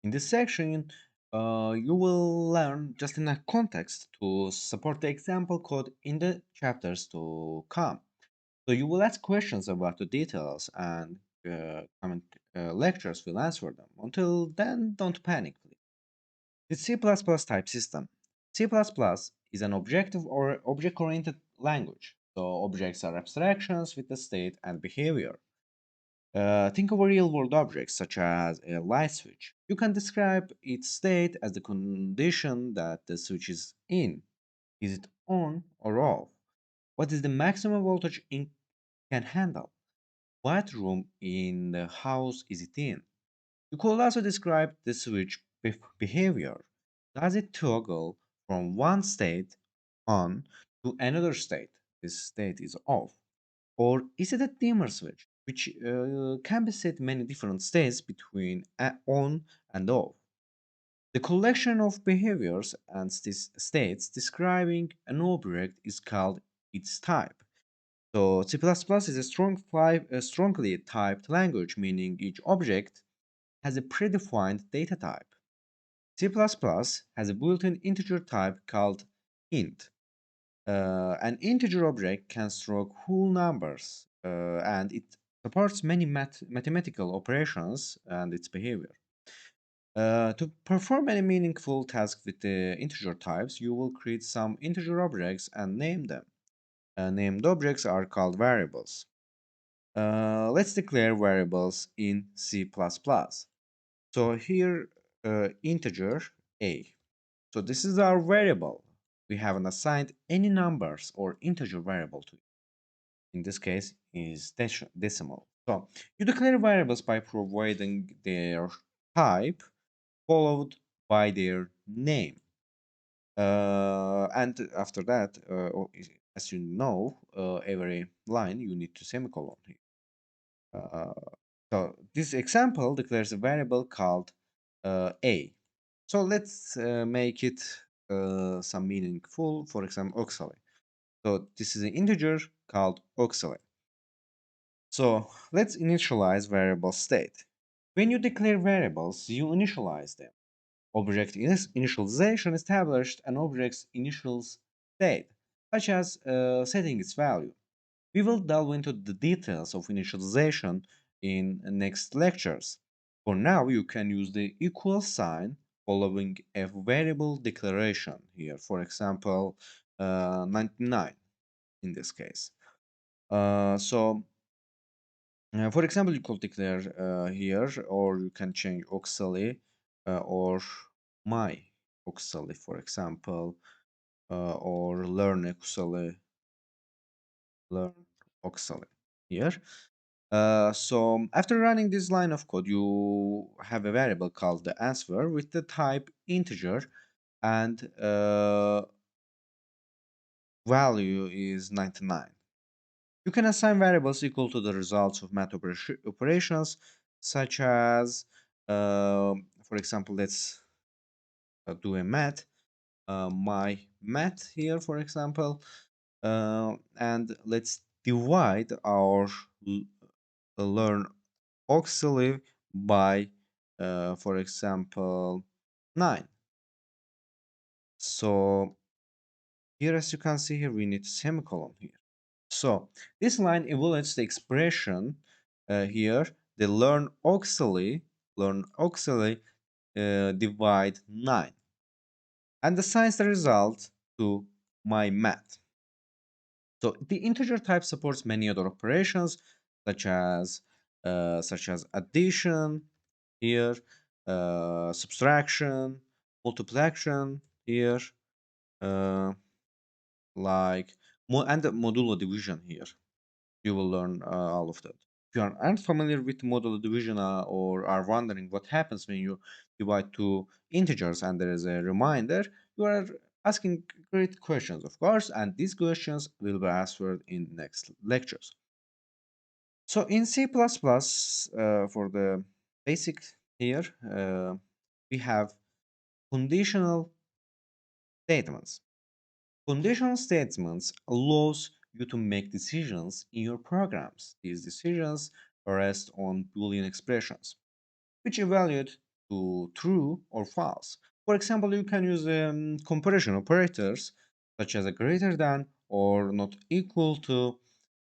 In this section, you will learn just in a context to support the example code in the chapters to come. So you will ask questions about the details and comment lectures will answer them. Until then, don't panic, please. The C++ type system. C++ is an objective or object-oriented language. So objects are abstractions with a state and behavior. Think of real-world objects such as a light switch. You can describe its state as the condition that the switch is in. Is it on or off? What is the maximum voltage it can handle? What room in the house is it in? You could also describe the switch behavior. Does it toggle from one state on to another state? This state is off. Or is it a dimmer switch, which can be set many different states between on and off? The collection of behaviors and states describing an object is called its type. So C++ is a strongly typed language, meaning each object has a predefined data type. C++ has a built-in integer type called int. An integer object can store whole numbers, and it supports many mathematical operations and its behavior. To perform any meaningful task with the integer types, you will create some integer objects and name them. Named objects are called variables. Let's declare variables in C++. So here, integer a. So this is our variable. We haven't assigned any numbers or integer variable to it. In this case, is decimal. So you declare variables by providing their type followed by their name. And after that, as you know, every line you need to semicolon here. Uh, so this example declares a variable called a. So let's make it some meaningful. For example, OCSALY. So this is an integer called OCSALY. So let's initialize variable state. When you declare variables, you initialize them. Object initialization established an object's initial state, such as setting its value. We will delve into the details of initialization in next lectures. For now, you can use the equal sign following a variable declaration here. For example, 99 in this case. For example, you could declare here, or you can change OCSALY or my OCSALY, for example, or learn OCSALY, learn OCSALY here. So after running this line of code, you have a variable called the answer with the type integer and value is 99. You can assign variables equal to the results of math operations, such as, for example, let's do a math, my math here, for example, and let's divide our learn auxiliary by, for example, 9. So here, as you can see here, we need semicolon here. So this line evaluates the expression here, the learn auxiliary divide 9, and assigns the result to my math. So the integer type supports many other operations such as addition here, subtraction, multiplication here, uh, like and the modulo division here. You will learn all of that. If you aren't familiar with modulo division or are wondering what happens when you divide two integers and there is a reminder, you are asking great questions, of course, and these questions will be answered in next lectures. So in C++, for the basic here, we have conditional statements. Conditional statements allows you to make decisions in your programs. These decisions rest on Boolean expressions, which evaluate to true or false. For example, you can use comparison operators such as a greater than or not equal to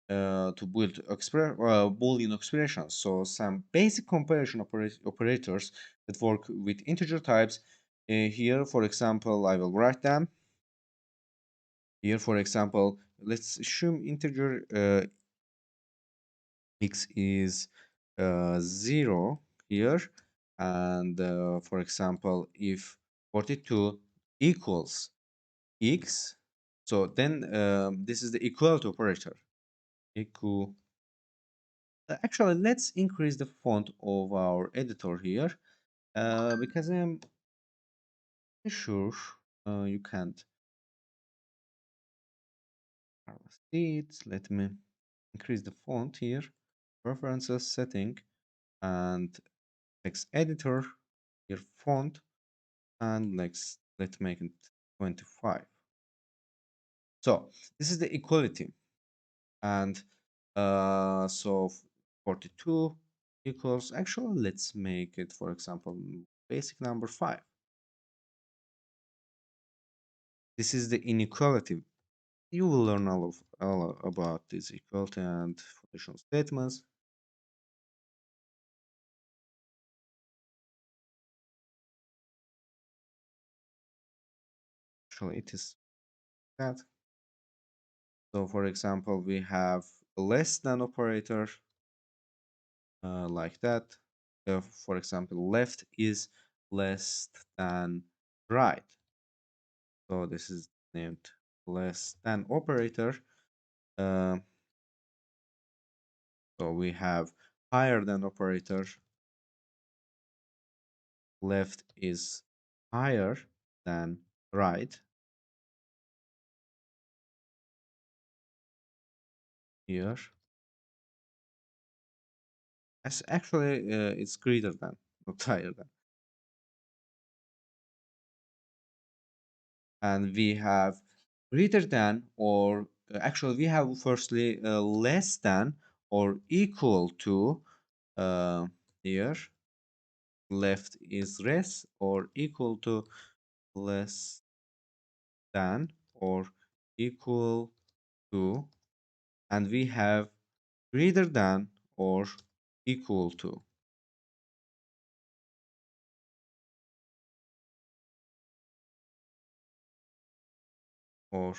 build Boolean expressions. So some basic comparison operators that work with integer types. Here, for example, I will write them. Here, for example, let's assume integer x is 0 here, and for example, if 42 equals x, so then this is the equal to operator. Equal. Actually, let's increase the font of our editor here because I'm sure you can't see it. Let me increase the font here. Preferences setting and text editor. Here font and let's make it 25. So this is the equality, and so 42 equals, actually let's make it, for example, basic number 5. This is the inequality. You will learn all about this equality and conditional statements. Actually it is that. So for example, we have a less than operator like that. For example, left is less than right. So this is named less than operator. Uh, so we have higher than operator. Left is higher than right. Here, as actually it's greater than, not higher than. And we have greater than, or actually we have firstly less than or equal to. uh, Here left is less or equal to, less than or equal to, and we have greater than or equal to, or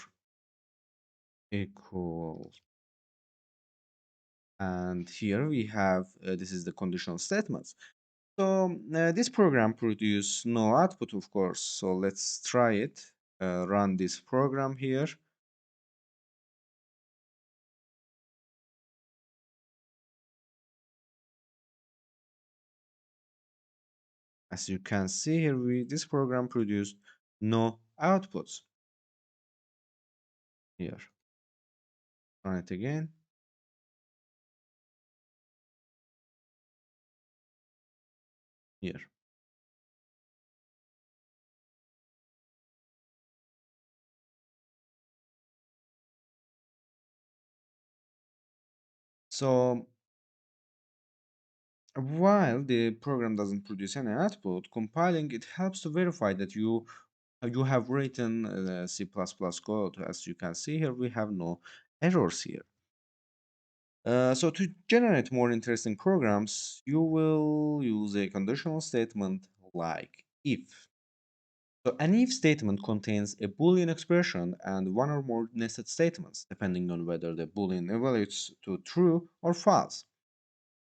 equal. And here we have this is the conditional statements. So this program produce no output, of course. So let's try it. Run this program here. As you can see here, this program produced no outputs. Here, run it again. Here. So while the program doesn't produce any output, compiling it helps to verify that you have written C++ code. As you can see here, we have no errors here. So to generate more interesting programs, you will use a conditional statement like if. So an if statement contains a Boolean expression and one or more nested statements, depending on whether the Boolean evaluates to true or false.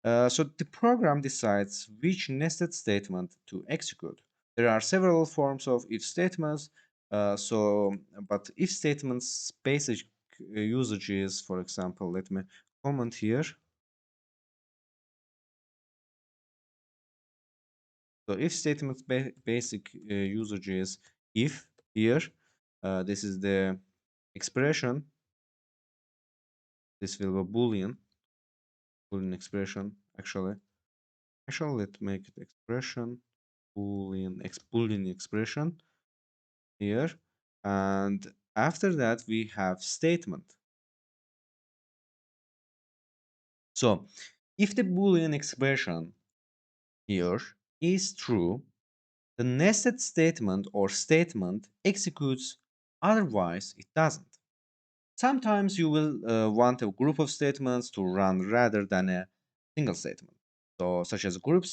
So the program decides which nested statement to execute. There are several forms of if statements. But if statements basic usage is, for example, let me comment here. So if statements basic usage is if here. This is the expression. This will be Boolean expression. Actually, let's make it expression Boolean expression here, and after that we have statement. So if the Boolean expression here is true, the nested statement or statement executes, otherwise it doesn't. Sometimes you will want a group of statements to run rather than a single statement. So, such as group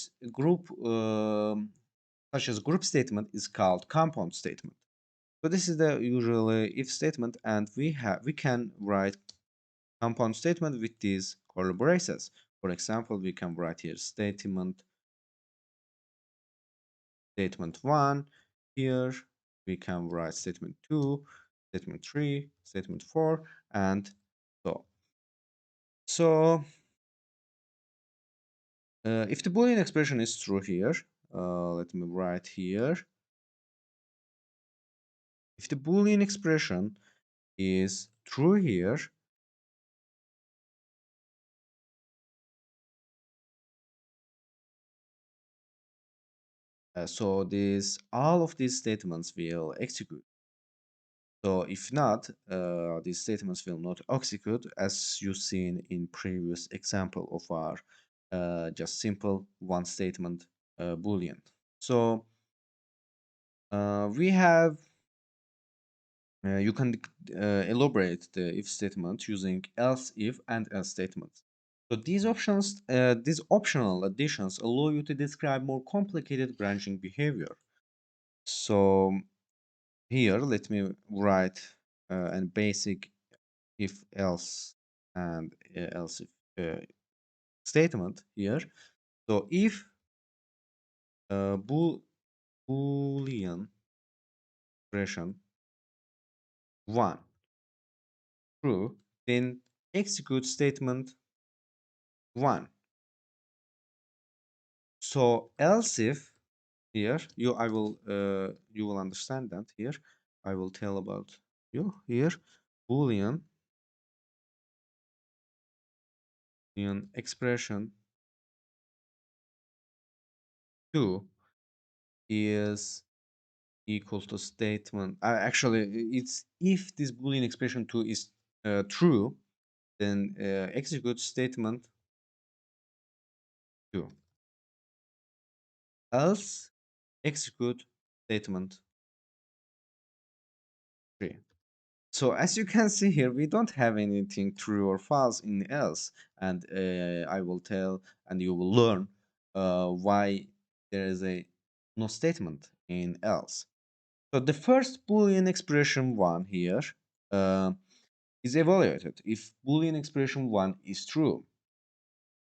statement is called compound statement. So this is the usual if statement, and we can write compound statement with these curly braces. For example, we can write here statement one. Here we can write statement two, statement three, statement four, and so. So if the Boolean expression is true here, let me write here. If the Boolean expression is true here, so this all of these statements will execute. So if not, these statements will not execute, as you've seen in previous example of our just simple one statement Boolean. So we have you can elaborate the if statement using else if and else statements. So these optional additions allow you to describe more complicated branching behavior. So here, let me write a basic if else and else if statement here. So if boolean expression one true, then execute statement one. So else if here you will understand that here I will tell about you here boolean expression 2 is equal to statement actually it's if this boolean expression 2 is true, then execute statement 2, else execute statement 3. So as you can see here, we don't have anything true or false in else, and I will tell and you will learn why there is a no statement in else. So the first Boolean expression one here uh, is evaluated if Boolean expression one is true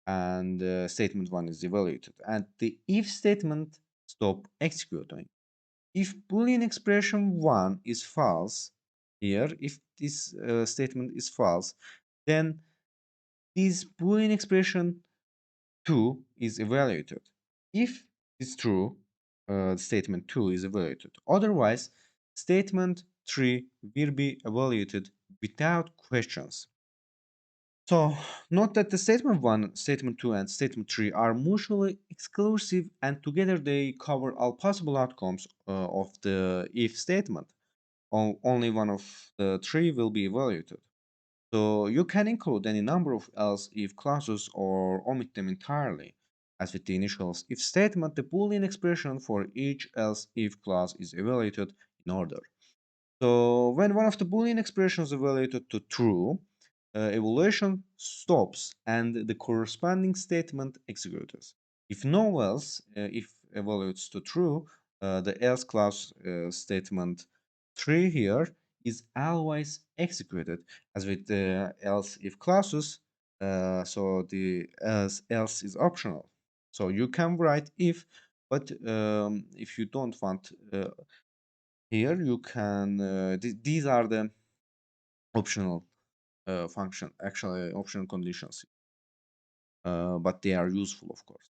and statement one is evaluated, and the if statement stop executing. If Boolean expression 1 is false, here, if this statement is false, then this Boolean expression 2 is evaluated. If it's true, statement 2 is evaluated. Otherwise, statement 3 will be evaluated without questions. So, note that the statement 1, statement 2, and statement 3 are mutually exclusive, and together they cover all possible outcomes of the if statement. Only one of the three will be evaluated. So you can include any number of else if clauses or omit them entirely. As with the initial if statement, the Boolean expression for each else if clause is evaluated in order. So when one of the Boolean expressions is evaluated to true, evaluation stops and the corresponding statement executes. If no else, if evaluates to true, the else clause statement 3 here is always executed. As with the else if clauses, so the else is optional. So you can write if, but if you don't want here you can these are the optional function actually optional conditions, but they are useful of course.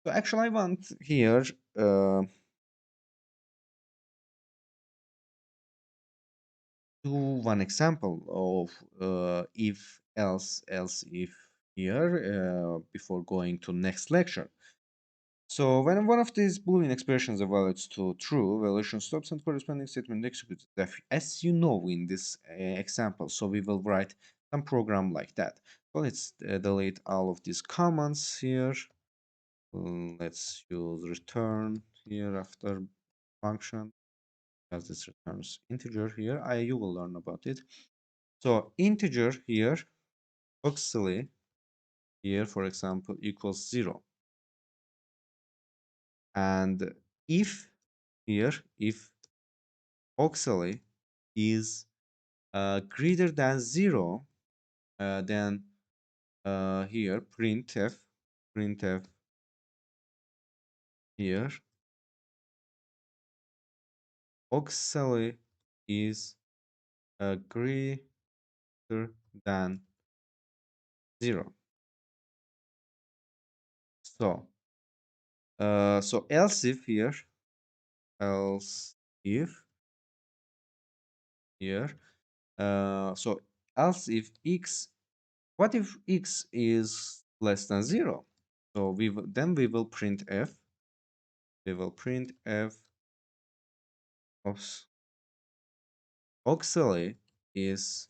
So actually I want here uh, do one example of if else if here before going to next lecture. So when one of these Boolean expressions evaluates to true, evaluation stops and corresponding statement executes. As you know in this example, so we will write some program like that. let's delete all of these comments here. Let's use return here after function, as this returns integer here. You will learn about it. So integer here, OCSALY here, for example, equals 0. And if here, if OCSALY is greater than 0, then here printf here, OCSALY is greater than 0. So so else if here, else if here, so else if x, what if x is less than 0? So then we will print f, we will print f of auxiliary is,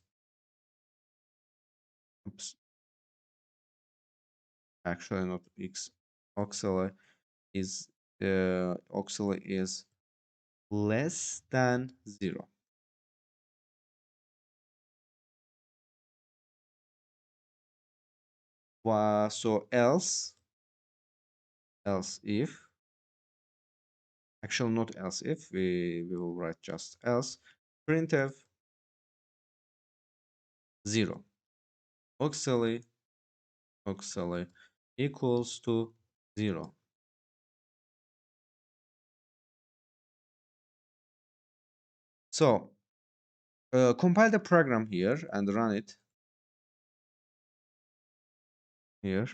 oops, actually not x, auxiliary is auxiliary is less than 0. So else if, actually not else if, we will write just else, printf 0, auxiliary equals to 0. So compile the program here and run it here.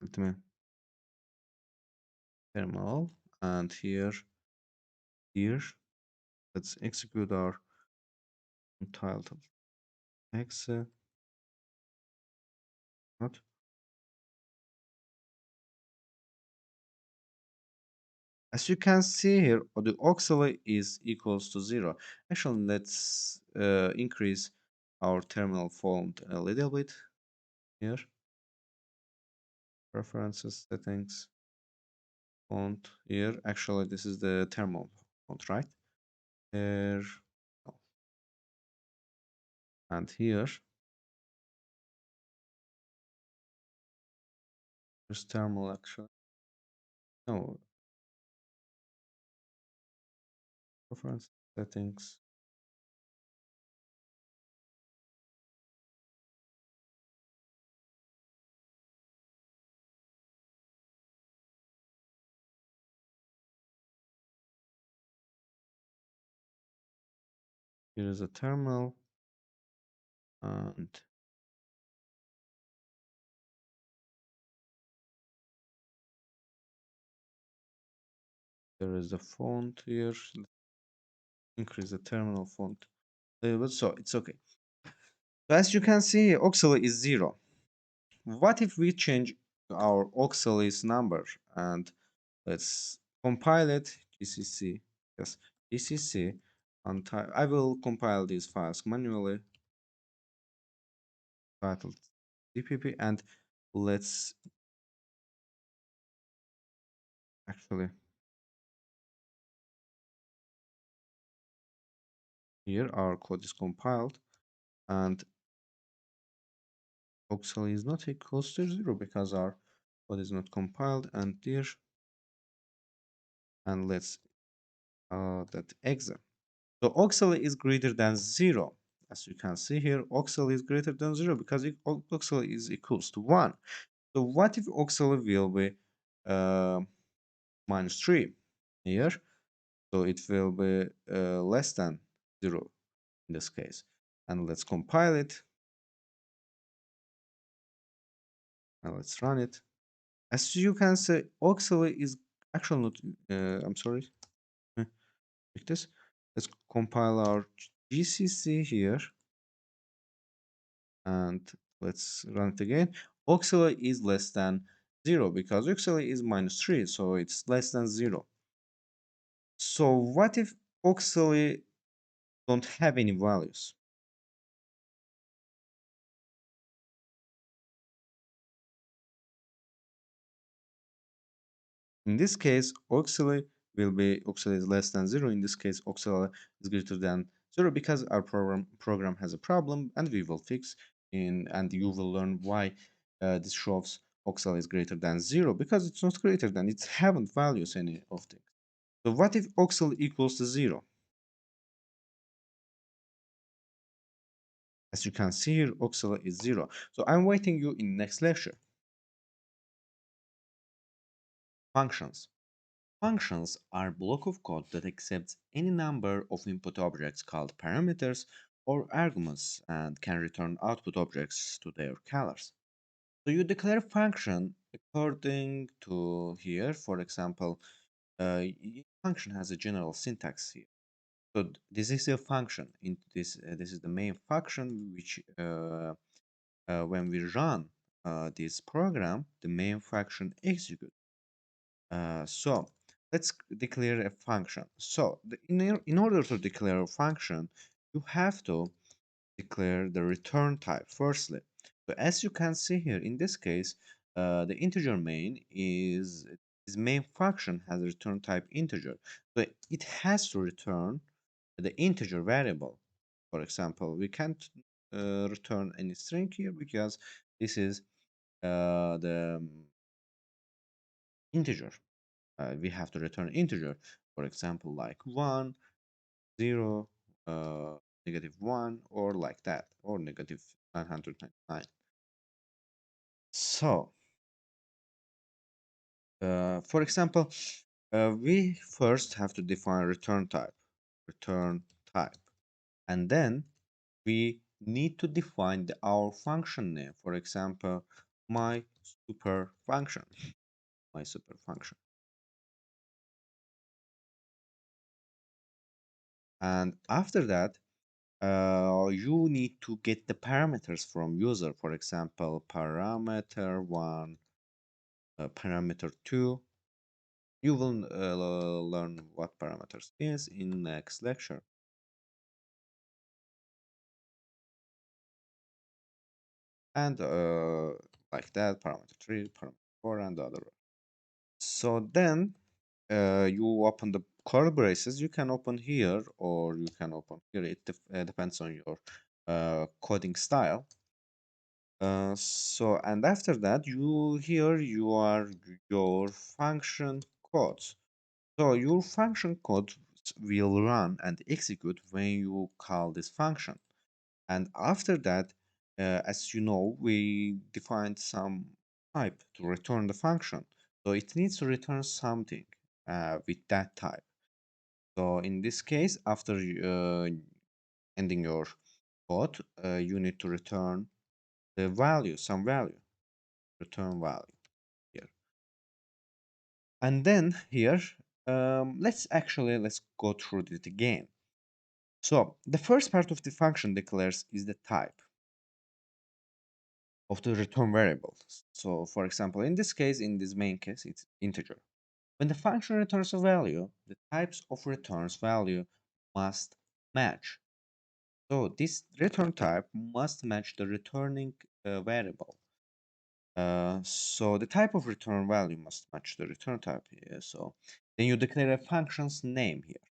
Let me terminal, and here let's execute our untitled exit. Not as you can see here, the auxiliary is equals to 0. Actually, let's increase our terminal font a little bit here. Preferences, settings, font here. Actually, this is the terminal font, right? Here, oh, and here's terminal actually. No, preference settings. Here is a terminal, and there is the font here. Increase the terminal font a little bit, so it's okay. So as you can see, auxiliary is 0. What if we change our auxiliary's number, and let's compile it, gcc, yes, gcc, I will compile these files manually, titled cpp, and let's actually, here our code is compiled, and auxiliary is not equals to 0 because our code is not compiled, and there, and let's that exit. So auxiliary is greater than 0. As you can see here, auxiliary is greater than 0 because auxiliary is equals to 1. So what if auxiliary will be uh, minus 3 here? So it will be less than 0 in this case. And let's compile it. And let's run it. As you can see, auxiliary is actually not, I'm sorry, like this. Let's compile our GCC here, and let's run it again. Auxiliary is less than 0 because auxiliary is minus 3, so it's less than 0. So what if OCSALY don't have any values? In this case, auxiliary is less than zero. In this case, auxiliary is greater than zero because our program has a problem, and we will fix in and you will learn why this shows auxiliary is greater than zero because it's not greater than it haven't values any of them. So what if auxiliary equals to zero? As you can see here, auxiliary is zero. So I'm waiting you in next lecture. Functions. Functions are block of code that accepts any number of input objects called parameters or arguments and can return output objects to their callers. So you declare a function according to here, for example, function has a general syntax here. So this is a function. In this is the main function which when we run this program, the main function executes. So let's declare a function. So in order to declare a function, you have to declare the return type firstly. So as you can see here, in this case, the integer main is this main function has a return type integer. So it has to return the integer variable. For example, we can't return any string here because this is the integer. We have to return integer, for example, like 1, 0, uh, -1, or like that, or negative 999. So, for example, we first have to define return type, and then we need to define our function name. For example, my super function, my super function, and after that you need to get the parameters from user. For example, parameter 1, parameter 2. You will learn what parameters is in next lecture. And like that, parameter 3, parameter 4, and the other way. So then you open the curly braces. You can open here or you can open here. It depends on your coding style. So and after that you here you are your function codes. So your function code will run and execute when you call this function. And after that, as you know, we defined some type to return the function. So it needs to return something with that type. So in this case, after ending your code, you need to return the value, some value, return value here. And then here, let's go through it again. So the first part of the function declares is the type of the return variable. So for example, in this case, in this main case, it's integer. When the function returns a value, the types of returns value must match. So this return type must match the returning variable. So the type of return value must match the return type here. So then you declare a function's name here.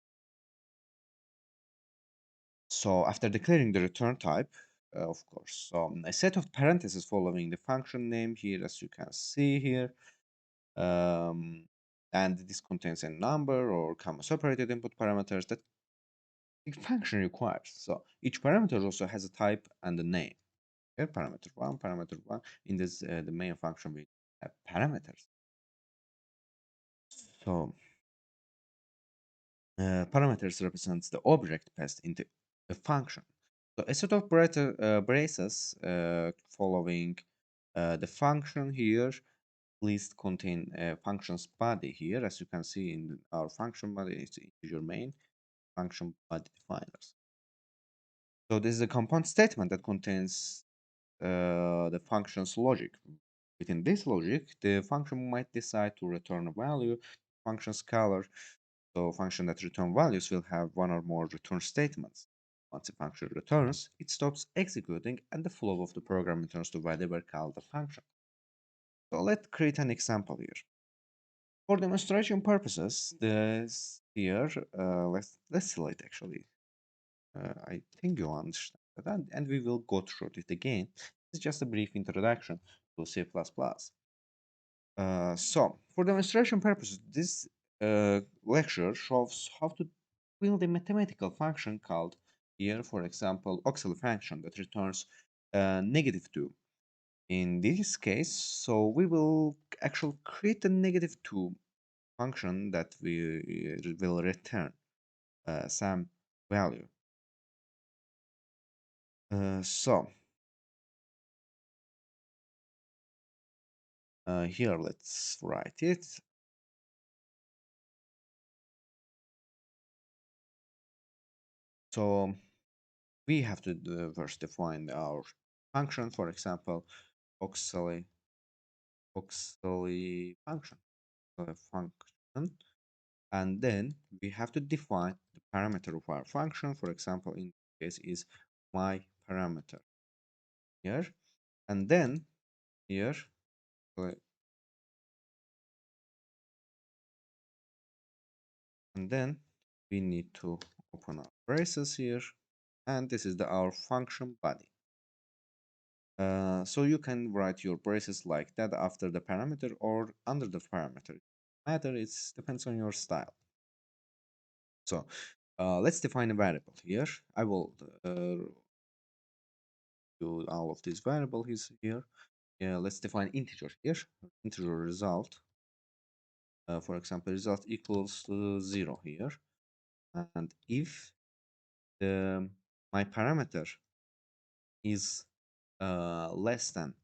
So after declaring the return type, of course, a set of parentheses following the function name here, as you can see here, um, and this contains a number or comma separated input parameters that the function requires. So each parameter also has a type and a name. Here, parameter one. In this, the main function we have parameters. So parameters represents the object passed into a function. So a set of braces following the function here list contain a function's body here. As you can see in our function body, it's integer main function body definers. So this is a compound statement that contains the function's logic. Within this logic, the function might decide to return a value, function scalar, So function that return values will have one or more return statements. Once a function returns, it stops executing and the flow of the program returns to whatever called the function. So let's create an example here. For demonstration purposes, this here, let's select actually. I think you understand that, and we will go through it again. It's just a brief introduction to C++. So, for demonstration purposes, this lecture shows how to build a mathematical function called here, for example, OCSALY function that returns -2. In this case, so we will actually create a -2 function that we will return some value. So here let's write it. So we have to first define our function, for example, auxiliary function, function, and then we have to define the parameter of our function. For example, in this case is my parameter here, and then here, uh, and then we need to open our braces here, and this is our function body. So you can write your braces like that after the parameter or under the parameter. Matter it depends on your style. So let's define a variable here. I will do all of these variables here. Yeah, let's define integer here. Integer result. For example, result equals to 0 here. And if the my parameter is less than,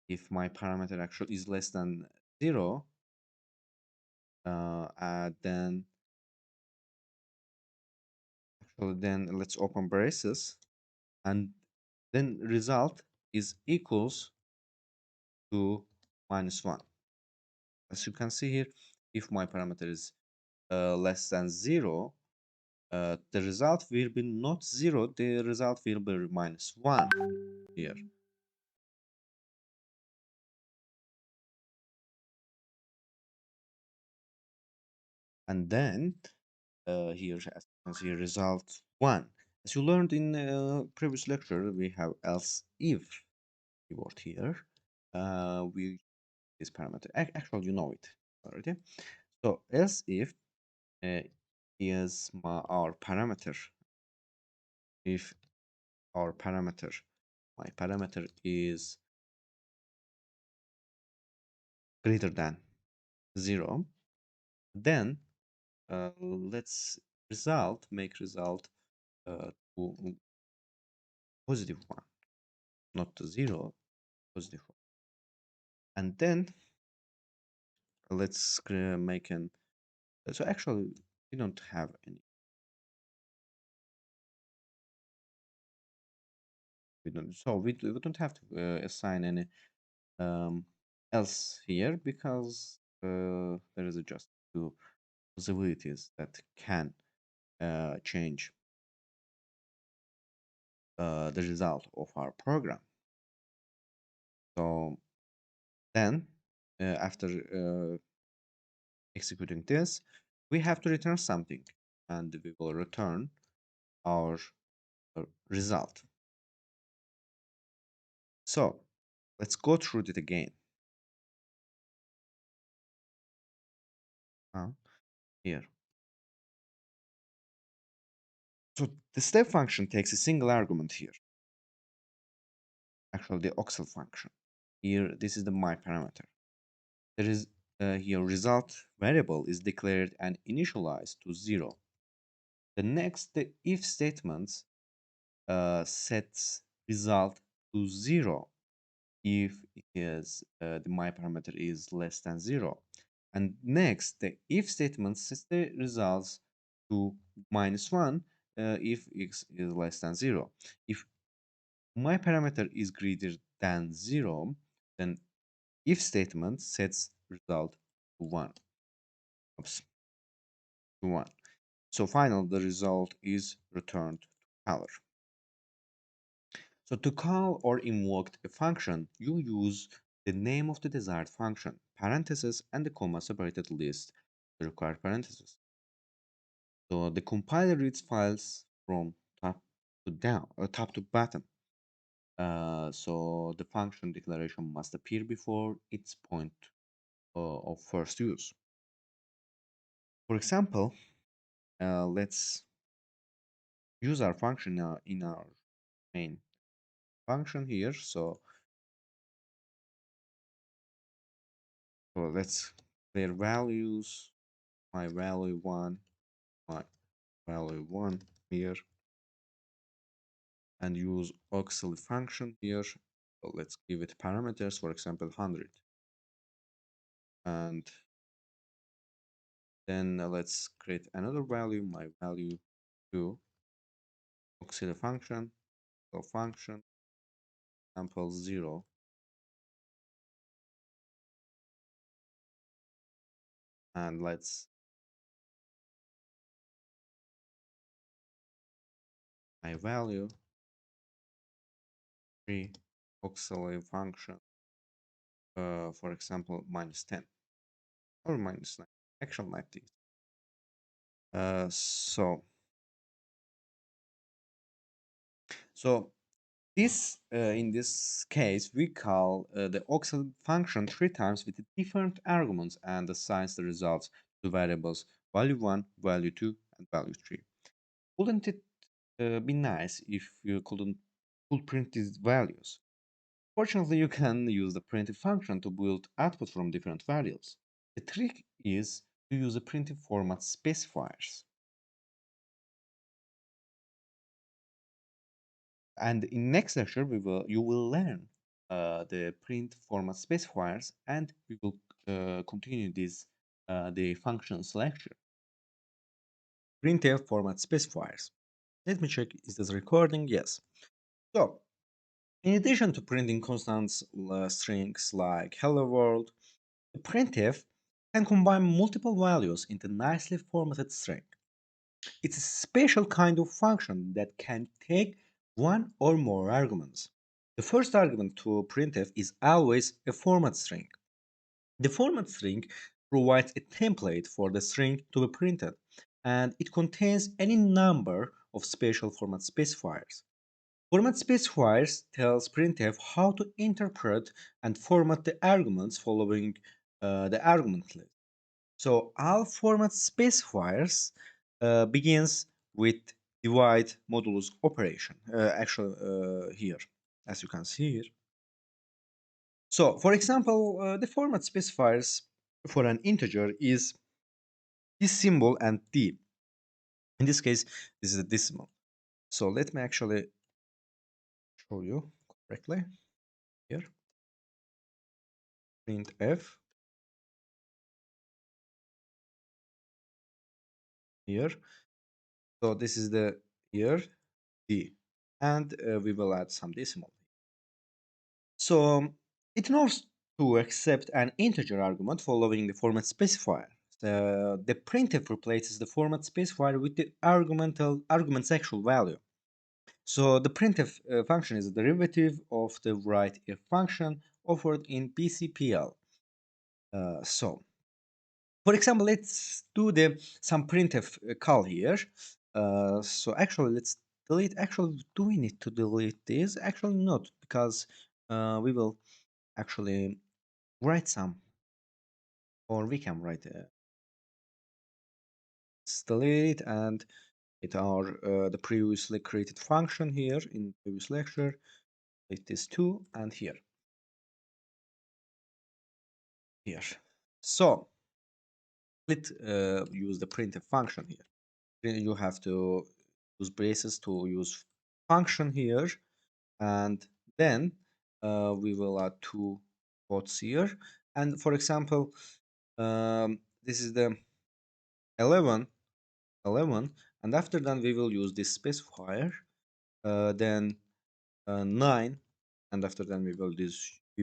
if my parameter actually is less than 0, then then let's open braces, and then result is equals to -1. As you can see here, if my parameter is less than 0, the result will be not 0, the result will be -1 here. And then here, as you can see, result 1. As you learned in previous lecture, we have else if keyword here. We this parameter. Actually, you know it already. So else if uh, is our parameter. If our parameter, my parameter is greater than 0, then let's make result to positive 1, not to 0, positive 1. And then let's make an, so actually we don't have any, we don't have to assign any um, else here, because there is just two possibilities that can change the result of our program. So then after executing this, we have to return something, and we will return our result. So let's go through it again. Here. So the step function takes a single argument here. Actually, the OCSALY function. Here, this is the my parameter. There is here result variable is declared and initialized to 0. The next, the if statements sets result to 0 if it is the my parameter is less than 0. And next, the if statement sets the results to -1 if x is less than 0. If my parameter is greater than 0, then if statement sets result to 1. Oops. to 1. So final, the result is returned to color. So to call or invoke a function, you use the name of the desired function, parentheses, and the comma separated list, the required parentheses. So the compiler reads files from top to bottom. So the function declaration must appear before its point of first use. For example, let's use our function in our main function here. So let's clear values, my value 1, my value 1 here, and use OCSALY function here. So let's give it parameters, for example, 100. And then let's create another value, my value 2, OCSALY function, so function, example 0, and let's my value 3, OCSALY function, for example, -10 or -9, actually like this. So so this in this case we call the OCSAL function 3 times with different arguments and assigns the results to variables value 1, value 2, and value 3. Wouldn't it be nice if you could print these values? Fortunately, you can use the printf function to build output from different variables. The trick is to use the printf format specifiers. And in next lecture, you will learn the print format specifiers, and we will continue this the functions lecture. Printf format specifiers. Let me check, is this recording? Yes. So, in addition to printing constant strings like hello world, the printf can combine multiple values into nicely formatted string. It's a special kind of function that can take one or more arguments. The first argument to printf is always a format string. The format string provides a template for the string to be printed, and it contains any number of special format specifiers. Format specifiers tells printf how to interpret and format the arguments following the argument list. So all format specifiers begins with divide modulus operation. Actually, here, as you can see here. So, for example, the format specifiers for an integer is this symbol and d. In this case, this is a decimal. So let me actually show you correctly here. Printf here. So this is the here d, and we will add some decimal. So it knows to accept an integer argument following the format specifier. The printf replaces the format specifier with the argument's actual value. So the printf function is a derivative of the writeif function offered in BCPL. So, for example, let's do the some printf call here. So actually, let's delete. Actually, do we need to delete this? Actually, not, because we will actually write some, or we can write delete and it our the previously created function here in previous lecture. It is 2 and here. So let's use the printf function here. Then you have to use braces to use function here, and then we will add 2 quotes here. And for example, this is the 11, and after that we will use this specifier, then 9, and after that we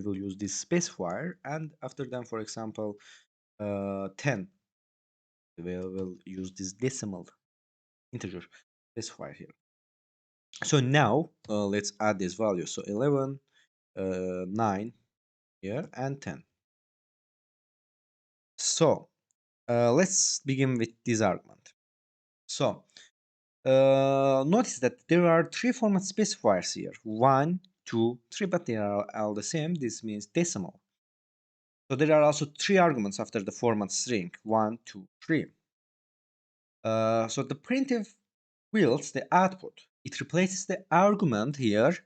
will use this specifier, and after that, for example, 10. We will use this decimal integer specifier here. So now let's add this value. So 11, 9 here, and 10. So let's begin with this argument. So notice that there are three format specifiers here: 1, 2, 3, but they are all the same. This means decimal. So there are also three arguments after the format string: 1, 2, 3. So the printf wields the output. It replaces the argument here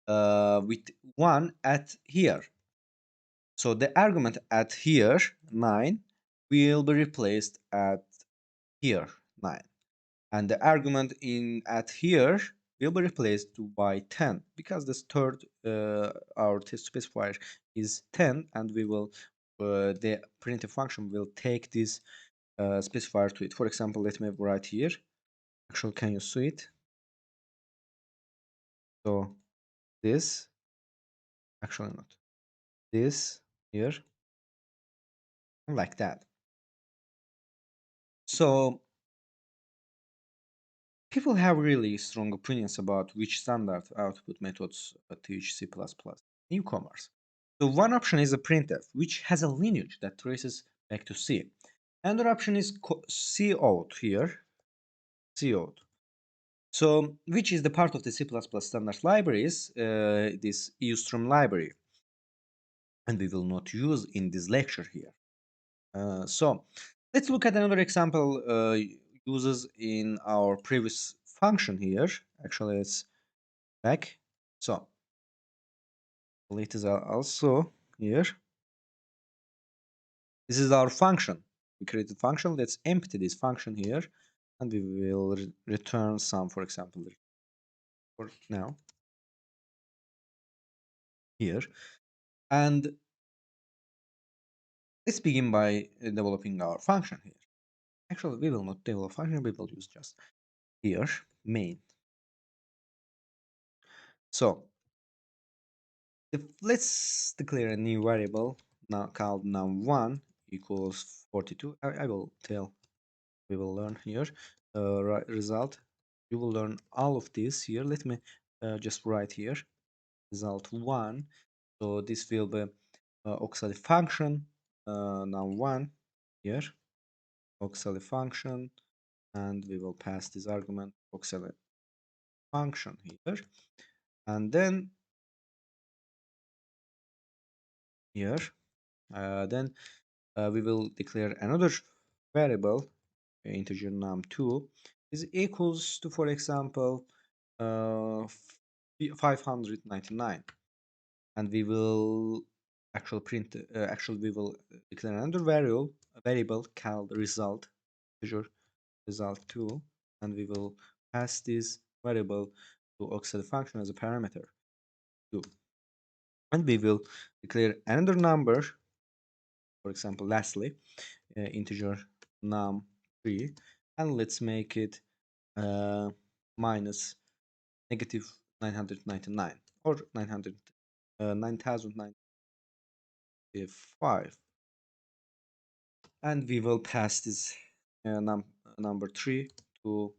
with 1 at here. So the argument at here, 9, will be replaced at here, 9. And the argument in at here will be replaced by 10, because this third our test specifier is 10, and we will the printf function will take this specifier to it. For example, let me write here. Actually, can you see it? So this, actually not, this here, like that. So people have really strong opinions about which standard output methods teach C++. Newcomers. So one option is a printf, which has a lineage that traces back to C. Another option is cout here, cout. So which is the part of the C++ standard libraries, this eustream library, and we will not use in this lecture here. So let's look at another example uses in our previous function here. Actually, it's back. So it is also here. This is our function. We created function. Let's empty this function here, and we will return some, for example, for now here. And let's begin by developing our function here. Actually, we will not develop function. We will use just here main. So let's declare a new variable now called num1 equals 42. I will tell, we will learn here result. You will learn all of this here. Let me just write here result 1. So this will be OCSALY function num1 here, OCSALY function, and we will pass this argument OCSALY function here, and then here then we will declare another variable integer num2 is equals to, for example, 599, and we will actually print actually we will declare another variable called result integer result2, and we will pass this variable to OCSALY function as a parameter 2, and we will declare another number, for example lastly integer num3, and let's make it minus negative 999 or 9095, and we will pass this number 3 to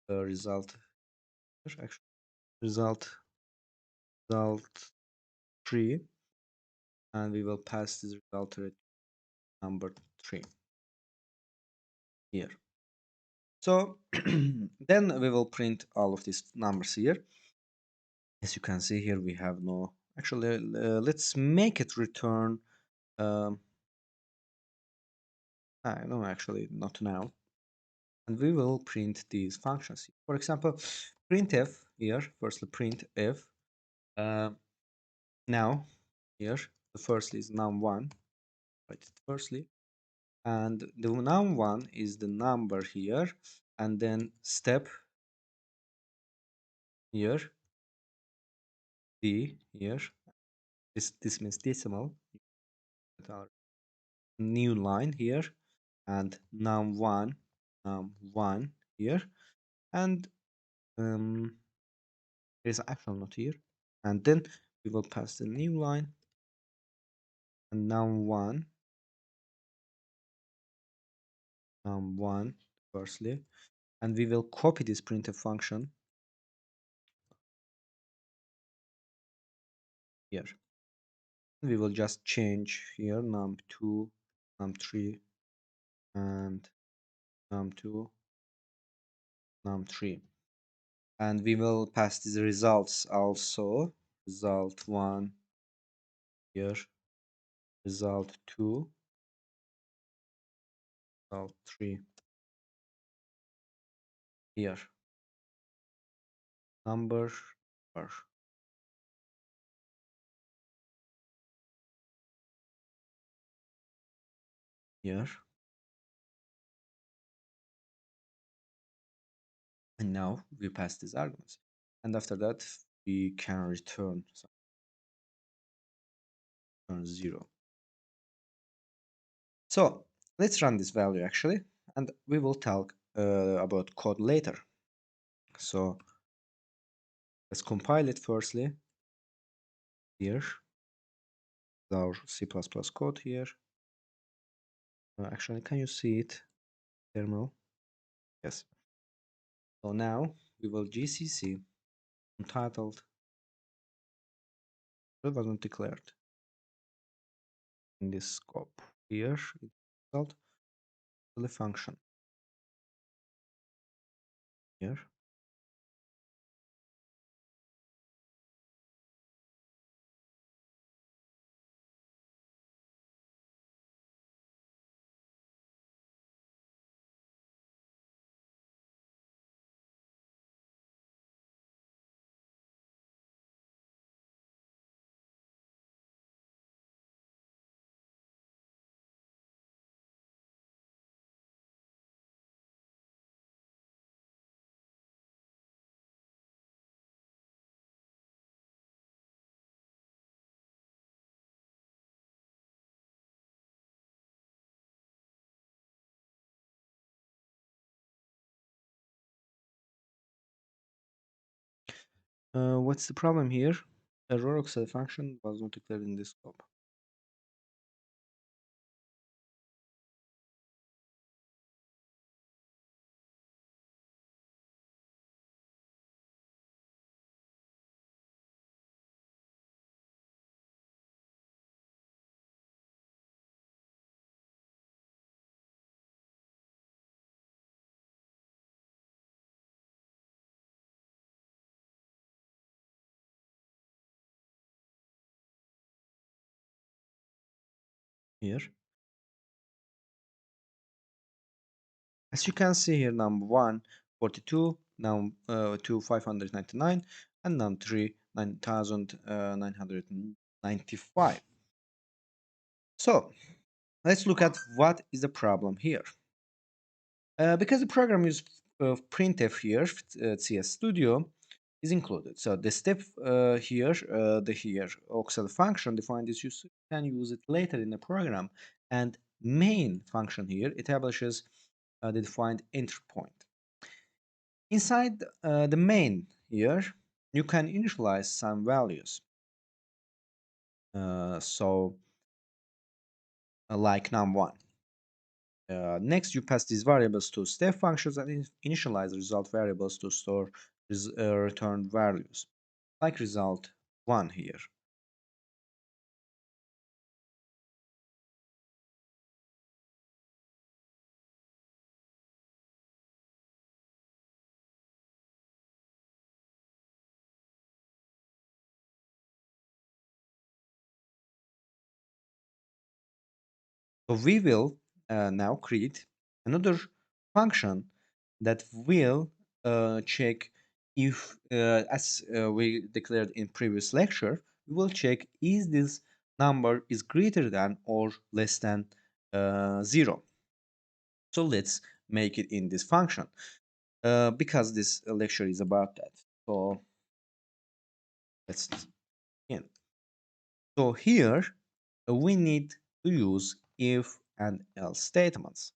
result actually result result 3, and we will pass this result to number 3 here. So then we will print all of these numbers here. As you can see here, we have no, actually let's make it return no, actually not now, and we will print these functions. For example, printf here, firstly printf now here, the first is num1, write it firstly, and the num1 is the number here, and then step here d here, this means decimal, new line here, and num1 here, and there's actual not here, and then we will pass the new line, and num1 num1 firstly, and we will copy this printf function here. We will just change here num2, num3, and num2, num3, and we will pass these results also. Result1 here, result2, result3 here, number or here, and now we pass these arguments, and after that we can return 0. So let's run this value actually, and we will talk about code later. So let's compile it firstly. Here, our C++ code here. Actually, can you see it? Terminal. Yes. So now we will gcc untitled. That wasn't declared in this scope. Here, it result the function. Here. What's the problem here? Error OCSALY function was not declared in this scope. Here. As you can see here, num1 42, num2 599, and num3 9995. So let's look at what is the problem here. Because the program uses printf here, CS Studio is included. So the step here, the here OCSALY function defined is you can use it later in the program, and main function here establishes the defined entry point. Inside the main here, you can initialize some values. Like num1. Next, you pass these variables to step functions and initialize result variables to store returned values, like result 1 here. So we will now create another function that will check if, as we declared in previous lecture, we will check is this number is greater than or less than 0. So let's make it in this function because this lecture is about that. So let's begin. So here we need to use if and else statements.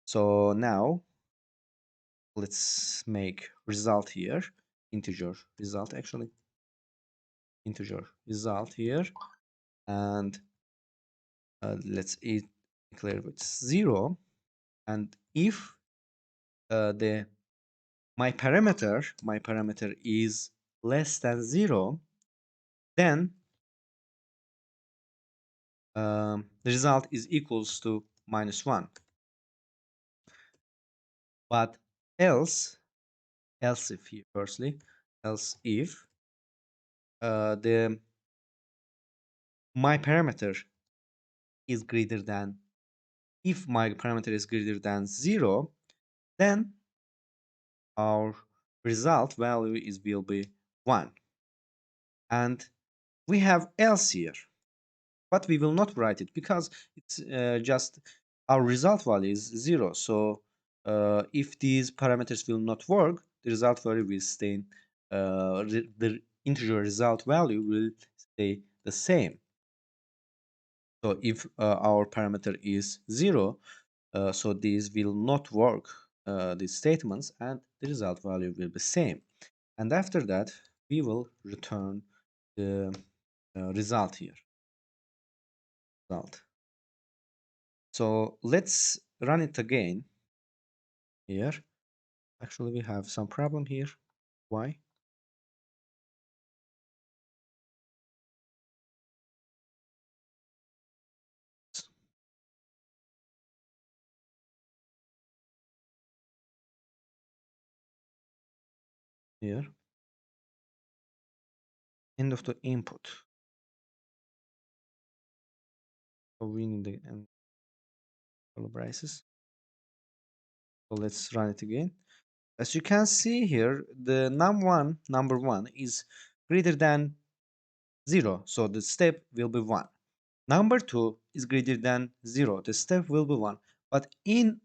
So now let's make result here, integer result actually, integer result here, and let's declare with 0, And if the my parameter is less than 0, then the result is equals to -1. But else, else if here firstly, else if the my parameter is greater than if my parameter is greater than 0, then our result value is will be 1. And we have else here, but we will not write it because it's just our result value is 0. So if these parameters will not work, the result value will stay, the integer result value will stay the same. So if our parameter is 0, so these will not work, these statements, and the result value will be same. And after that, we will return the result here. Result. So let's run it again here. Actually, we have some problem here. Why? Here, end of the input. So we need the end braces. So let's run it again. As you can see here, the number one is greater than 0, so the step will be 1. Number 2 is greater than 0, the step will be 1. But in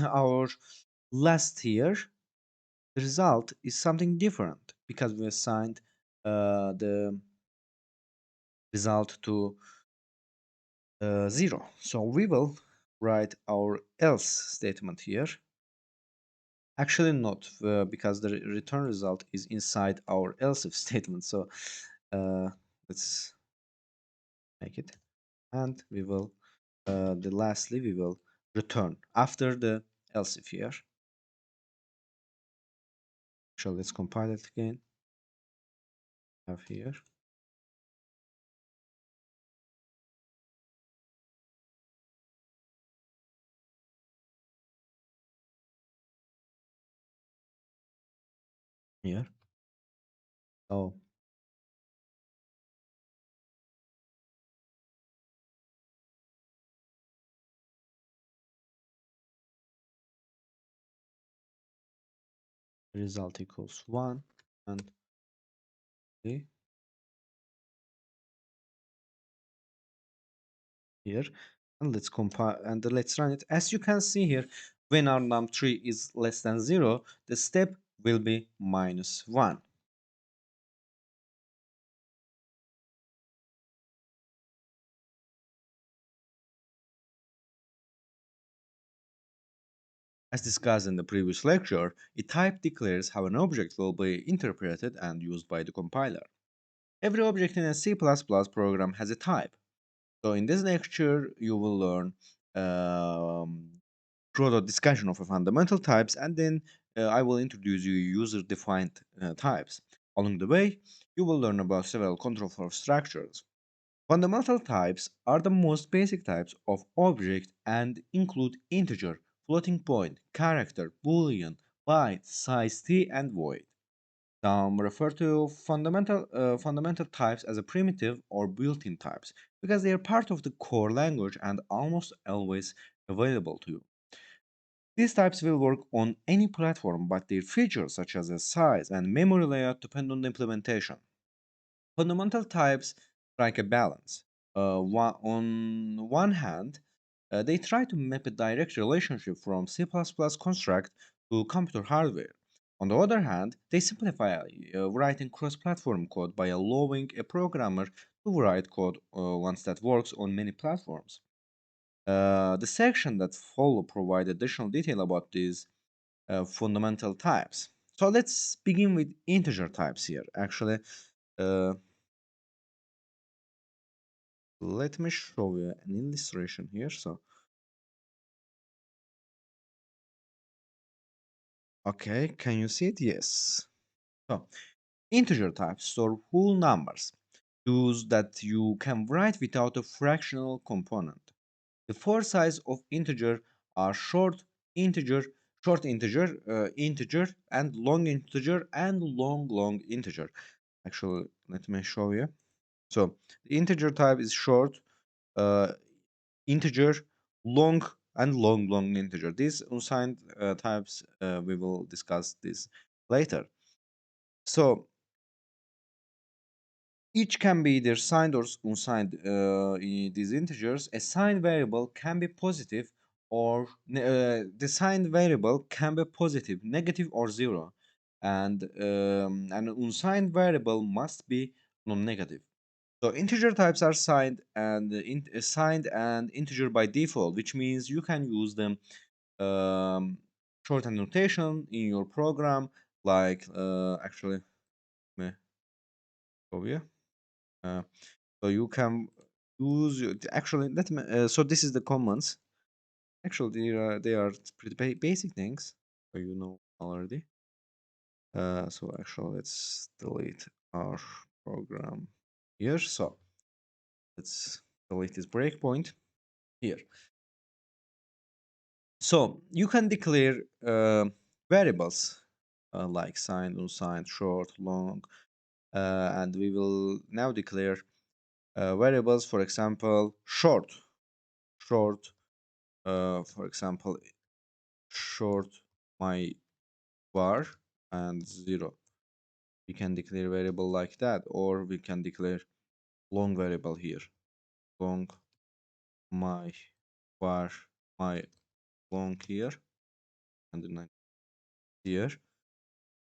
our last here, the result is something different because we assigned the result to 0. So we will write our else statement here. Actually not, because the return result is inside our else if statement. So uh, let's make it, and we will the lastly we will return after the else if here. So let's compile it again. Have here here. Oh, result equals 1, and okay, here, and let's compile and let's run it. As you can see here, when our num3 is less than 0, the step will be -1. As discussed in the previous lecture, a type declares how an object will be interpreted and used by the compiler. Every object in a C++ program has a type. So in this lecture, you will learn through discussion of fundamental types, and then I will introduce you user-defined types. Along the way, you will learn about several control flow structures. Fundamental types are the most basic types of object and include integer, floating point, character, boolean, byte, size t, and void. Some refer to fundamental types as a primitive or built-in types because they are part of the core language and almost always available to you. These types will work on any platform, but their features such as the size and memory layout depend on the implementation. Fundamental types strike a balance. On one hand, they try to map a direct relationship from C++ construct to computer hardware. On the other hand, they simplify writing cross-platform code by allowing a programmer to write code once that works on many platforms. The section that follow provide additional detail about these fundamental types. So let's begin with integer types here. Actually, uh, let me show you an illustration here. So Okay, can you see it? Yes. So, integer types store whole numbers, those that you can write without a fractional component. The four size of integer are integer, integer, and long integer. Actually, let me show you. So the integer type is short, uh, integer, long, and long integer. These unsigned types we will discuss this later. So each can be either signed or unsigned. In these integers, a signed variable can be positive or the signed variable can be positive, negative, or zero, and an unsigned variable must be non-negative. So integer types are signed and integer by default, which means you can use them um, shorthand notation in your program, like actually, let me show you. Uh, so you can use actually let me. So this is the commands. Actually, they are pretty basic things, so you know already. So actually, let's delete our program here. So let's delete this breakpoint here. So you can declare variables like signed, unsigned, short, long, and we will now declare variables. For example, short. For example, short my var and zero. We can declare variable like that, or we can declare long variable here. Long my var my long here and then here.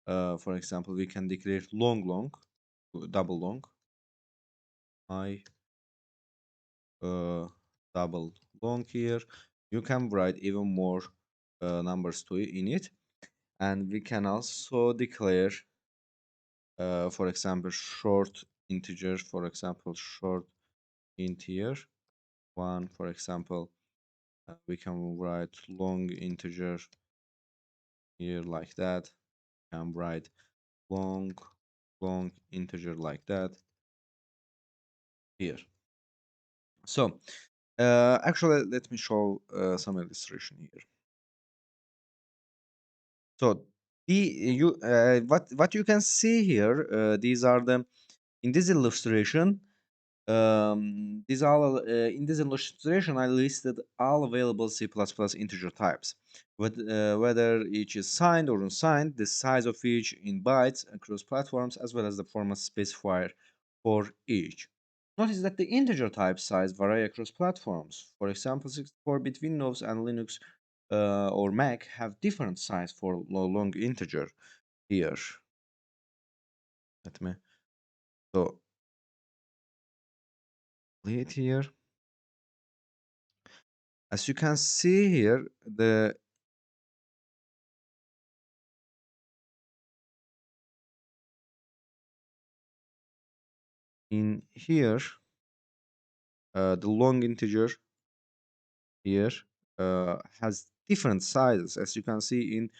For example, we can declare double long, I double long here. You can write even more numbers to in it, and we can also declare, for example, short integer. For example, short int here one. For example, we can write long integer here like that. And write long integer like that here. So actually, let me show some illustration here. So the you what you can see here, these are the in this illustration. These all in this illustration, I listed all available C++ integer types, whether each is signed or unsigned, the size of each in bytes across platforms, as well as the format specifier for each. Notice that the integer type size vary across platforms. For example, 64-bit Windows and Linux or Mac have different size for long integer here. Let me so delete here. As you can see here, the in here the long integer here has different sizes. As you can see in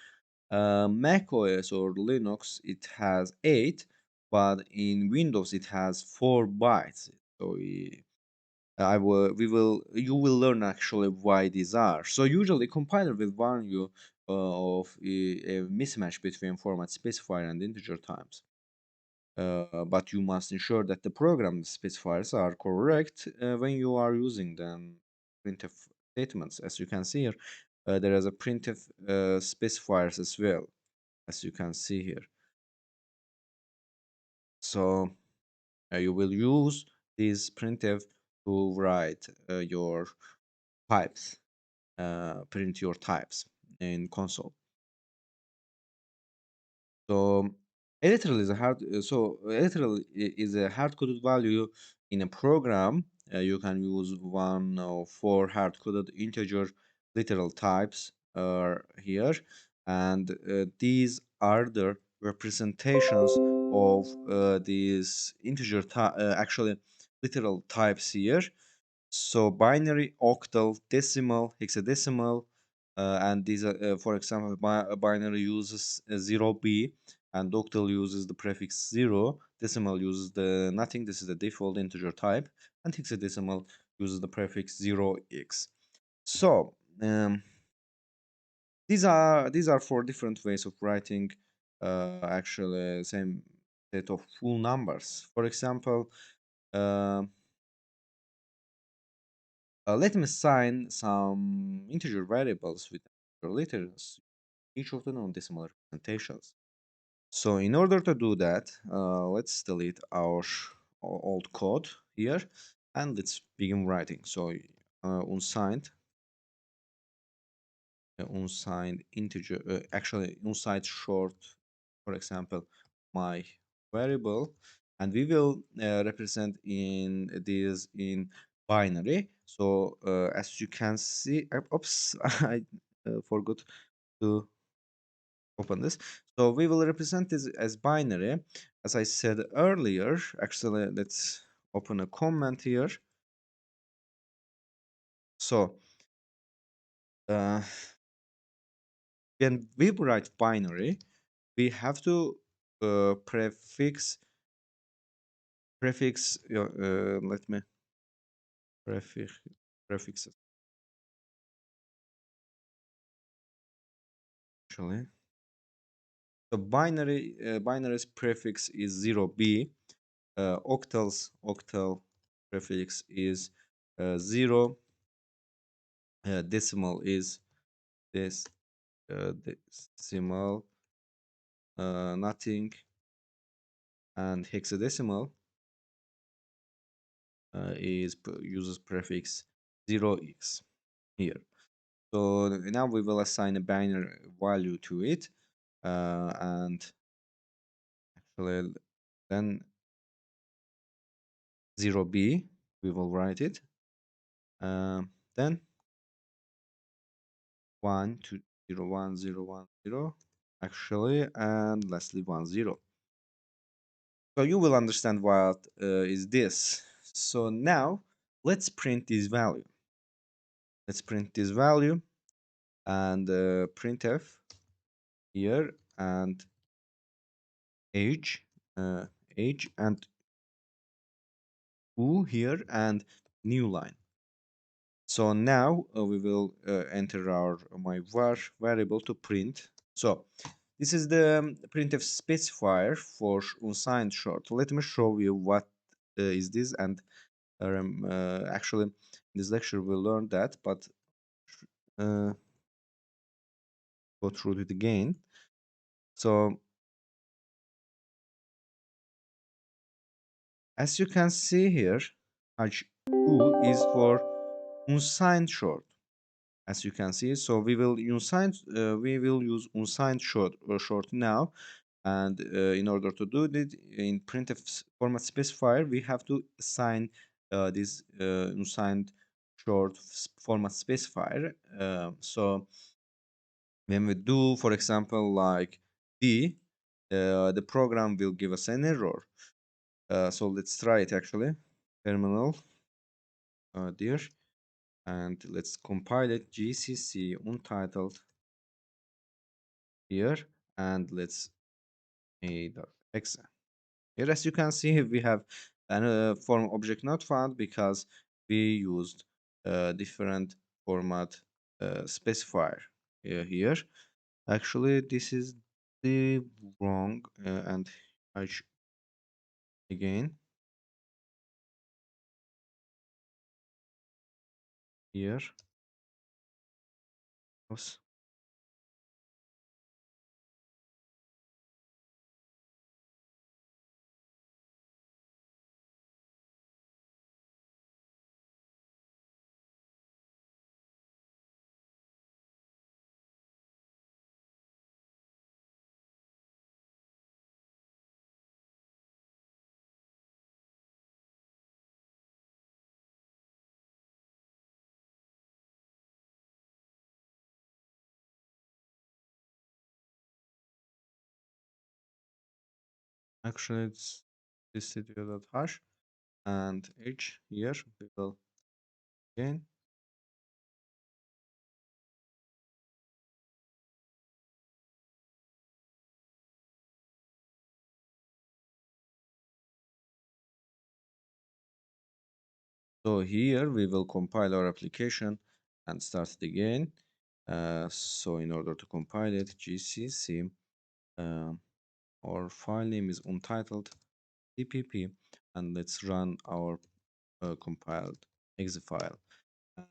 Mac OS or Linux, it has 8, but in Windows it has 4 bytes. So you will learn actually why these are. So usually compiler will warn you of a mismatch between format specifier and integer types. But you must ensure that the program specifiers are correct when you are using them printf statements. As you can see here, there is a printf specifiers as well, as you can see here. So you will use this printf to write your types, print your types in console. So literal is a hard-coded value in a program. You can use one of four hard-coded integer literal types here, and these are the representations of these actually literal types here. So binary, octal, decimal, hexadecimal, and these are, for example, a binary uses 0b, and octal uses the prefix 0, decimal uses the nothing, this is the default integer type, and hexadecimal uses the prefix 0x. So these are four different ways of writing actually same set of full numbers. For example, uh, let me assign some integer variables with integer letters, each of the non-decimal representations. So in order to do that, let's delete our old code here and let's begin writing. So unsigned, unsigned integer, actually unsigned short, for example, my variable, and we will represent in this in binary. So as you can see, oops, I forgot to open this. So we will represent this as binary. As I said earlier, actually, let's open a comment here. So uh, when we write binary, we have to prefix. Let me prefix prefixes actually. So binary's prefix is 0b. Octal prefix is 0. Decimal is this decimal nothing, and hexadecimal uses prefix 0x here. So now we will assign a binary value to it, and actually then 0b we will write it, then 1 to 0 1 0 1 0 actually, and lastly 1 0. So you will understand what is this. So now let's print this value. Let's print this value and printf here and age, uh, age and foo here and new line. So now we will enter our my var variable to print. So this is the printf specifier for unsigned short. Let me show you what is this, and actually in this lecture we'll learn that, but uh, go through it again. So as you can see here, HU is for unsigned short. As you can see, so we will use unsigned short now, and in order to do that in printf format specifier, we have to assign this unsigned short format specifier. So when we do, for example, like d, the program will give us an error. So let's try it actually. Terminal there, and let's compile it. GCC untitled here, and let's a.exe. Here, as you can see, we have a form object not found because we used different format specifier here. Actually, this is the wrong, and I again here. Oops. Actually, it's this hash and h here. We will again So here we will compile our application and start it again. So in order to compile it, gcc, uh, our file name is untitled cpp, and let's run our compiled exe file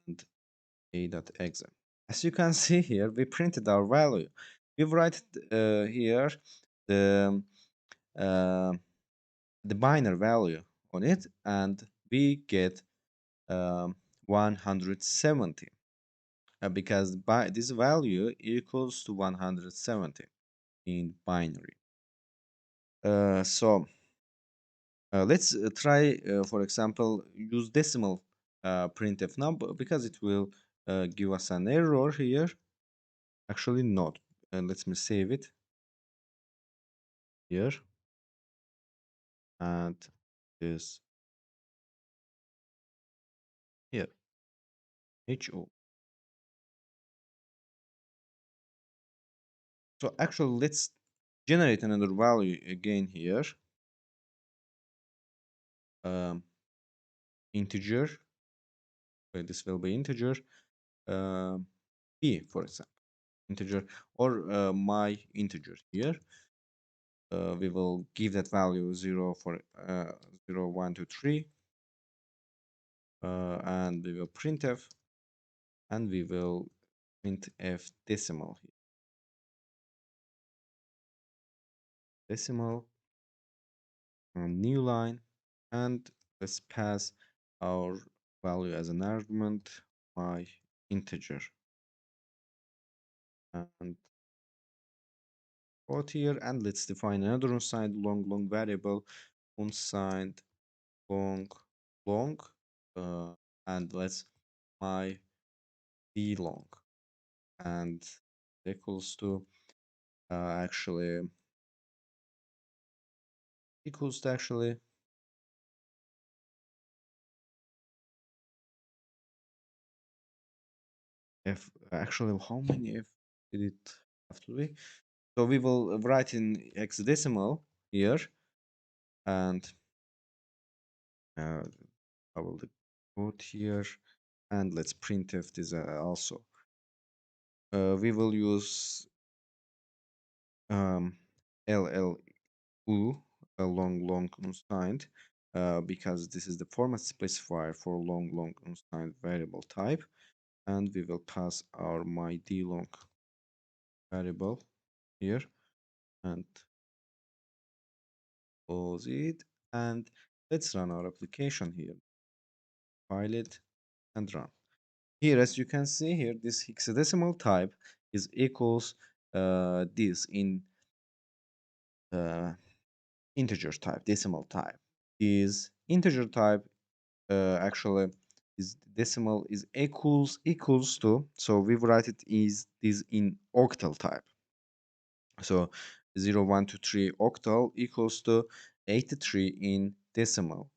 and a.exe. As you can see here, we printed our value. We write here the uh, the binary value on it, and we get um, 170 because by this value equals to 170 in binary. So let's try, for example, use decimal printf number because it will give us an error here. Actually, not. Let me save it here and this here. HO. So actually, let's generate another value again here. Um, integer. This will be integer. B, for example, integer or my integer here. We will give that value 0 for 0, 1, 2, 3, and we will printf, and we will printf decimal here. Decimal, new line, and let's pass our value as an argument, my integer, and quote here, and let's define another unsigned long variable, unsigned long long, uh, and let's my d long, and equals to actually equals to actually f, actually how many f did it have to be? So we will write in hexadecimal here, and I will put here, and let's printf this also. We will use LLU, a long unsigned, because this is the format specifier for long unsigned variable type, and we will pass our my d-long variable here and close it, and let's run our application here. File it and run. Here, as you can see here, this hexadecimal type is equals this in uh, integer type, decimal type. Is integer type actually is decimal is equals to, so we write it is in octal type. So 0, 1, 2, 3 octal equals to 83 in decimal,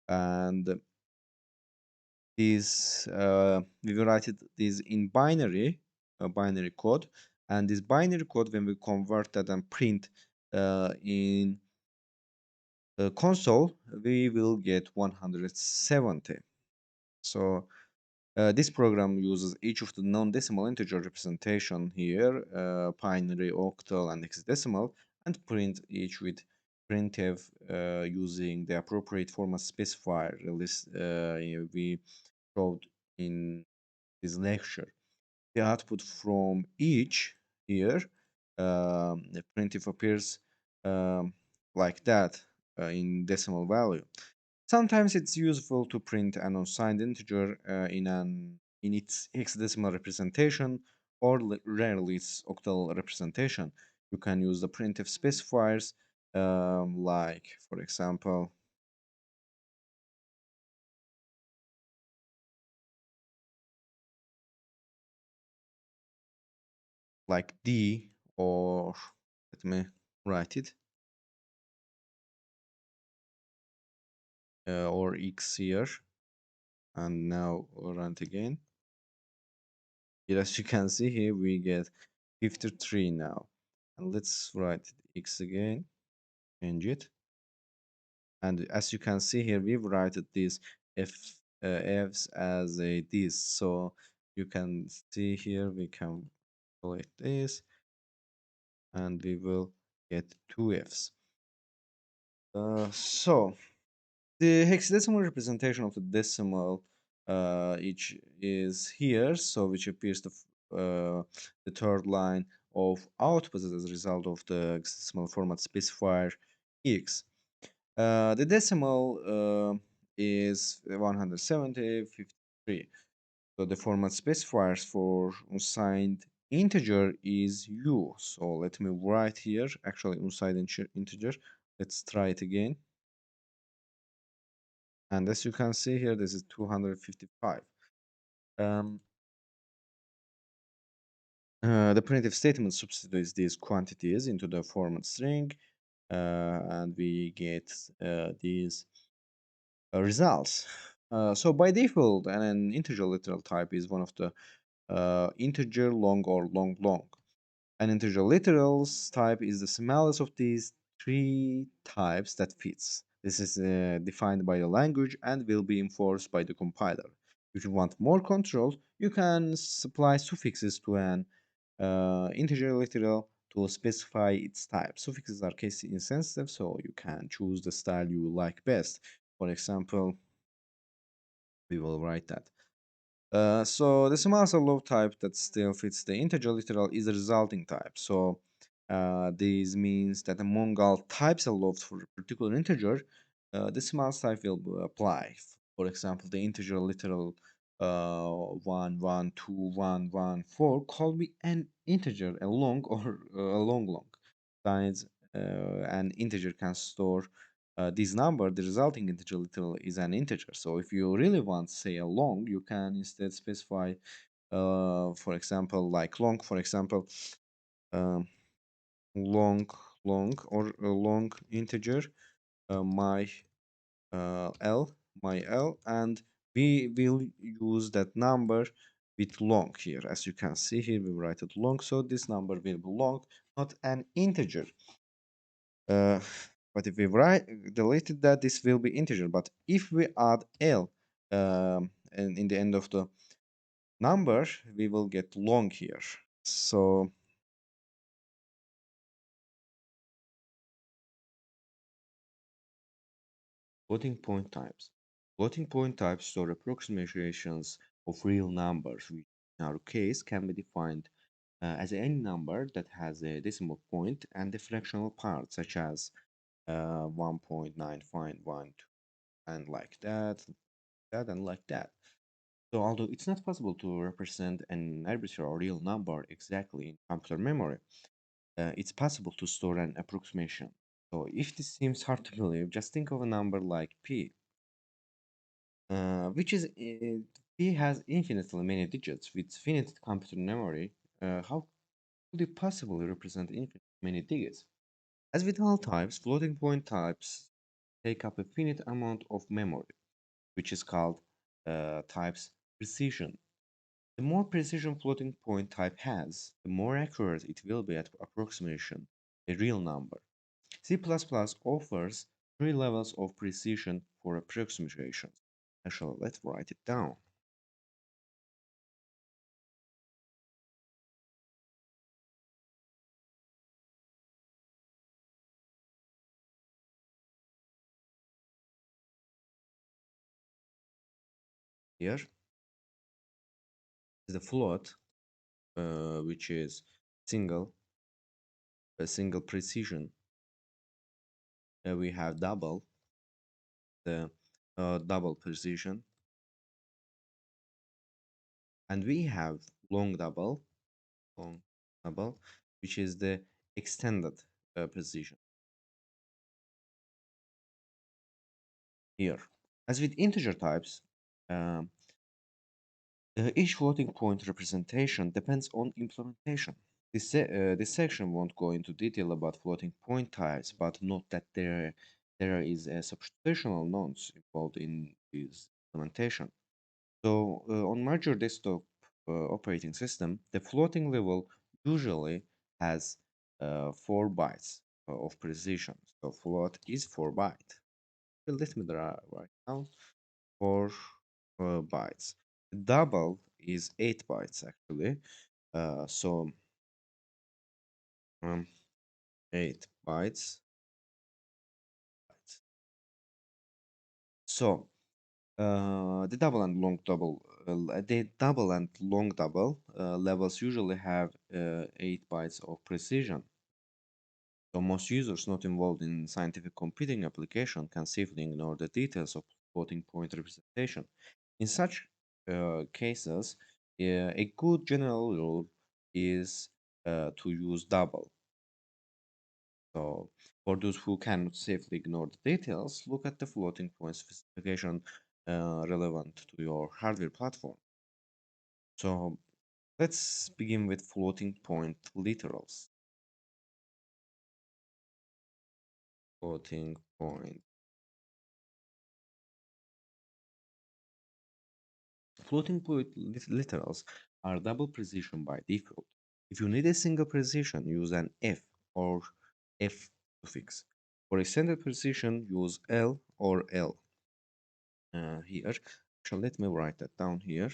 and this we will write it this in binary, binary code, and this binary code, when we convert that and print in console, we will get 170. So this program uses each of the non-decimal integer representation here, binary, octal, and hexadecimal, and print each with printf using the appropriate format specifier list we showed in this lecture. The output from each here, the printf appears um, like that in decimal value. Sometimes it's useful to print an unsigned integer in its hexadecimal representation, or rarely its octal representation. You can use the printf specifiers, like for example like d, or let me write it, or x here, and now run it again. Here, as you can see here, we get 53 now, and let's write x again, change it. And as you can see here, we've written this f f's as a this. So you can see here we can select this and we will get two f's. So the hexadecimal representation of the decimal each is here, so which appears the third line of output as a result of the hexadecimal format specifier x. The decimal is 170.53. So the format specifiers for unsigned integer is u. So let me write here, actually unsigned integer. Let's try it again. And as you can see here, this is 255. Um, the printf statement substitutes these quantities into the format string, and we get these results. So by default, an integer literal type is one of the integer long or long long. An integer literals type is the smallest of these three types that fits. This is defined by the language and will be enforced by the compiler. If you want more control, you can supply suffixes to an integer literal to specify its type. Suffixes are case insensitive, so you can choose the style you like best. For example, we will write that. So the smallest low type that still fits the integer literal is the resulting type. So this means that among all types allowed for a particular integer, the smallest type will apply. For example, the integer literal 1, 1, 2, 1, 1, 4 call me an integer, a long or a long long. Besides, an integer can store this number, the resulting integer literal is an integer. So if you really want, say, a long, you can instead specify, for example, like long, for example, um, long, long, or a long integer, my L, my L, and we will use that number with long here. As you can see here, we write it long, so this number will be long, not an integer. Uh, but if we write deleted that, this will be integer. But if we add L and in the end of the number, we will get long here. So floating point types. Floating point types store approximations of real numbers, which in our case can be defined as any number that has a decimal point and a fractional part, such as 1.951 and like that, and like that. So although it's not possible to represent an arbitrary or real number exactly in computer memory, it's possible to store an approximation. So if this seems hard to believe, just think of a number like p, which is p has infinitely many digits with finite computer memory. How could it possibly represent infinite many digits? As with all types, floating point types take up a finite amount of memory, which is called type's precision. The more precision floating point type has, the more accurate it will be at approximation, a real number. C++ offers three levels of precision for approximations. Actually, let's write it down. Here is the float, which is single, a single precision. We have double, the double precision, and we have long long double, which is the extended precision. Here, as with integer types, um, each floating point representation depends on implementation. This section won't go into detail about floating point types, but note that there is a substitutional nonce involved in this implementation. So on major desktop operating system, the floating level usually has 4 bytes of precision. So float is 4 byte. Well, let me draw right now 4 bytes. Double is 8 bytes actually. So um, 8 bytes. So the double and long double levels usually have 8 bytes of precision. So most users not involved in scientific computing application can safely ignore the details of floating point representation. In such cases, a good general rule is to use double. So for those who cannot safely ignore the details, look at the floating point specification relevant to your hardware platform. So let's begin with floating point literals. Floating point. Floating point literals are double precision by default. If you need a single precision, use an F or F suffix. For extended precision, use L or L. Here, so let me write that down here.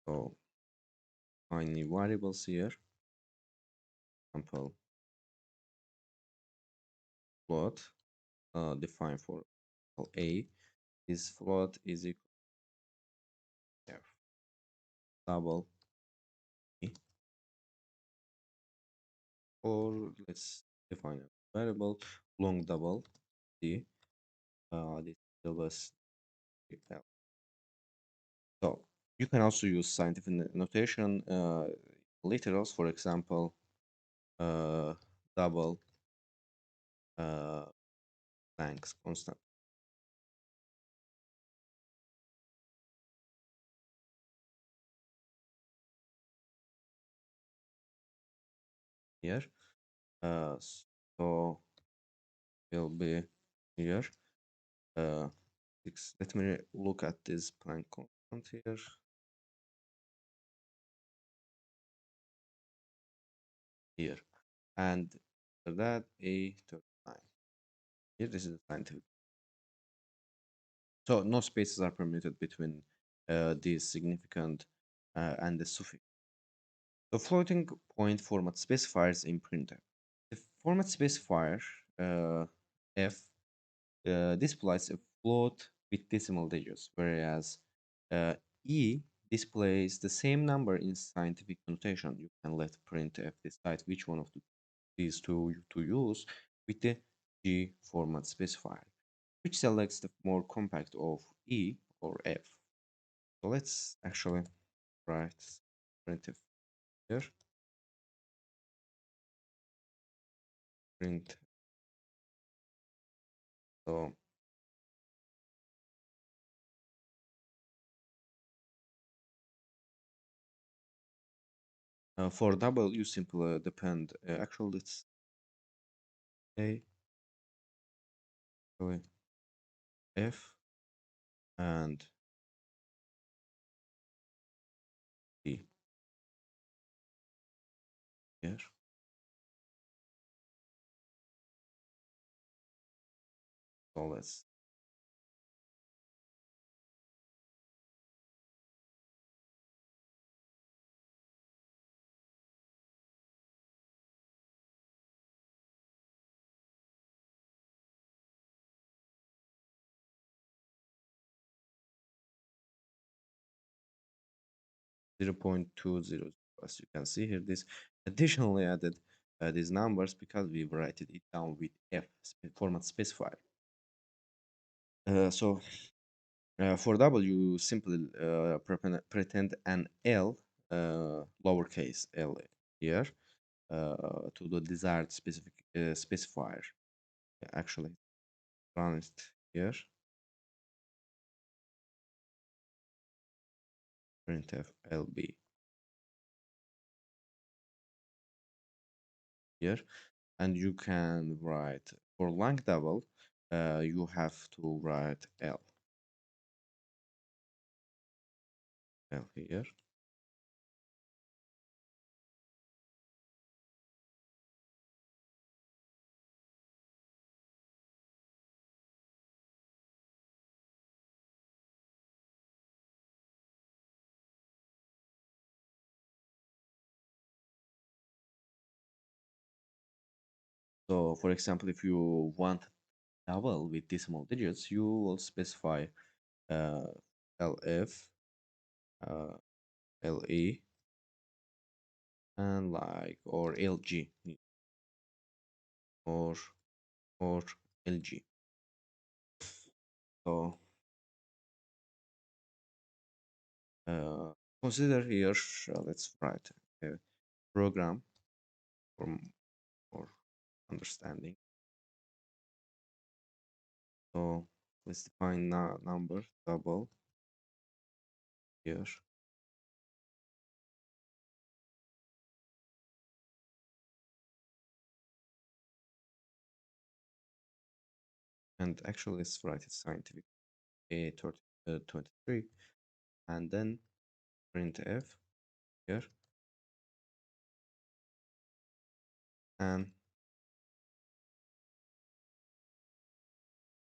So tiny variables here. Example float defined for A. This float is equal to F double A, or let's define a variable long double D. This will us L. So you can also use scientific notation literals, for example, double uh, Planck's constant here. So will be here. Uh, Let me look at this Planck constant here. Here, and after that A39. Here, this is the scientific. So no spaces are permitted between these significant and the suffix. The floating point format specifiers in printf. The format specifier f displays a float with decimal digits, whereas uh, e displays the same number in scientific notation. You can let printf decide which one of these two to use with the G format specifier, which selects the more compact of E or F. So let's actually write printf here. Print. So for double, you simply depend. Actually, let's say F and D here. So let's zero point 0.20. As you can see here, this additionally added these numbers because we write it down with F format specifier. So for W, simply pretend an L, lowercase l here, to the desired specific specifier. Actually, run it here. Printf lb here, and you can write for long double. You have to write L here. So, for example, if you want double with decimal digits, you will specify uh, LF, uh, LE, and like or LG or or LG. So uh, consider here. Let's write a program for more understanding. So let's define number double here and actually let's write it scientific A30, 23 and then printf here and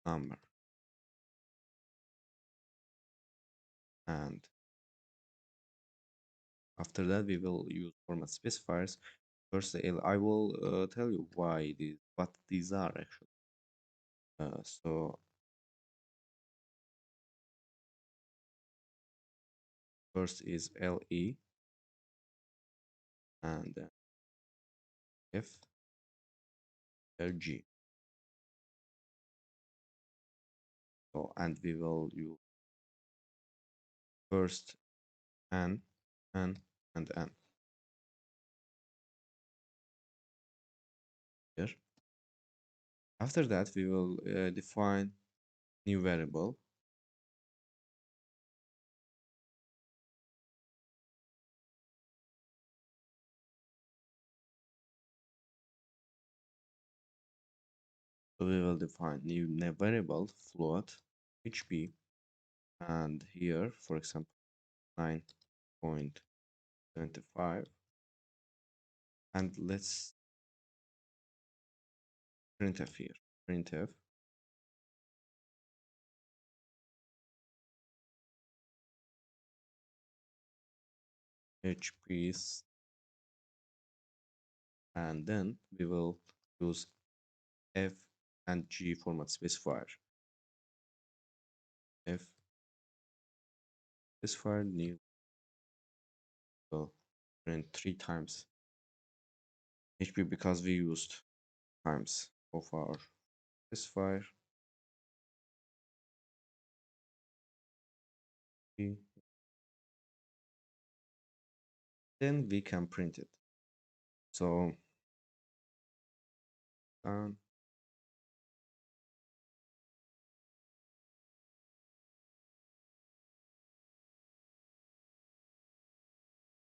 number and after that we will use format specifiers. First I will tell you why these what these are actually. So first is LE and then F LG. So and we will use first N N and N here. After that we will define new variable. So we will define new variable float HP and here for example 9.25 and let's printf here printf HPs and then we will use F and G format specifier. F specifier new will print 3 times HP because we used times of our specifier. Then we can print it. So um,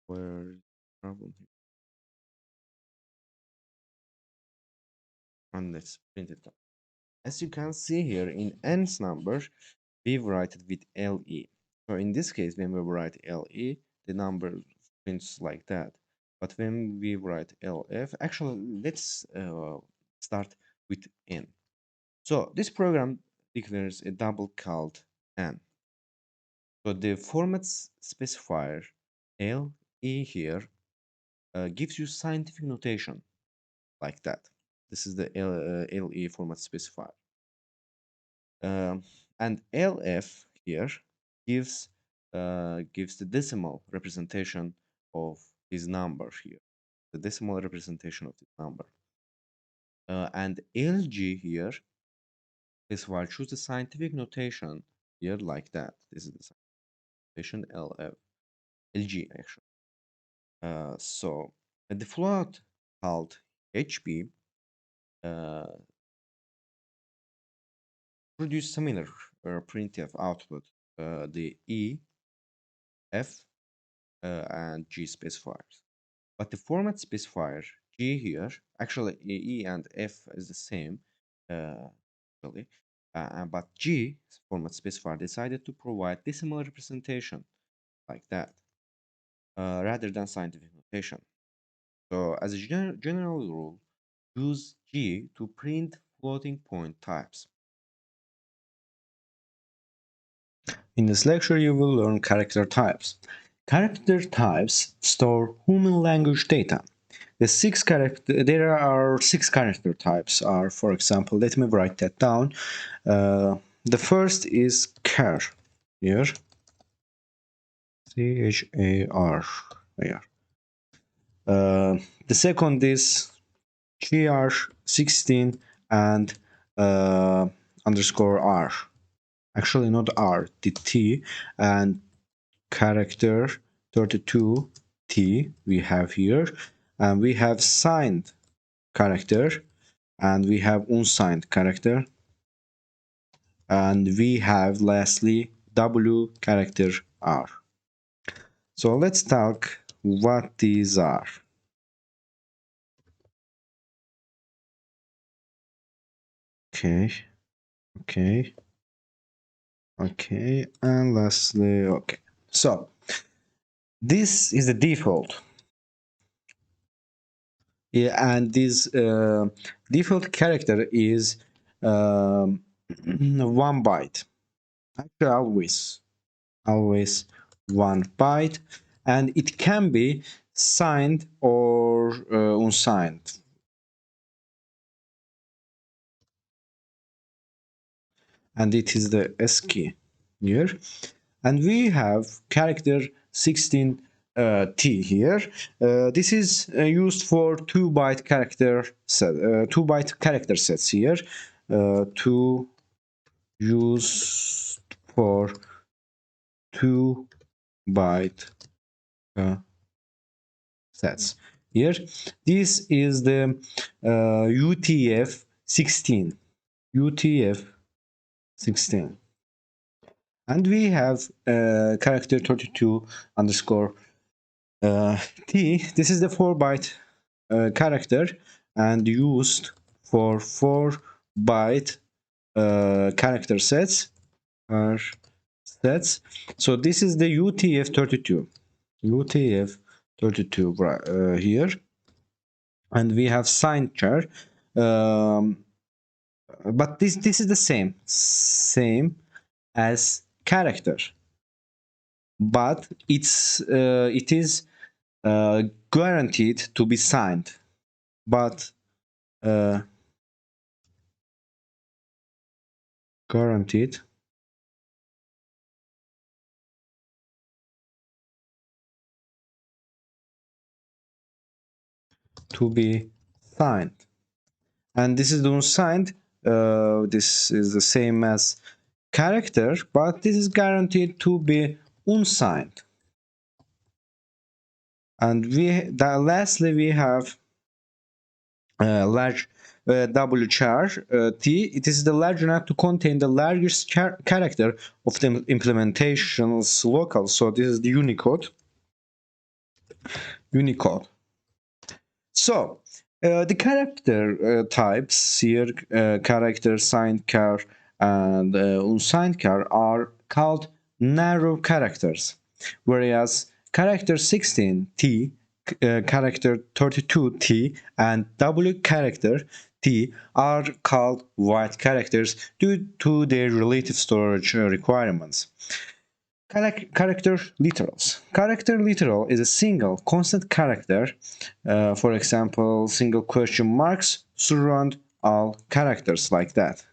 where is the problem here? And let's print it. As you can see here in n's number, we write it with LE. So in this case, when we write LE, the number prints like that. But when we write LF, actually, let's start with N. So this program declares a double called N. So the format specifier LE here gives you scientific notation like that. This is the LE format specifier. Um, and LF here gives gives the decimal representation of this number here, the decimal representation of this number. And LG here is why I choose the scientific notation here like that. This is the scientific notation LF, LG actually. So the float called HP uh, produce similar printf output, the E, F, and G specifiers. But the format specifier G here, actually E and F is the same, actually, but G format specifier decided to provide decimal representation like that, rather than scientific notation. So as a general rule, use G to print floating point types. In this lecture, you will learn character types. Character types store human language data. There are six character types. Are, for example, let me write that down. The first is char here, char here. The second is gr16 and underscore r. Actually, not r, the t, and character 32 t we have here, and we have signed character, and we have unsigned character, and we have lastly w character r. So let's talk what these are. Okay, okay, okay, and lastly, okay. So this is the default. Yeah, and this default character is um, 1 byte. Actually, always 1 byte, and it can be signed or unsigned. And it is the S key here. And we have character 16 T here. This is used for 2 byte character set, 2 byte character sets here. To use for 2 byte sets here. This is the UTF-16. UTF-16. And we have character 32 underscore T. This is the 4 byte character and used for 4 byte character sets. So this is the UTF-32. UTF-32 here. And we have signed char. But this is the same as character, but it is guaranteed to be signed, but guaranteed to be signed. And this is the unsigned. This is the same as character, but this is guaranteed to be unsigned. And lastly we have large W char T. It is the large enough to contain the largest character of the implementation's local. So this is the Unicode. So the character types here, character signed char and unsigned char, are called narrow characters, whereas character 16T, character 32T, and W character T are called wide characters due to their relative storage requirements. Character literals. Character literal is a single constant character. For example, single question marks surround all characters like that.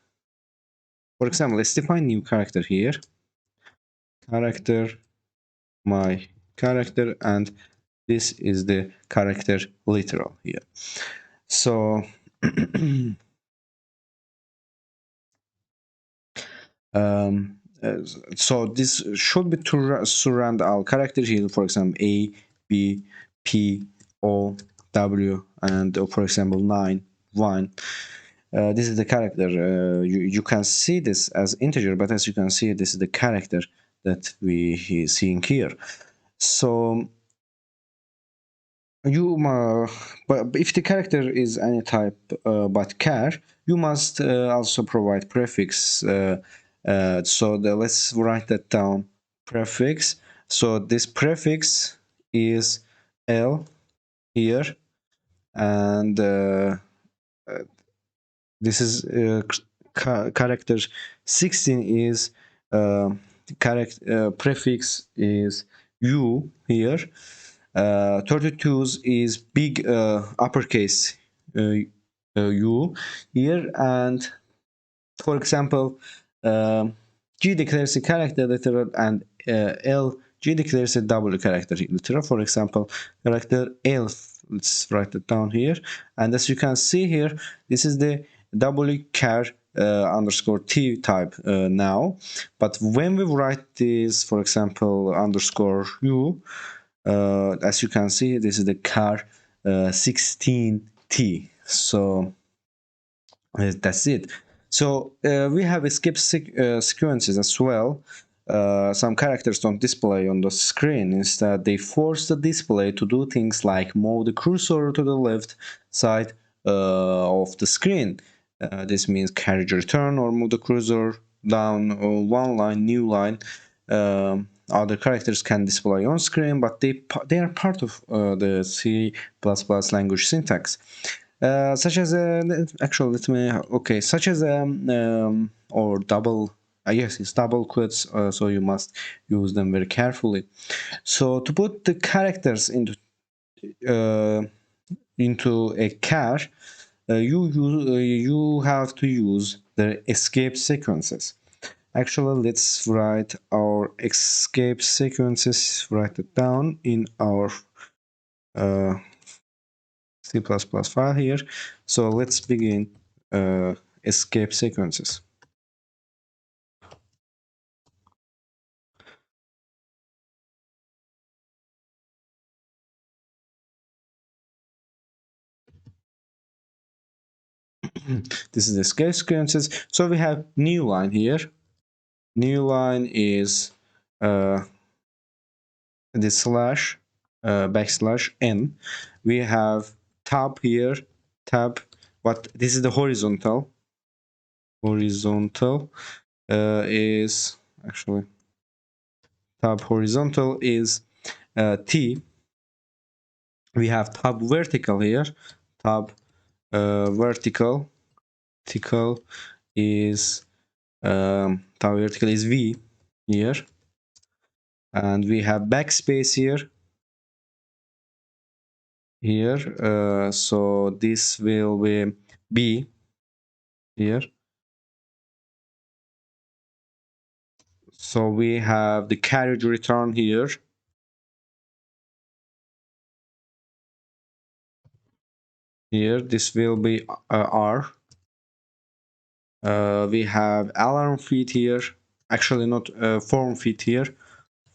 For example, let's define new character here. Character, my character, and this is the character literal here. So so this should be to surround all characters here, for example A, B, P, O, W, and for example 9, 1. This is the character. You can see this as integer, but as you can see, this is the character that we seeing here. So but if the character is any type but char, you must also provide prefix. Let's write that down. Prefix. So this prefix is L here, and this is character 16 is character prefix is U here, 32's is big uppercase U here, and for example, G declares a character literal and L G declares a double character literal. For example, character L. Let's write it down here. And as you can see here, this is the W char underscore T type now. But when we write this, for example, underscore U, as you can see, this is the char 16T. So that's it. So we have escape sequences as well. Some characters don't display on the screen. Instead, they force the display to do things like move the cursor to the left side of the screen. This means carriage return or move the cursor down one line, new line. Other characters can display on screen, but they are part of the C++ language syntax. Such as actually let me okay such as or double yes, it's double quotes, so you must use them very carefully. So to put the characters uh, into a char, you have to use the escape sequences. Actually, let's write our escape sequences, write it down in our uh, C++ file here. So let's begin escape sequences. This is the escape sequences. So we have new line here. New line is the slash backslash n. We have tab here. Tab. What this is the horizontal. Horizontal is actually tab horizontal is T. We have tab vertical here. Tab vertical is tab vertical is V here, and we have backspace here. So this will be B here. So we have the carriage return here. Here, this will be R. We have alarm feed here. Actually, not form feed here.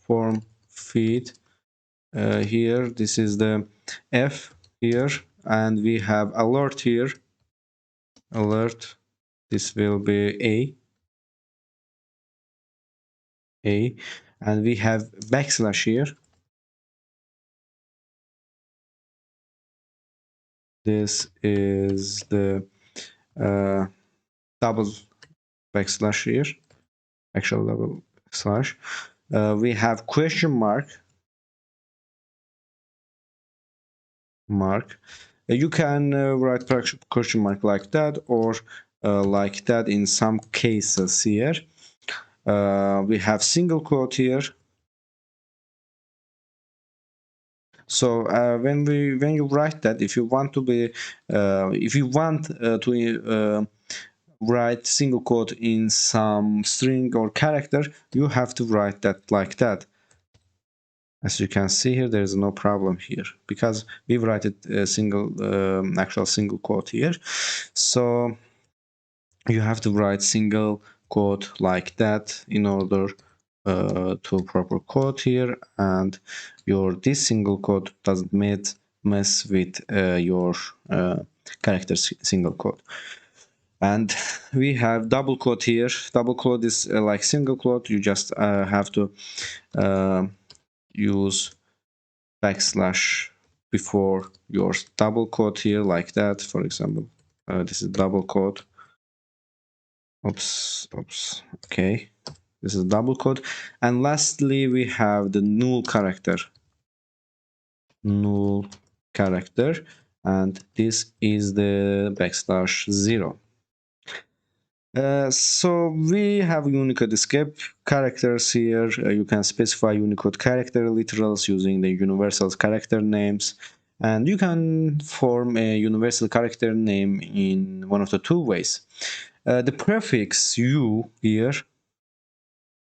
Form feed here. This is the F here, and we have alert here. Alert. This will be A, and we have backslash here. This is the double backslash here. Actual double slash. We have question mark. You can write question mark like that, or like that in some cases here. We have single quote here. So when you write that, if you want to be if you want to write single quote in some string or character, you have to write that like that. As you can see here, there is no problem here because we write it single actual single quote here. So you have to write single quote like that in order to proper quote here, and this single quote doesn't mess with your character single quote. And we have double quote here. Double quote is like single quote. You just have to use backslash before your double quote here like that. For example, this is double quote. Oops. Okay, this is double quote. And lastly, we have the null character. Null character, and this is the backslash 0. So we have Unicode escape characters here. You can specify Unicode character literals using the universal character names, and you can form a universal character name in one of the two ways. The prefix U here,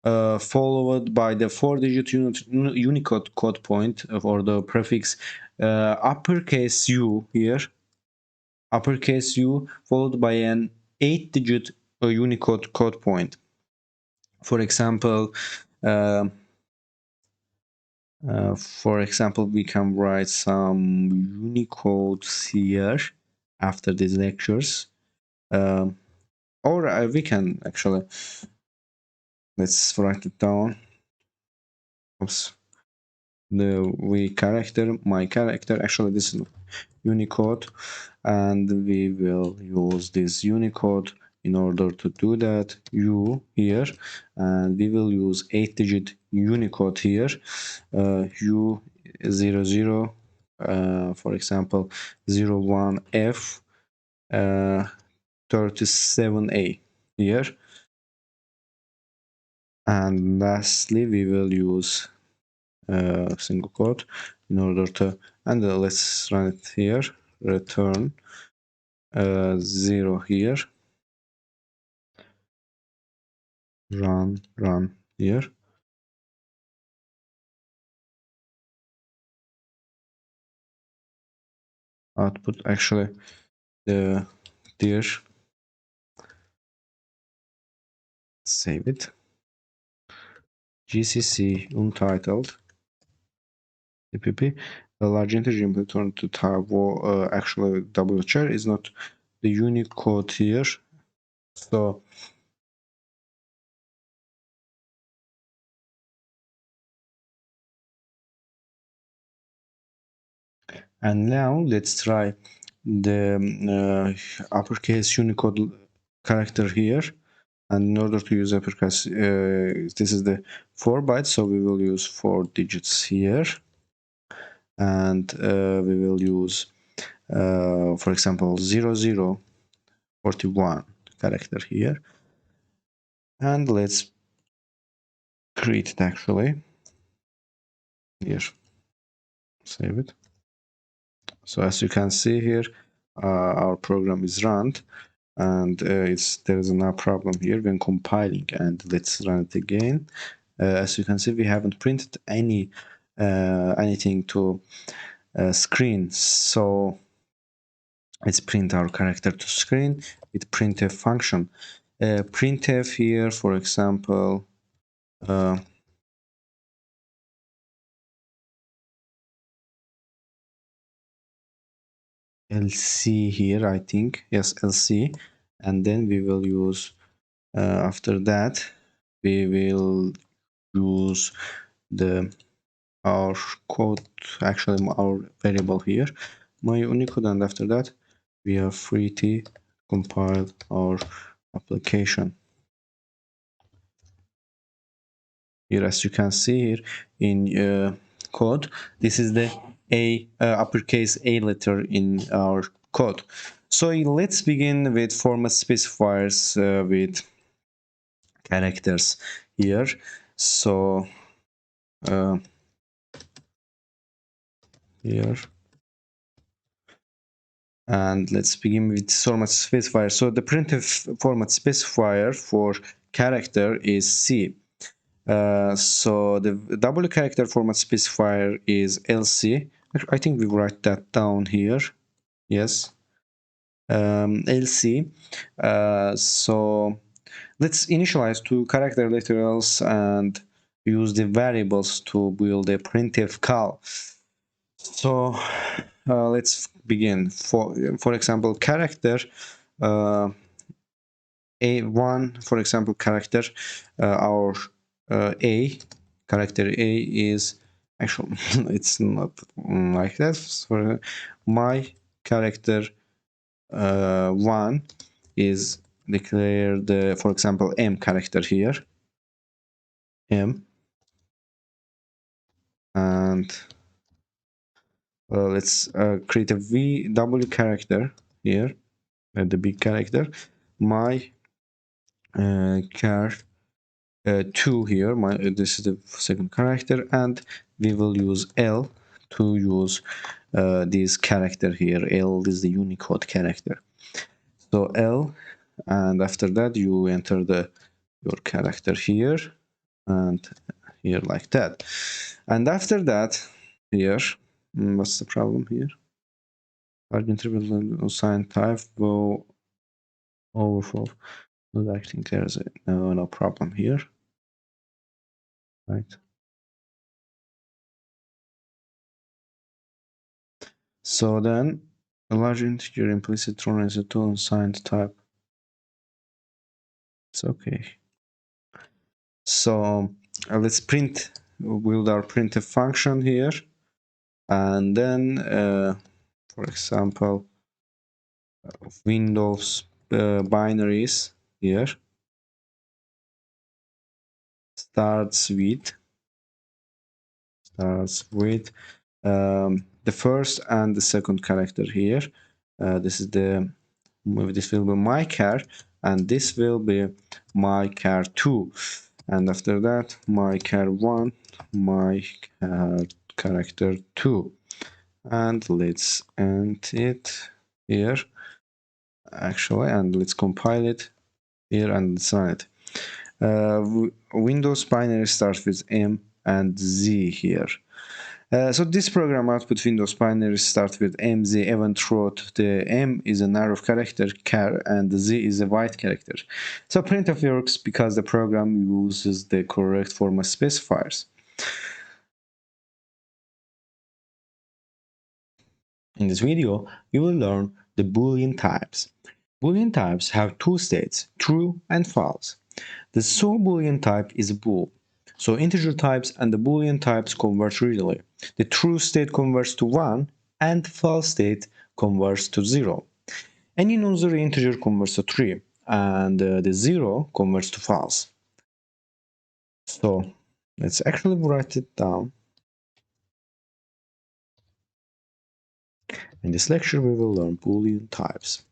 followed by the four-digit Unicode code point for the prefix uppercase U here, uppercase U, followed by an 8-digit Unicode code point. For example, uh, we can write some Unicodes here after these lectures, um, or we can actually let's write it down. Oops. My character. Actually, this is Unicode, and we will use this Unicode in order to do that. U here, and we will use 8-digit Unicode here. U00, for example, 01F 37A here, and lastly we will use single quote in order to, and let's run it here, return 0 here, run here, output actually the there, save it, gcc untitled cpp, a large integer return to type. Actually wchar is not the Unicode here, so and now let's try the uppercase Unicode character here. And in order to use uppercase, this is the 4 bytes, so we will use 4 digits here, and we will use, for example, 0041 character here, and let's create it actually here, save it. So as you can see here, our program is run, and there is no problem here when compiling. And let's run it again. As you can see, we haven't printed anything to screen, so let's print our character to screen with printf function. Printf here, for example, lc here, I think, yes, lc, and then we will use, after that we will use our code, actually our variable here, my Unicode, and after that we are free to compile our application. Here, as you can see here in code, this is the uppercase A letter in our code. So let's begin with format specifiers with characters here. So here, and let's begin with format specifier. So the printf format specifier for character is C. So the W character format specifier is LC. I think we write that down here. Yes, LC. So let's initialize two character literals and use the variables to build a printf call. So let's begin. For example, character A1, for example, character, our A character A is actually it's not like that. So my character 1 is declared the, for example, M character here, M, and let's create a VW character here, the big character. My char 2 here. This is the second character, and we will use L to use this character here. L is the Unicode character. So L, and after that you enter your character here and here like that. And after that, here, what's the problem here? Target will assign type will overflow. Not acting there's no problem here, right? So then a large integer implicit thrown as a tool assigned type. It's okay. So let's build our printf function here, and then for example Windows binaries here starts with the first and the second character here. This will be my char, and this will be my char 2, and after that my char 1, my character 2, and let's end it here actually, and let's compile it here and let's run it. Windows binary starts with M and Z here. So this program output Windows binary starts with MZ event throat. The M is a narrow character char and the Z is a wide character. So printf works because the program uses the correct format specifiers. In this video, you will learn the Boolean types. Boolean types have two states, true and false. The sole Boolean type is a bool. So integer types and the Boolean types converge readily. The true state converts to 1 and false state converts to 0. Any non-zero integer converts to 3 and the 0 converts to false. So let's actually write it down. In this lecture we will learn Boolean types.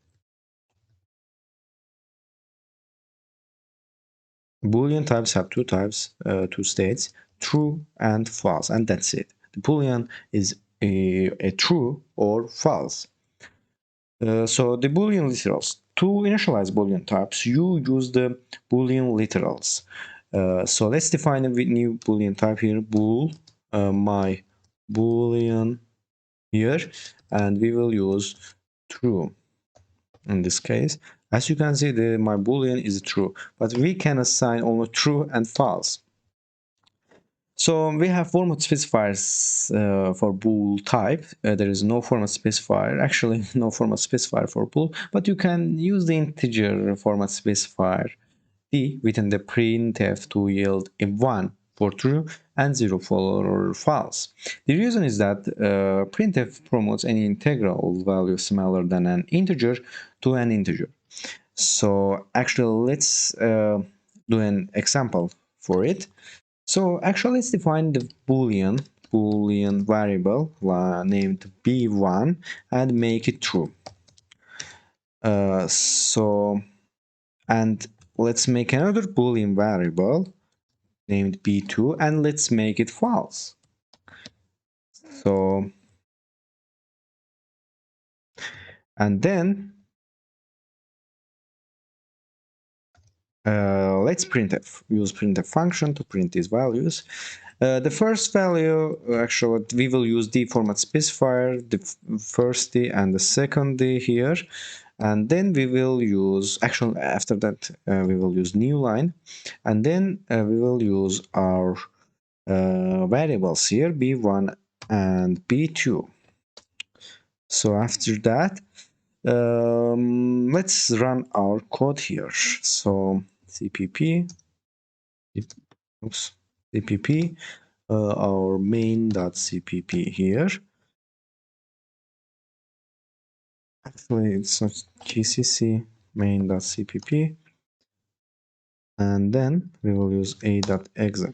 Boolean types have two types, two states, true and false, and that's it. The Boolean is a true or false. So the Boolean literals. To initialize Boolean types, you use the Boolean literals. So let's define a new Boolean type here, bool, my Boolean here, and we will use true. In this case, as you can see, my Boolean is true, but we can assign only true and false. So we have format specifiers for bool type. There is no format specifier, actually no format specifier for bool, but you can use the integer format specifier d within the printf to yield a 1 for true and 0 for false. The reason is that printf promotes any integral value smaller than an integer to an integer. So actually let's do an example for it. So actually let's define the boolean variable named b1 and make it true. And let's make another boolean variable named b2 and let's make it false. So and then let's use printf function to print these values. The first value, actually, we will use the format specifier, the first d and the second d here, and then we will use, actually, after that, we will use new line, and then we will use our variables here, b1 and b2. So after that, let's run our code here. So cpp, oops, cpp, our main.cpp here. Actually, it's not gcc main.cpp, and then we will use a.exe.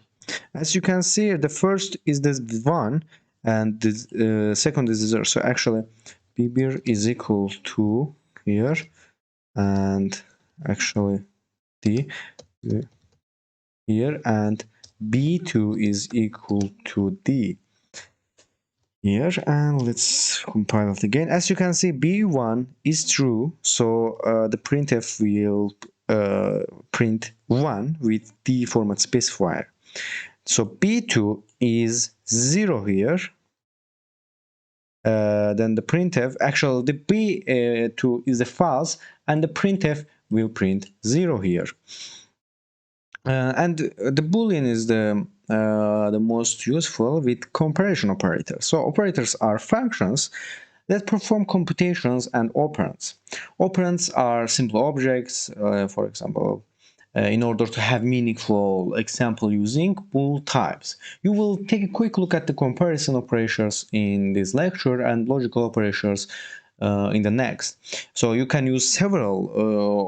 As you can see, the first is this 1 and the second is 0. So actually bbir is equal to here, and actually D here, and B2 is equal to D here. And let's compile it again. As you can see, B1 is true, so the printf will print 1 with D format specifier. So B2 is 0 here. Then the printf, actually the B2 is a false, and the printf will print 0 here. And the boolean is the most useful with comparison operators. So operators are functions that perform computations and operands. Operands are simple objects, for example, in order to have meaningful example using bool types. You will take a quick look at the comparison operators in this lecture and logical operators in the next. So you can use several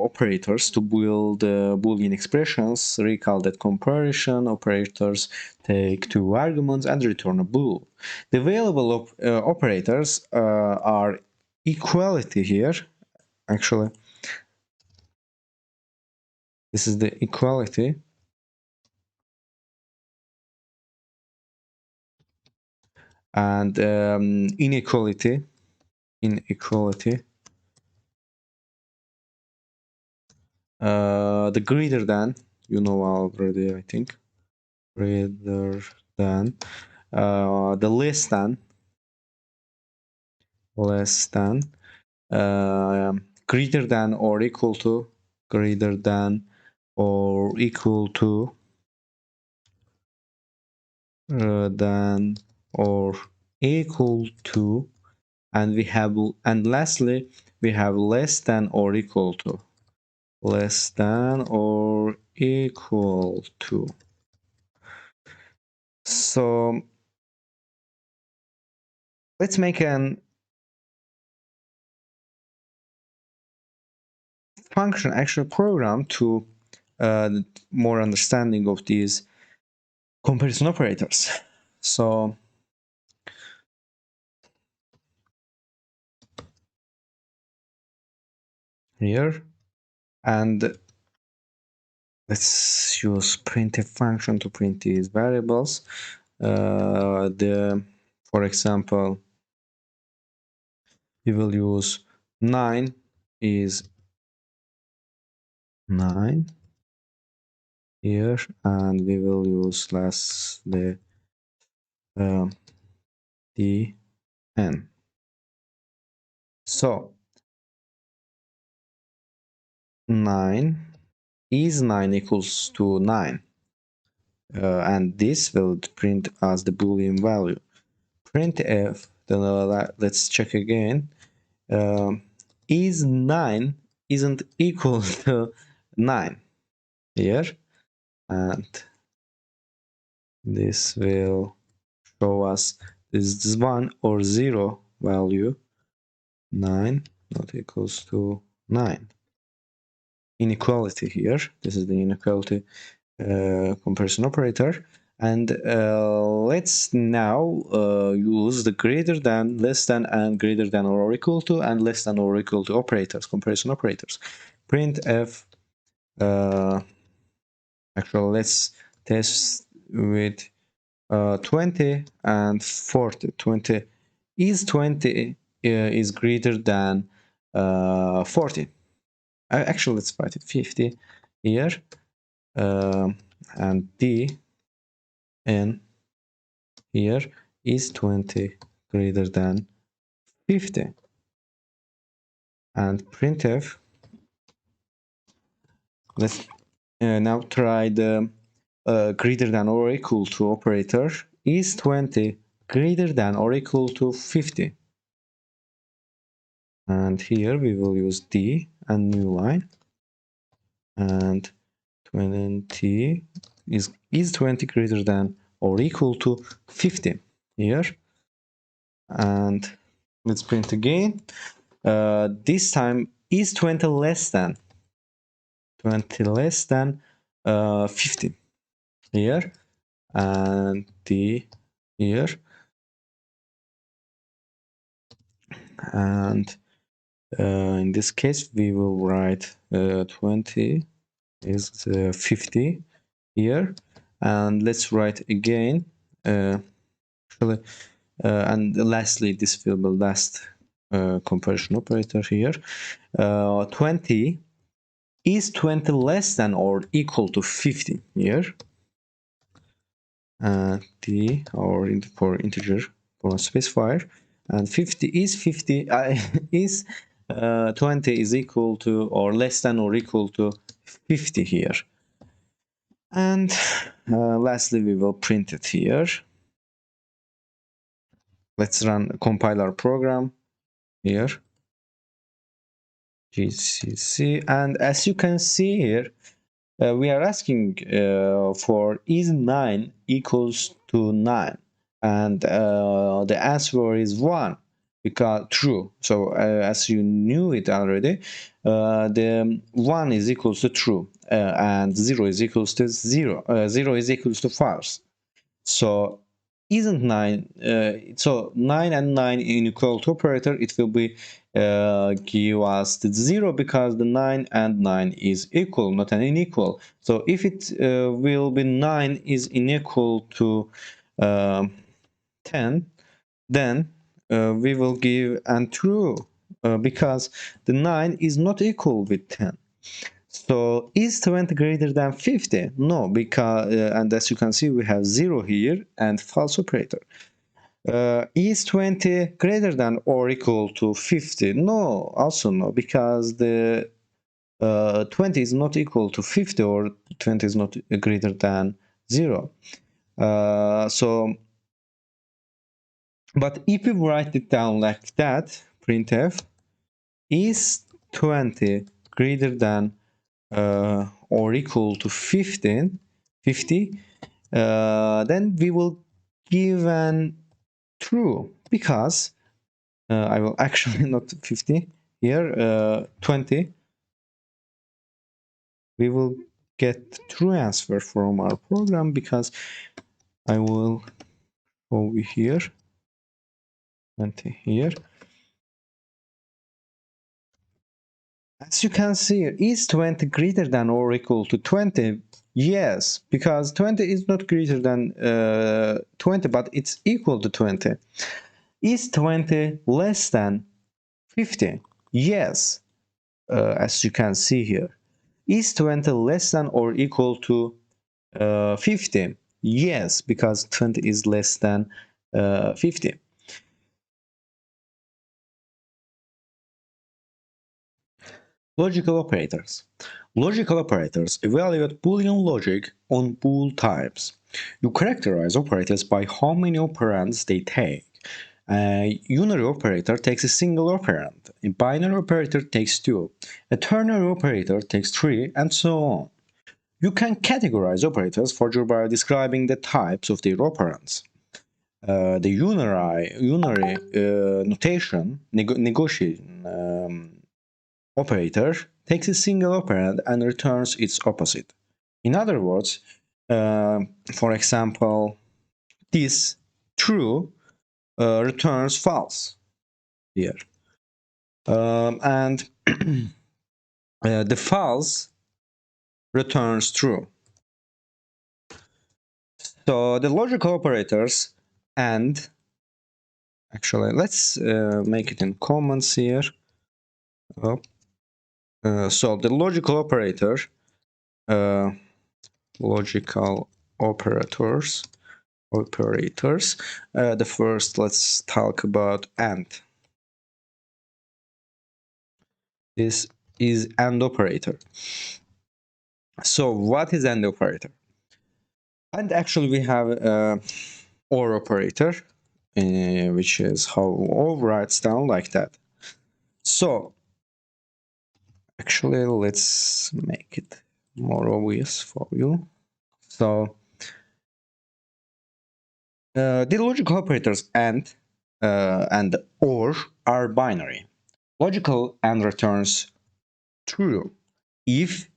operators to build Boolean expressions. Recall that comparison operators take two arguments and return a bool. The available operators are equality here. Actually, this is the equality, and inequality, the greater than, you know already, I think, greater than, the less than, greater than or equal to, greater than or equal to, than or equal to, and we have, and lastly we have less than or equal to, less than or equal to. So let's make an function actual program to more understanding of these comparison operators. So here, and let's use printf function to print these variables. For example, we will use 9 is 9 here, and we will use the dn. So 9 is 9 equals to 9, and this will print as the boolean value. Printf, then let's check again. Is 9 isn't equal to 9 here, and this will show us this 1 or 0 value. 9 not equals to 9. Inequality here. This is the inequality comparison operator. And let's now use the greater than, less than, and greater than or equal to, and less than or equal to operators, comparison operators. Printf, actually let's test with 20 and 40. 20 is greater than 40. Actually, let's write it 50 here, and d n here is 20 greater than 50. And printf, let's now try the greater than or equal to operator. Is 20 greater than or equal to 50? And here we will use d and new line, and 20 is 20 greater than or equal to 50 here. And let's print again. This time is 20 less than 50 here, and d here, and in this case we will write 20 is 50 here, and let's write again. Actually, and lastly, this will be last comparison operator here. 20 is 20 less than or equal to 50 here. T or for integer for a specifier, and 50 is 50 is 20 is equal to or less than or equal to 50 here. And lastly, we will print it here. Let's compile our program here, GCC, and as you can see here, we are asking for is 9 equals to 9, and the answer is 1, because true. So as you knew it already, the 1 is equals to true, and 0 is equals to 0. 0 is equals to false. So isn't 9, so 9 and 9 in equality operator, it will be give us the 0, because the 9 and 9 is equal, not an unequal. So if it will be 9 is unequal to 10, then we will give and true, because the 9 is not equal with 10. So is 20 greater than 50? No, because and as you can see, we have 0 here and false operator. Is 20 greater than or equal to 50? No, also no, because the 20 is not equal to 50, or 20 is not greater than 0. But if we write it down like that, printf is 20 greater than or equal to 50, then we will give an true, because I will actually not 50 here, 20. We will get true answer from our program, because I will over here 20 here. As you can see, is 20 greater than or equal to 20? Yes, because 20 is not greater than 20, but it's equal to 20. Is 20 less than 50? Yes, as you can see here. Is 20 less than or equal to 50? Yes, because 20 is less than 50. Logical operators. Logical operators evaluate Boolean logic on bool types. You characterize operators by how many operands they take. A unary operator takes a single operand. A binary operator takes two. A ternary operator takes three, and so on. You can categorize operators further by describing the types of their operands. The unary notation negotiation operator takes a single operand and returns its opposite. In other words, for example, this true returns false here, and the false returns true. So the logical operators, and actually let's make it in comments here. Oh. So the logical operator, logical operators, the first, let's talk about AND. This is AND operator. So what is AND operator? And actually we have OR operator, which is how all writes down like that. So actually let's make it more obvious for you. So the logical operators and OR are binary. Logical AND returns true if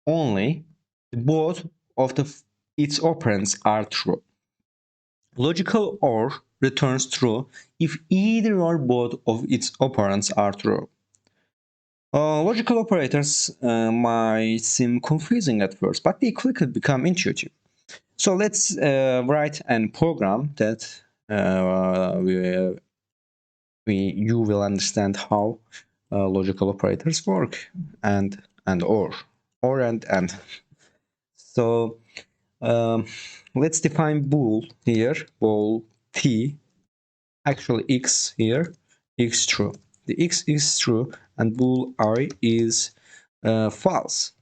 only both of its operands are true. Logical OR returns true if either or both of its operands are true. Logical operators might seem confusing at first, but they quickly become intuitive. So let's write a program that you will understand how logical operators work, and or and. So um, let's define bool here. Bool t, actually x here, x true. The x is true and bool I is false.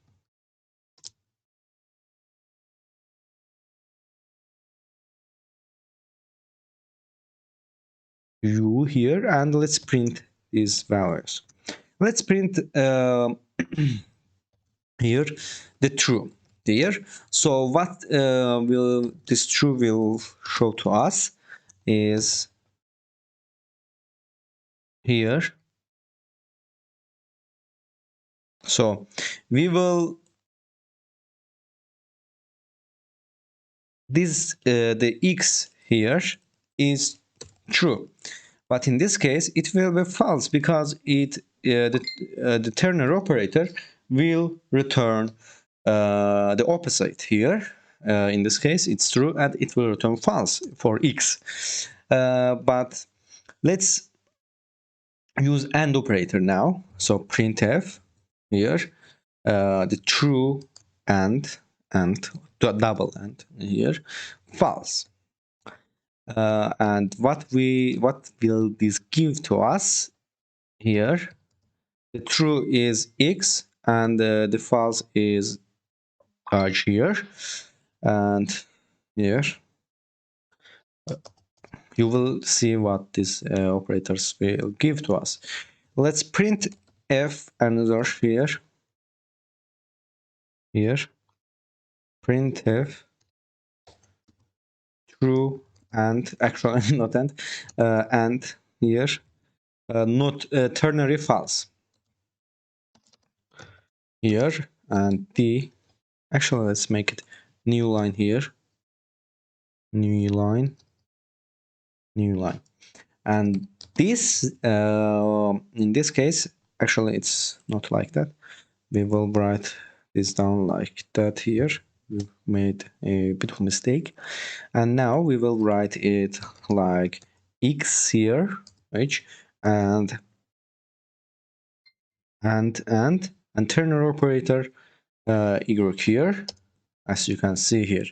U here, and let's print these values. Let's print here the true there. So what will this true will show to us is here. So we will this the x here is true, but in this case it will be false because the Turner operator will return the opposite here. In this case it's true and it will return false for x. But let's use AND operator now. So printf here, the true and double AND here, false. And what will this give to us here? The true is x and the false is here, and here you will see what these operators will give to us. Let's print f another here printf true and actually not and here not ternary false here, and d, actually let's make it new line here, new line, new line. And this in this case actually it's not like that. We will write this down like that here. We made a bit of a mistake, and now we will write it like x here, h, and and Turner operator y here, as you can see here.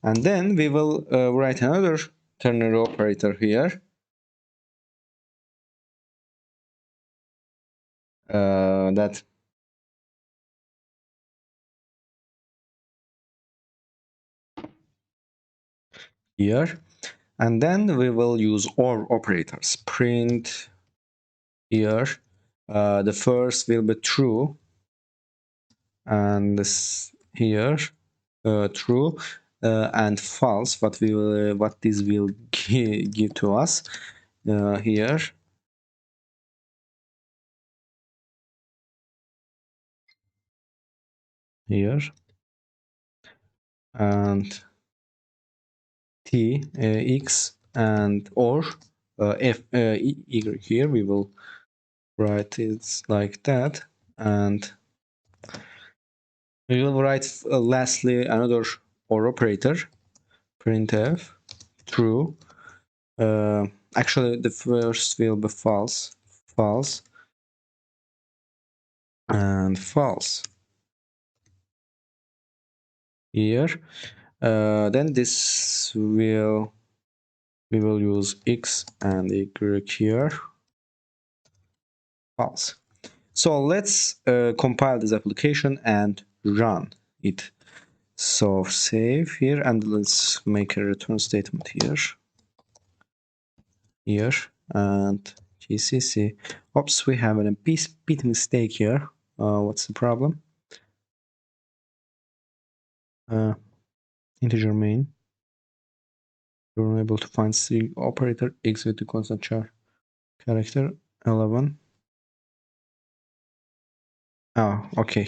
And then we will write another Turner operator here, that here, and then we will use OR operators. Print here, the first will be true, and this here true and false. What we will what this will give to us here. Here and t x and or f y here we will write it like that, and we will write lastly another or operator, printf true, actually the first will be false, false and false here. Then this will we will use x and y here, false. So let's compile this application and run it. So save here, and let's make a return statement here, and gcc. Oops, we have a bit mistake here. What's the problem? Integer main. You're unable to find C operator x with the constant char character 11. Oh, okay.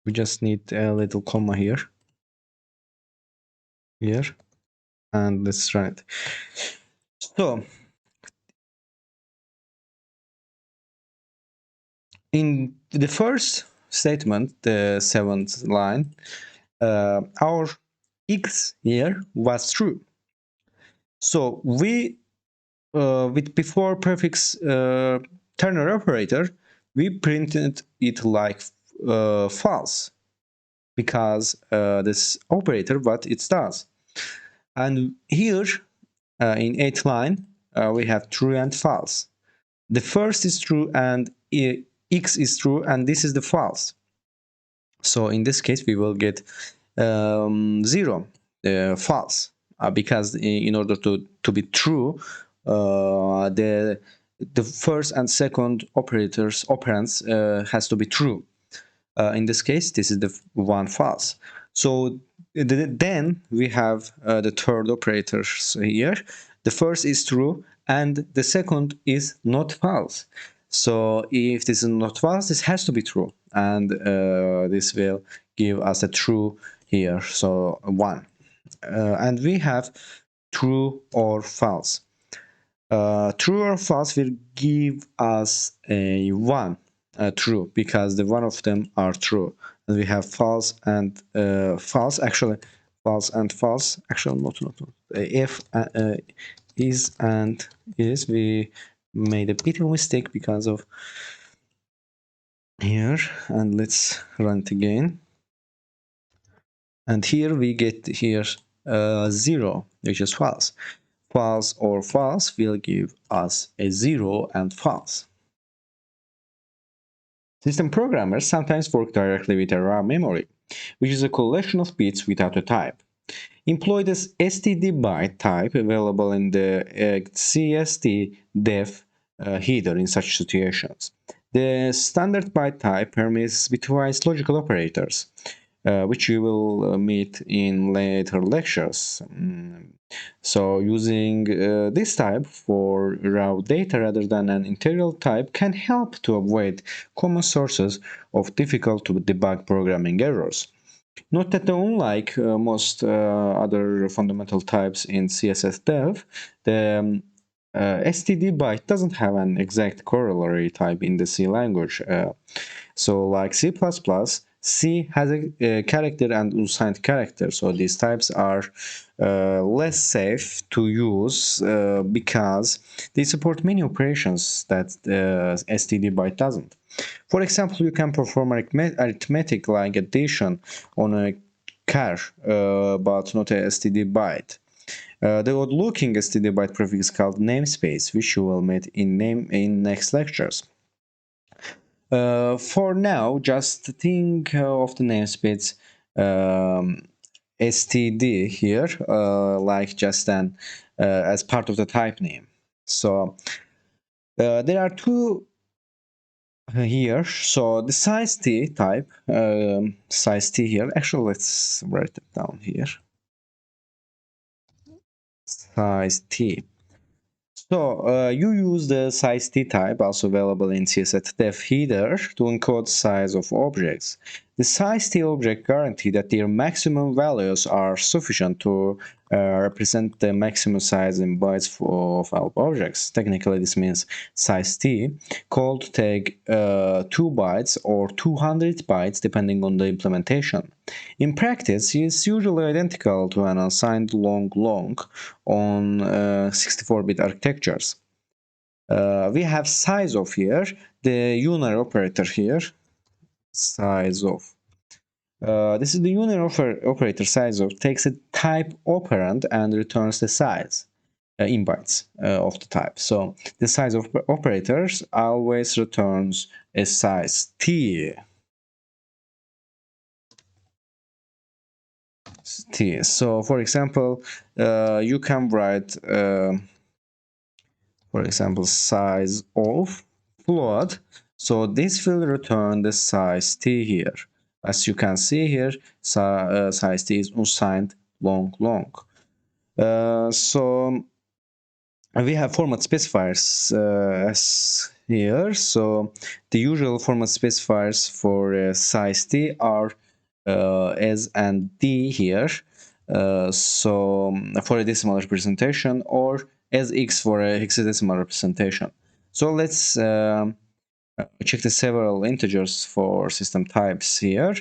We just need a little comma here, and let's run it. So in the first statement, the seventh line, our x here was true. So we, with before prefix Turner operator, we printed it like false, because this operator what it does. And here in 8th line, we have true and false. The first is true and x is true, and this is the false. So in this case, we will get 0, false, because in order to be true, the first and second operands has to be true. In this case, this is the one false. So then we have the third operators here. The first is true and the second is not false. So if this is not false, this has to be true, and this will give us a true here. So 1, and we have true or false. True or false will give us a 1, true, because the one of them are true. And we have false and false, actually false and false, actually not if is and is. We made a bit of mistake because of here, and let's run it again. And here we get here 0, which is false. False or false will give us a 0 and false. System programmers sometimes work directly with a raw memory, which is a collection of bits without a type. Employ the std byte type available in the CST-def header in such situations. The standard byte type permits bitwise logical operators, which you will meet in later lectures. So using this type for raw data rather than an integral type can help to avoid common sources of difficult to debug programming errors. Note that unlike most other fundamental types in CSS dev, the std byte doesn't have an exact corollary type in the C language. So like C++, C has a character and unsigned character, so these types are less safe to use because they support many operations that std byte doesn't. For example, you can perform arithmetic like addition on a char, but not a std byte. The odd-looking std byte prefix is called namespace, which you will meet in next lectures. For now, just think of the namespace std here, like just an as part of the type name. So there are two here. So the size t type, size t here. Actually, let's write it down here. Size t. So you use the size t type, also available in CSS-def header, to encode size of objects. The size t object guarantee that their maximum values are sufficient to represent the maximum size in bytes of all objects. Technically, this means size t, called take 2 bytes or 200 bytes depending on the implementation. In practice, it's usually identical to an unsigned long on 64-bit architectures. We have size of here, the unary operator here, size of. This is the unary operator size of, takes a type operand and returns the size in bytes of the type. So the size of operators always returns a size t. So for example, you can write for example size of float, so this will return the size t here. As you can see here, size t is unsigned long. So we have format specifiers as here. So the usual format specifiers for size t are S and D here. So for a decimal representation, or as X for a hexadecimal representation. So let's check the several integers for system types here.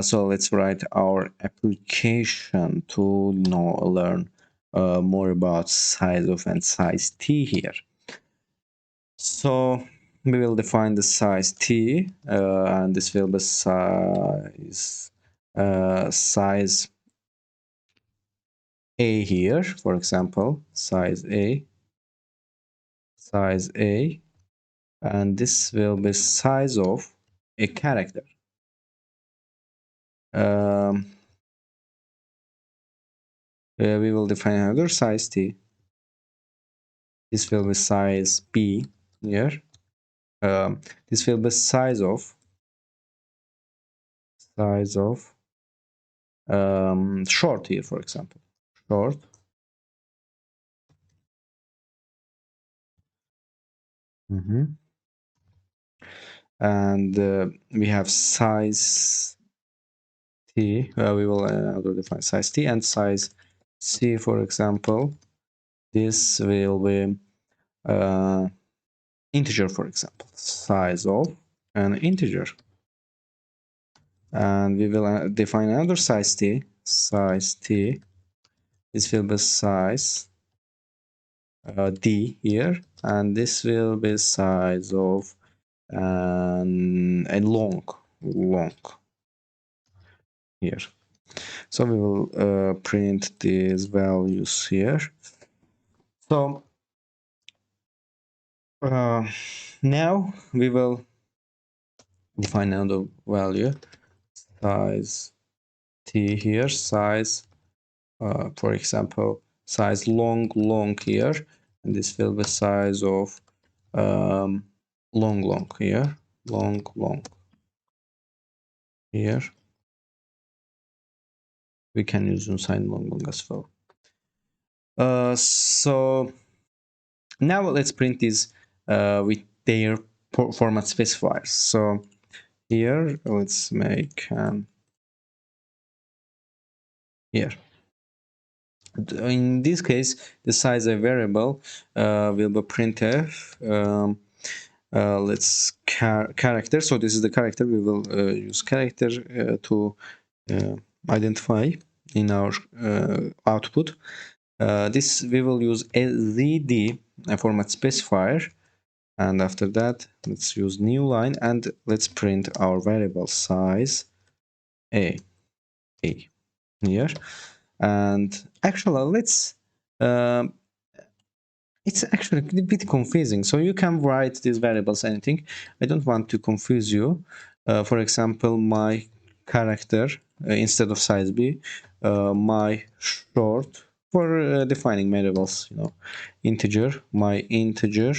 So let's write our application to learn more about size of and size t here. So we will define the size t, and this will be size a here, for example, size a, and this will be size of a character. Um, we will define another size t. This will be size b here. This will be size of short here, for example, short. And we have size t. We will define size t and size c, for example. This will be integer, for example, size of an integer. And we will define another size t. This will be size d here, and this will be size of a long here. So we will print these values here. So now we will define another value, size t here, size for example size long here, and this will be size of long here, long here. We can use unsigned long as well. So now let's print these with their format specifiers. So here let's make here. In this case, the size of variable will be printf. Let's character. So this is the character. We will use character to identify in our output. This we will use a ZD format specifier, and after that let's use new line and let's print our variable size a here. And actually let's it's actually a bit confusing, so you can write these variables anything. I don't want to confuse you. For example, my character instead of size b, my short for defining variables, integer, my integer,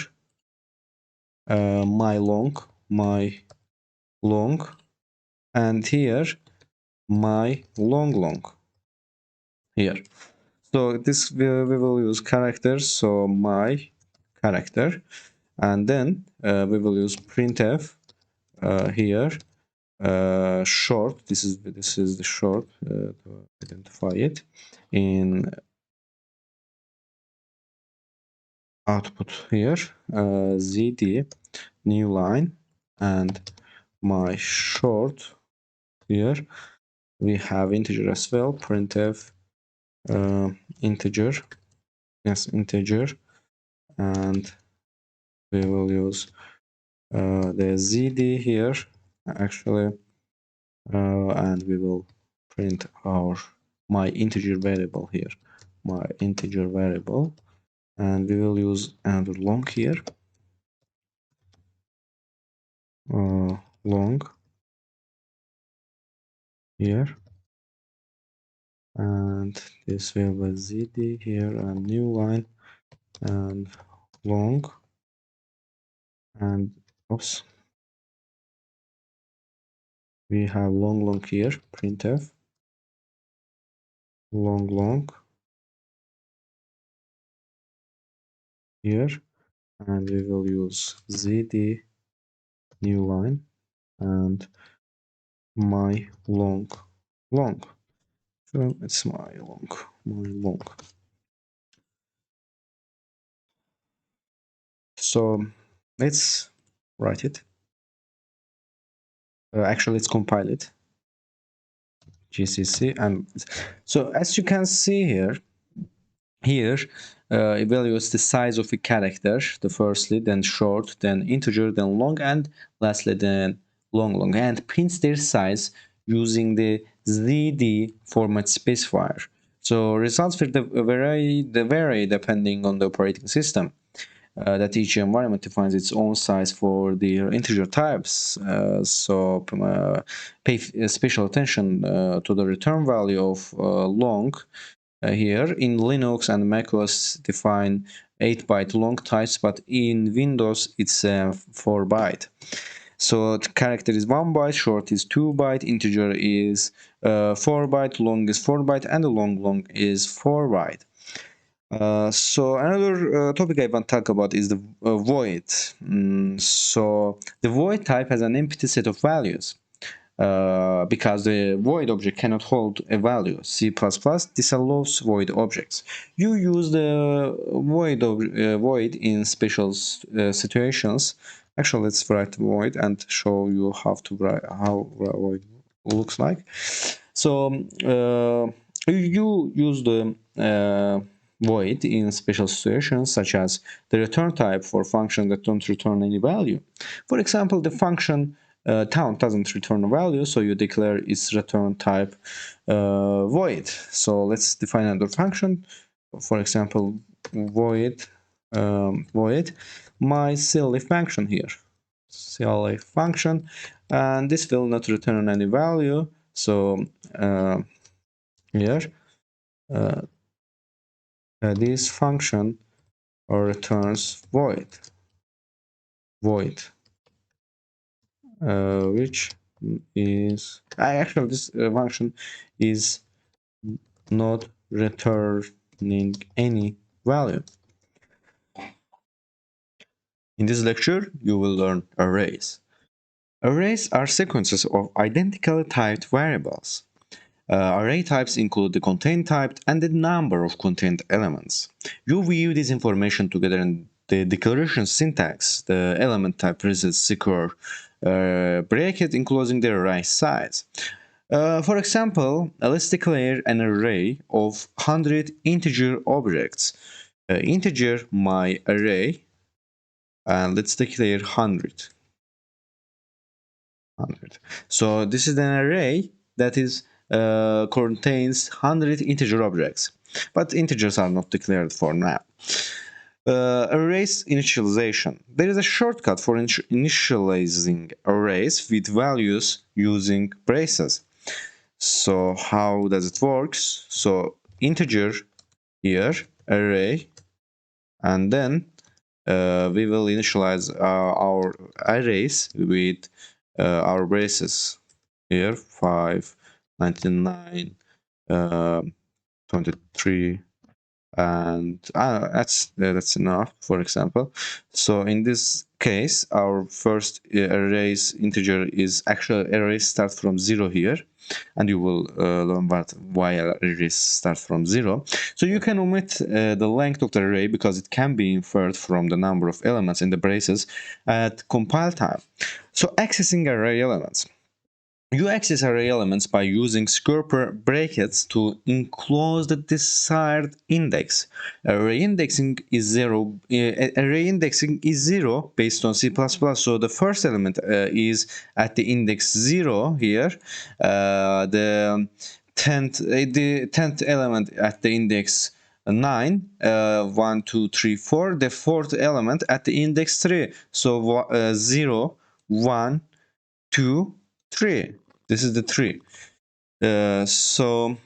my long, and here my long here. So this we will use characters, so my character, and then we will use printf here, short. This is the short to identify it in output here, ZD new line, and my short here. We have integer as well, printf integer, yes, integer, and we will use the ZD here actually, and we will print my integer variable here, my integer variable, and we will use another long here, long here, and this will be ZD here, and new line, and long, and oops, we have long here, printf long here, and we will use ZD new line and my long. So it's my long. So let's write it. Actually, let's compile it. GCC. And so as you can see here evaluates the size of a character, the firstly, then short, then integer, then long, and lastly then long, and prints their size using the ZD format specifier. So results will vary depending on the operating system. That each environment defines its own size for the integer types. Pay special attention to the return value of long. Here in Linux and macOS define 8-byte long types, but in Windows it's 4-byte. So character is 1 byte, short is 2 byte, integer is 4 byte, long is 4 byte, and the long is 4 byte. So another topic I want to talk about is the void. So the void type has an empty set of values because the void object cannot hold a value. C++ disallows void objects. You use the void in special situations. Actually, let's write void and show you how void looks like. So you use the void in special situations, such as the return type for functions that don't return any value. For example, the function town doesn't return a value, so you declare its return type void. So let's define another function. For example, void my silly function here. Silly function, and this will not return any value. So here this function returns void, which is actually this function is not returning any value. In this lecture, you will learn arrays. Arrays are sequences of identically typed variables. Array types include the contain type and the number of contained elements. You view this information together in the declaration syntax. The element type presents secure bracket enclosing the array size. For example, let's declare an array of 100 integer objects. Integer my array, and let's declare 100. So this is an array that contains 100 integer objects, but integers are not declared for now. Arrays initialization. There is a shortcut for initializing arrays with values using braces. So how does it work? So integer here, array, and then we will initialize our arrays with our braces here 5, 99, 23, and that's enough, for example. So in this case, our first arrays integer is actually arrays start from 0 here, and you will learn why arrays start from 0. So you can omit the length of the array because it can be inferred from the number of elements in the braces at compile time. So accessing array elements. You access array elements by using square brackets to enclose the desired index. Array indexing is zero. Array indexing is 0 based on C++. So the first element is at the index 0 here. The 10th element at the index 9, 1, 2, 3, 4. The fourth element at the index 3. So 0, 1, 2, 3. This is the 3. So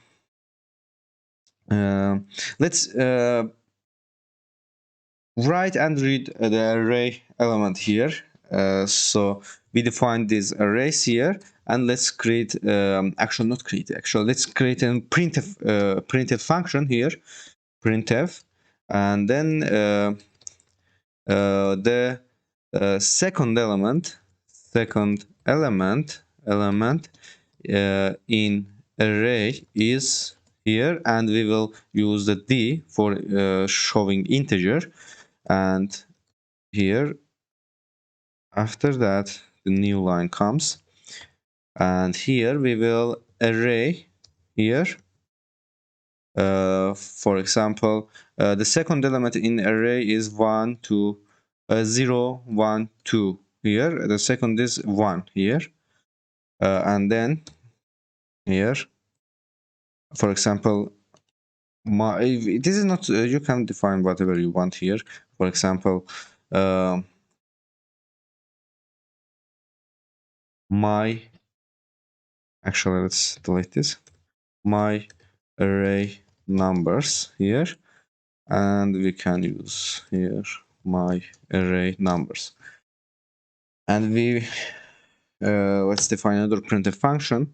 let's write and read the array element here. So we define these arrays here, and let's create actually not create actually let's create a printf function here, printf, and then the second element in array is here, and we will use the d for showing integer, and here After that, the new line comes, and here we will array here. For example, the second element in array is 1 2 0 1 2 here. The second is 1 here, and then here, for example, this is not, you can define whatever you want here. For example, my, actually let's delete this, my array numbers here, and we can use here my array numbers, and we let's define another printf function.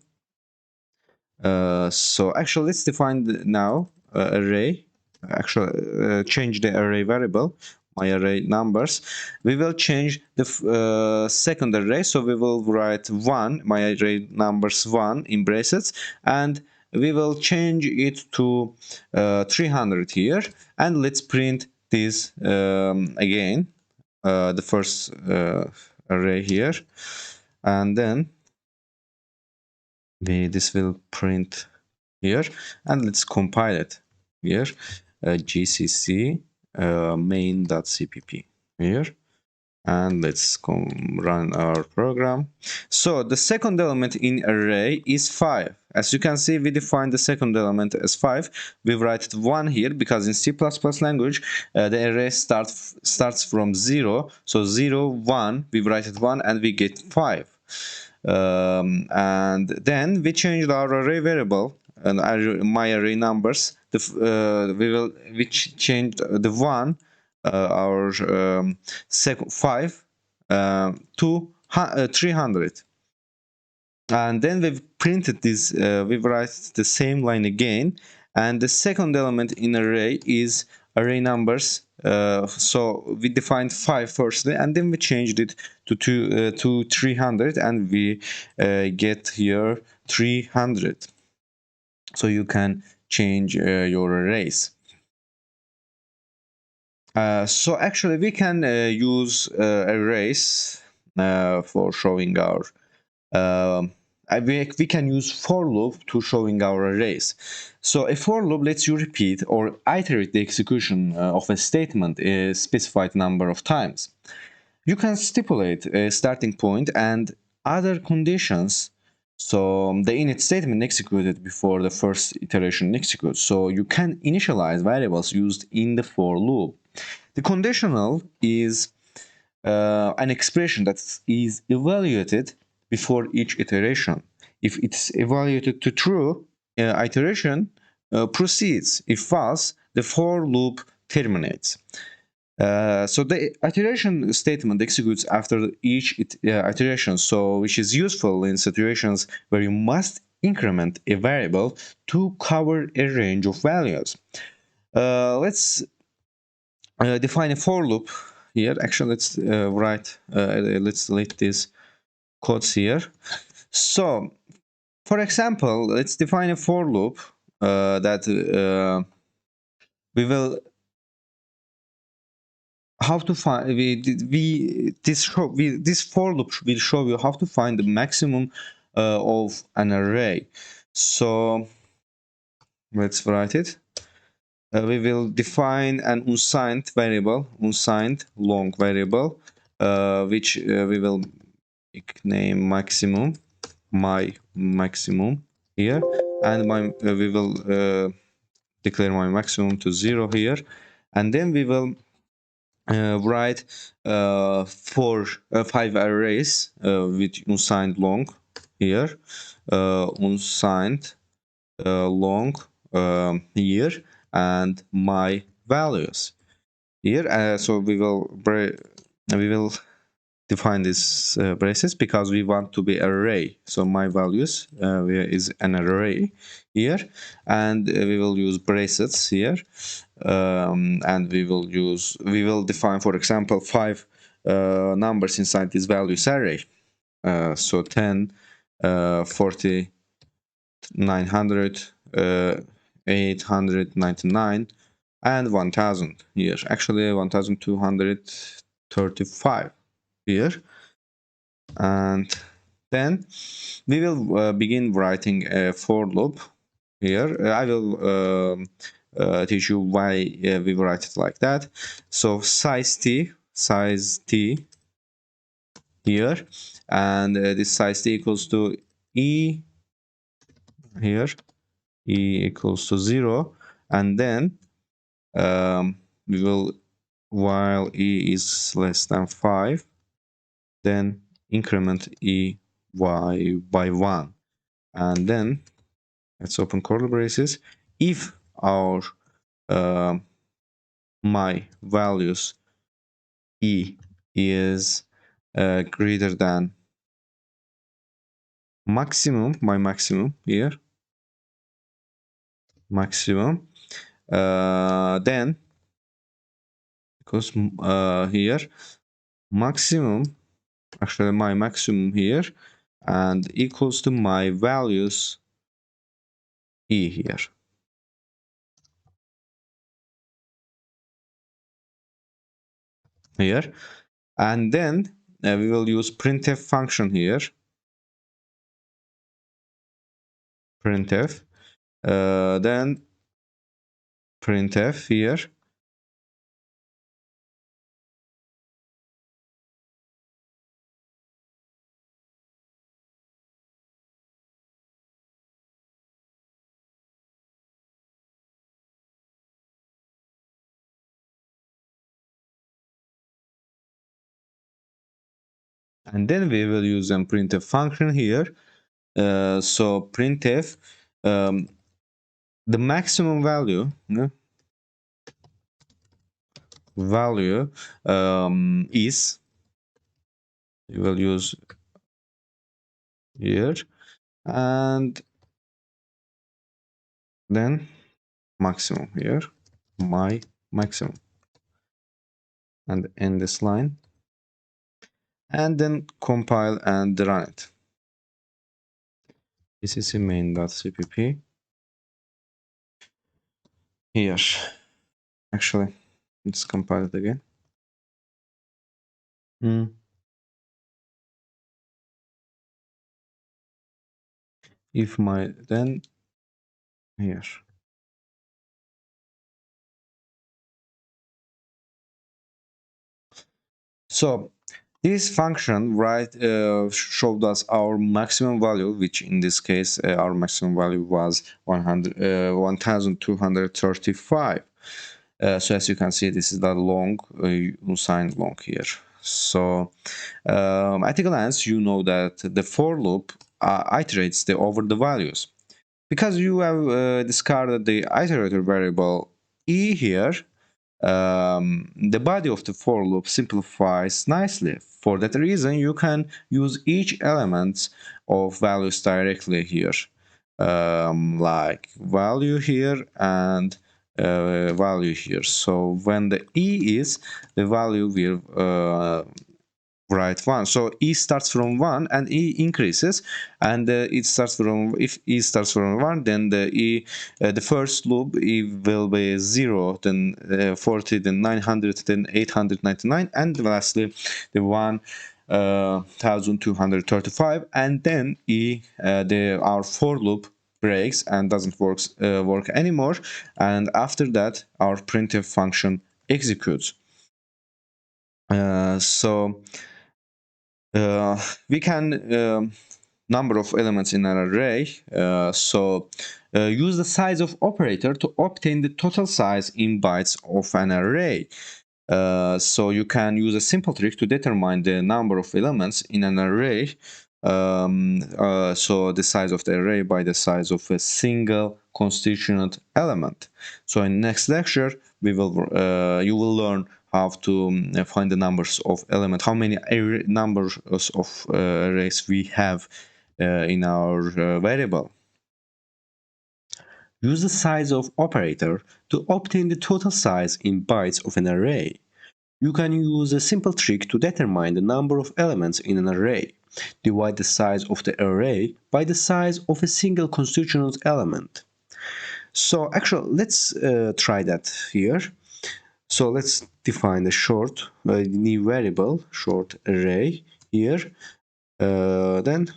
So actually let's define now array, actually change the array variable, my array numbers. We will change the second array, so we will write 1, my array numbers 1 in brackets, and we will change it to 300 here, and let's print this again, the first array here, and then this will print here, and let's compile it here, gcc main.cpp here, and let's run our program. So the second element in array is 5. As you can see, we define the second element as 5. We write it 1 here because in C++ language the array starts from 0, so 0 1, we write it 1 and we get 5. And then we changed our array variable and my array numbers. We changed the 1, our second 5 to 300, and then we've printed this. We write the same line again, and the second element in array is array numbers. So we defined 5 firstly, and then we changed it to 300, and we get here 300. So you can change your arrays. So actually we can use arrays for showing our we can use for loop to showing our arrays. So a for loop lets you repeat or iterate the execution of a statement a specified number of times. You can stipulate a starting point and other conditions. So the init statement executed before the first iteration executes. So you can initialize variables used in the for loop. The conditional is an expression that is evaluated before each iteration. If it's evaluated to true, iteration proceeds. If false, the for loop terminates. So the iteration statement executes after each iteration, so which is useful in situations where you must increment a variable to cover a range of values. Let's define a for loop here. Actually, let's delete these codes here. So, for example, let's define a for loop that we will how to find this for loop will show you how to find the maximum of an array. So let's write it. We will define an unsigned variable, unsigned long variable, which we will name maximum, my maximum here, and we will declare my maximum to 0 here, and then we will write 5 arrays with unsigned long here, unsigned long here, and my values here. So we will define this braces because we want to be array. So my values is an array here, and we will use brackets here, and we will define, for example, 5 numbers inside this values array. So 10, 40, 900, 899, and 1000 here. Actually 1235 here. And then we will begin writing a for loop here. I will teach you why we write it like that. So size t here, and this size t equals to e here, e equals to 0, and then we will, while e is less than 5, then increment e y by 1, and then let's open curly braces. If our my values e is greater than maximum, my maximum here, maximum, then because here maximum, actually my maximum here, and equals to my values e here, and then we will use printf function here, printf, then printf here, and then we will use a printf function here. So printf, the maximum value, is, we will use here, and then maximum here, my maximum, and end this line, and then compile and run it. This is main.cpp here. Actually, let's compile it again. If my, then here. So this function showed us our maximum value, which in this case our maximum value was 1235. So as you can see, this is the long unsigned long here. So at a glance, you know that the for loop iterates over the values. Because you have discarded the iterator variable e here, the body of the for loop simplifies nicely. For that reason, you can use each element of values directly here, like value here and value here. So when the e is, the value will write 1. So e starts from 1 and e increases, and it starts from, if e starts from 1, then the first loop e will be 0, then 40, then 900, then 899, and lastly the 1235, and then our for loop breaks and doesn't work anymore, and after that our printf function executes. So we can number of elements in an array, so use the size of operator to obtain the total size in bytes of an array. So you can use a simple trick to determine the number of elements in an array, so the size of the array by the size of a single constituent element. So in next lecture you will learn how to find the numbers of elements, how many numbers of arrays we have in our variable. Use the size of operator to obtain the total size in bytes of an array. You can use a simple trick to determine the number of elements in an array. Divide the size of the array by the size of a single constituent element. So actually, let's try that here. So let's define a new variable, short array here. Then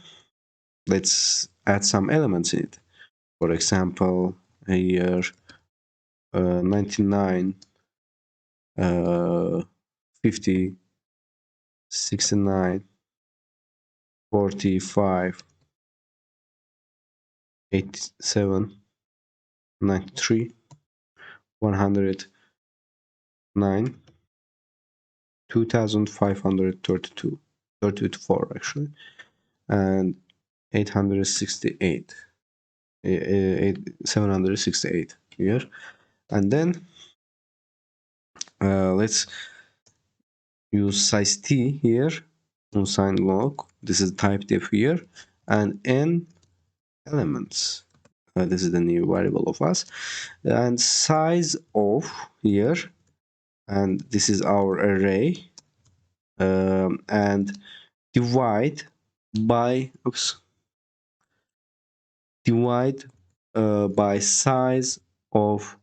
let's add some elements in it. For example, here 99, 50, 69, 45, 87, 93, 109, 2532, 34 actually, and 868, 768 here. And then let's use size t here, unsigned log. This is type diff here, and n elements. This is the new variable of us, and size of here, and this is our array, and divide by by size of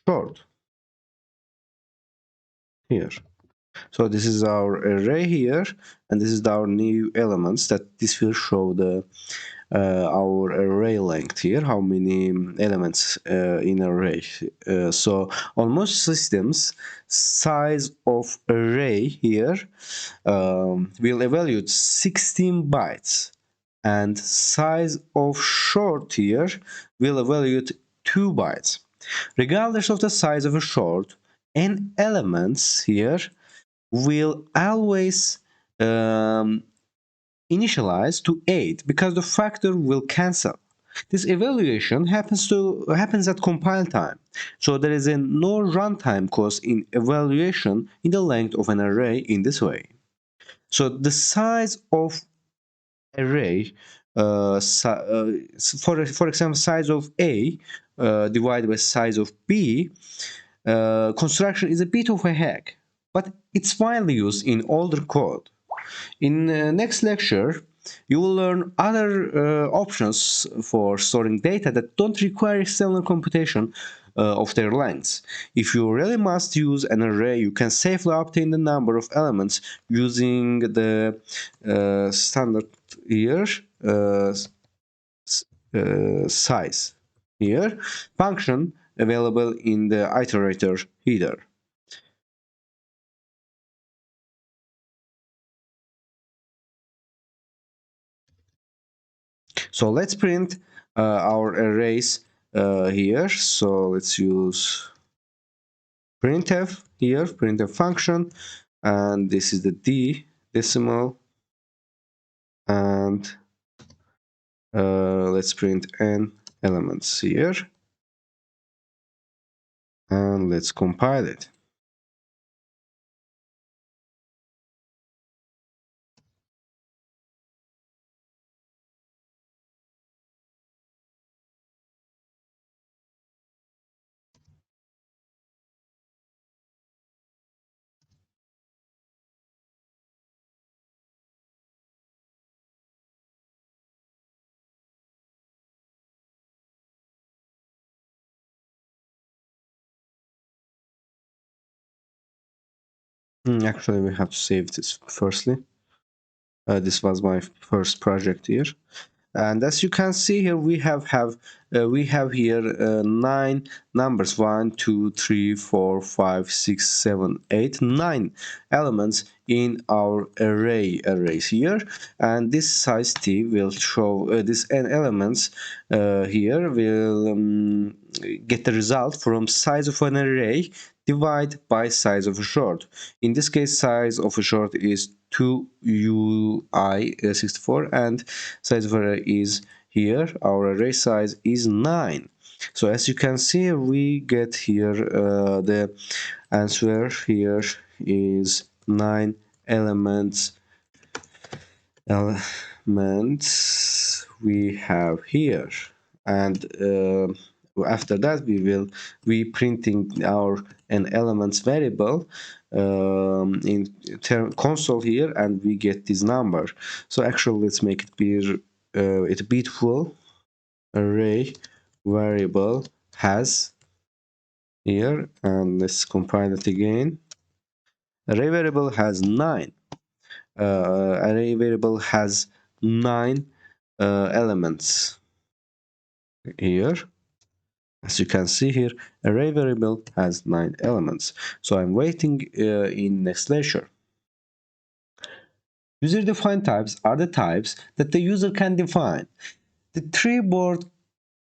short here. So this is our array here, and this is our new elements that this will show the our array length here, how many elements in array. So on most systems, size of array here will evaluate 16 bytes, and size of short here will evaluate 2 bytes. Regardless of the size of a short, n elements here will always initialize to 8 because the factor will cancel. This evaluation happens at compile time, so there is no runtime cost in evaluation in the length of an array in this way. So the size of array, for example, size of A divided by size of B, construction is a bit of a hack, but it's widely used in older code. In next lecture, you will learn other options for storing data that don't require external computation of their lengths. If you really must use an array, you can safely obtain the number of elements using the standard here size here function available in the iterator header. So let's print our arrays here. So let's use printf here, printf function, and this is the d decimal, and let's print n elements here, and let's compile it. Actually, we have to save this firstly. This was my first project here. And as you can see here, we have here 9 numbers: 1, 2, 3, 4, 5, 6, 7, 8, 9 elements in our arrays here, and this size t will show this n elements here will get the result from size of an array divided by size of a short. In this case, size of a short is 2UI64, and size of array is here, our array size is 9. So as you can see, we get here the answer here is 9 elements we have here, and after that we will be printing our an elements variable in console here, and we get this number. So actually, let's make it be it beautiful array variable has here, and let's compile it again. Array variable has 9. array variable has 9 elements here. As you can see here, array variable has 9 elements. So I'm waiting in next lecture. User-defined types are the types that the user can define. The three broad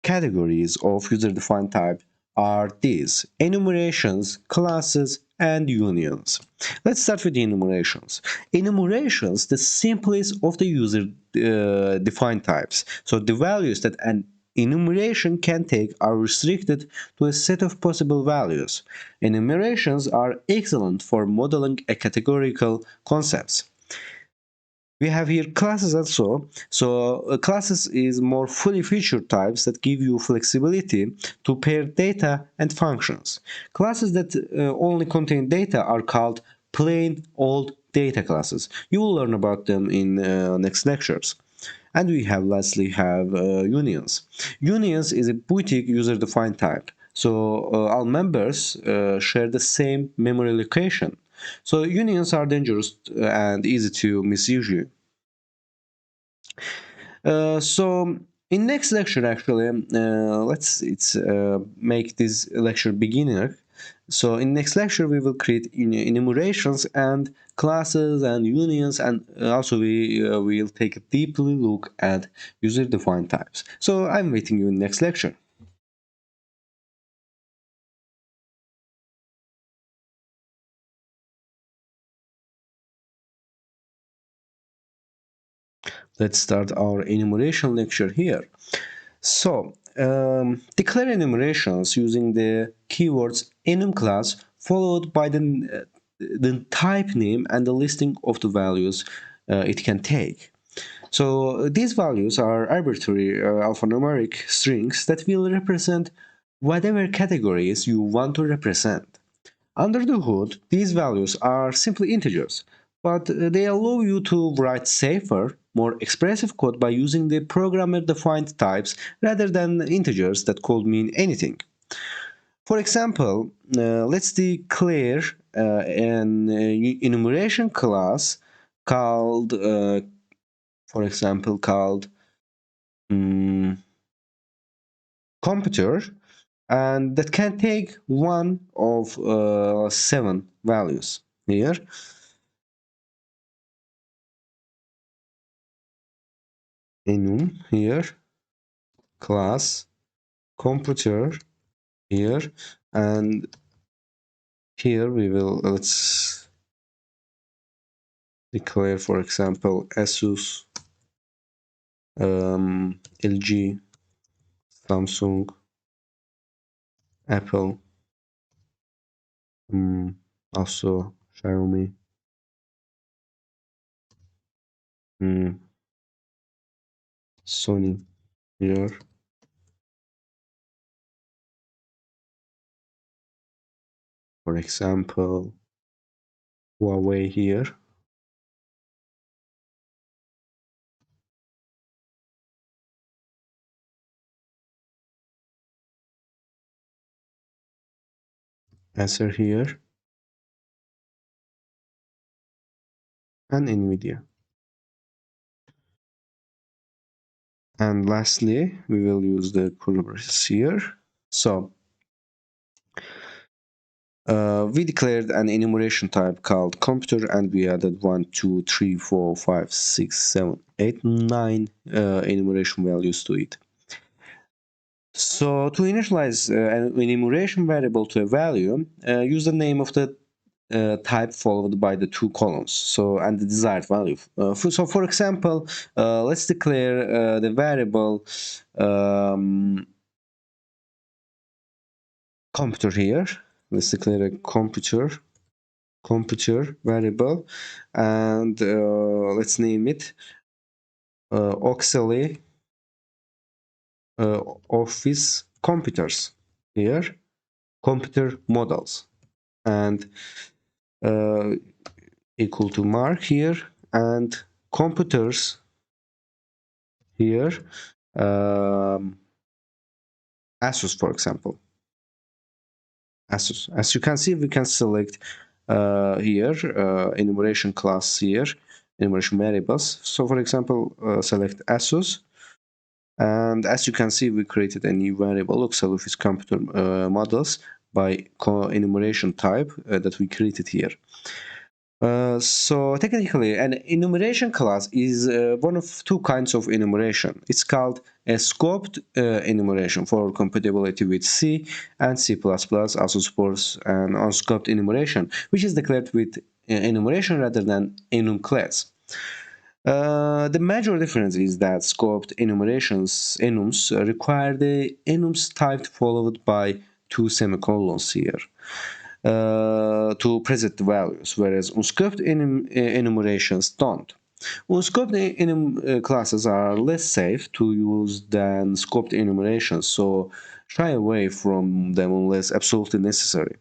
categories of user-defined type are these: enumerations, classes, and unions. Let's start with the enumerations. Enumerations, the simplest of the user-defined types. So the values that an enumeration can take are restricted to a set of possible values. Enumerations are excellent for modeling a categorical concepts. We have here classes also. So classes is more fully featured types that give you flexibility to pair data and functions. Classes that only contain data are called plain old data classes. You will learn about them in next lectures. And we have lastly have unions. Unions is a boutique user-defined type. So all members share the same memory location. So unions are dangerous and easy to misuse. So in next lecture, actually, let's it's make this lecture beginner. So in next lecture, we will create enumerations and classes and unions, and also we will take a deeply look at user-defined types. So I'm waiting you in next lecture. Let's start our enumeration lecture here. So, declare enumerations using the keywords enum class followed by the type name and the listing of the values it can take. So, these values are arbitrary alphanumeric strings that will represent whatever categories you want to represent. Under the hood, these values are simply integers, but they allow you to write safer, more expressive code by using the programmer-defined types rather than integers that could mean anything. For example, let's declare an enumeration class called, for example, called um, computer, and that can take one of 7 values here. Enum here, class, computer here, and here we will, let's declare, for example, Asus, LG, Samsung, Apple, also Xiaomi, um, Sony here, for example, Huawei here, Acer here, and Nvidia. And lastly, we will use the collaborators here. So we declared an enumeration type called computer, and we added 1, 2, 3, 4, 5, 6, 7, 8, 9 enumeration values to it. So to initialize an enumeration variable to a value, use the name of the type followed by the 2 columns, so and the desired value. So for example, let's declare the variable computer here. Let's declare a computer variable, and let's name it OCSALY office computers here, computer models, and equal to mark here, and computers here, Asus, for example. Asus. As you can see, we can select here enumeration class here, enumeration variables. So for example, select ASUS, and as you can see, we created a new variable OCSALY with its computer models by enumeration type that we created here. So technically, an enumeration class is one of two kinds of enumeration. It's called a scoped enumeration for compatibility with C and C++, also supports an unscoped enumeration, which is declared with enumeration rather than enum class. The major difference is that scoped enums require the enums type followed by two semicolons here to preset the values, whereas unscoped enumerations don't. Unscoped classes are less safe to use than scoped enumerations, so shy away from them unless absolutely necessary.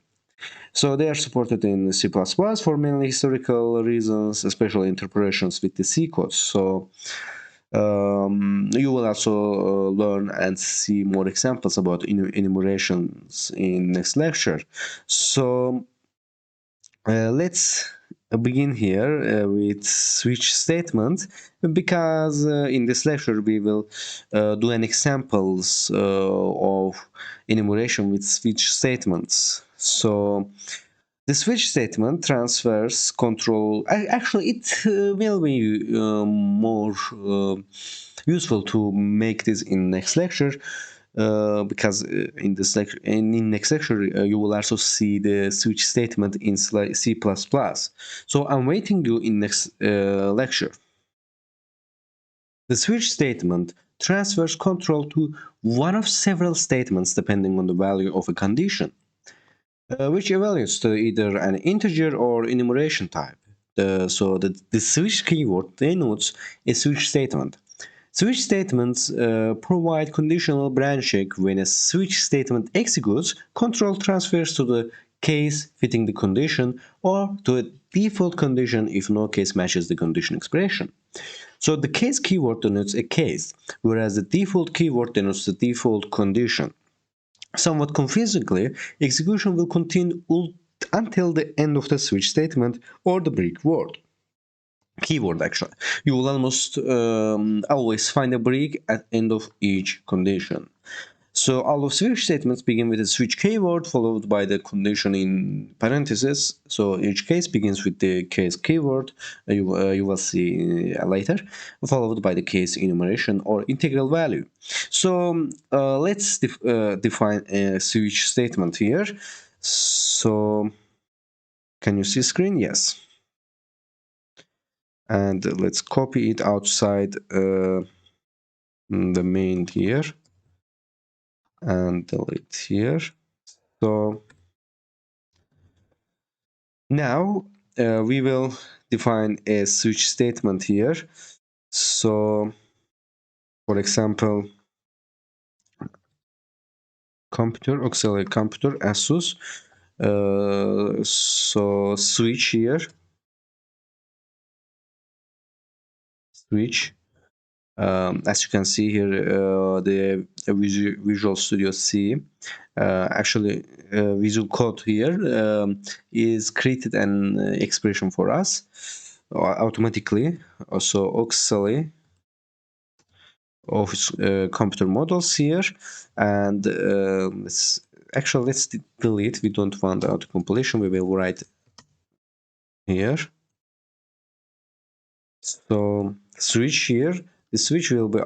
So they are supported in C++ for mainly historical reasons, especially interpretations with the C codes. So you will also learn and see more examples about enumerations in next lecture. So let's begin here with switch statement, because in this lecture we will do an examples of enumeration with switch statements. So the switch statement transfers control. Actually, it will be more useful to make this in next lecture, because in this lecture and in next lecture you will also see the switch statement in C++. So I'm waiting you in next lecture. The switch statement transfers control to one of several statements depending on the value of a condition, which evaluates to either an integer or enumeration type. So the switch keyword denotes a switch statement. Switch statements provide conditional branching. When a switch statement executes, control transfers to the case fitting the condition or to a default condition if no case matches the condition expression. So the case keyword denotes a case, whereas the default keyword denotes the default condition. Somewhat confusingly, execution will continue until the end of the switch statement or the break word. Keyword actually. You will almost always find a break at end of each condition. So all of switch statements begin with a switch keyword followed by the condition in parentheses. So each case begins with the case keyword, you will see later, followed by the case enumeration or integral value. So let's define a switch statement here. So can you see screen? Yes. And let's copy it outside the main here and delete here. So now we will define a switch statement here. So for example, computer, auxiliary computer, ASUS. So switch here, switch. As you can see here, the Visual Studio C, actually Visual Code here is created an expression for us automatically. Also OCSALY of computer models here, and let's delete. We don't want auto completion. We will write here. So switch here. The switch will be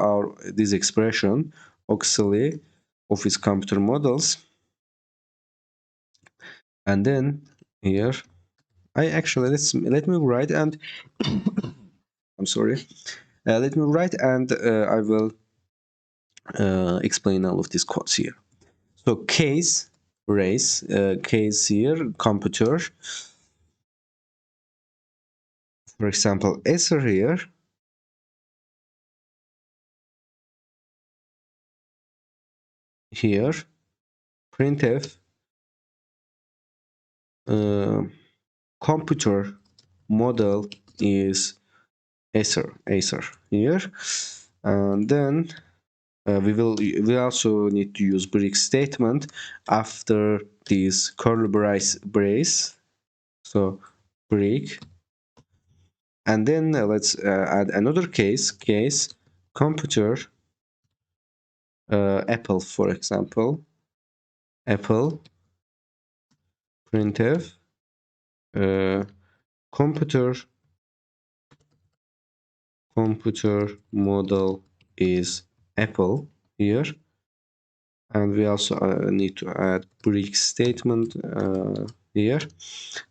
this expression auxiliary of its computer models, and then here let me write and I'm sorry. Let me write and I will explain all of these codes here. So case race, case here computer. For example, answer here. Here, printf computer model is Acer here, and then we also need to use break statement after this curly brace. So break And then let's add another case computer, Apple, for example, Apple printf uh, computer model is Apple here. And we also need to add break statement here.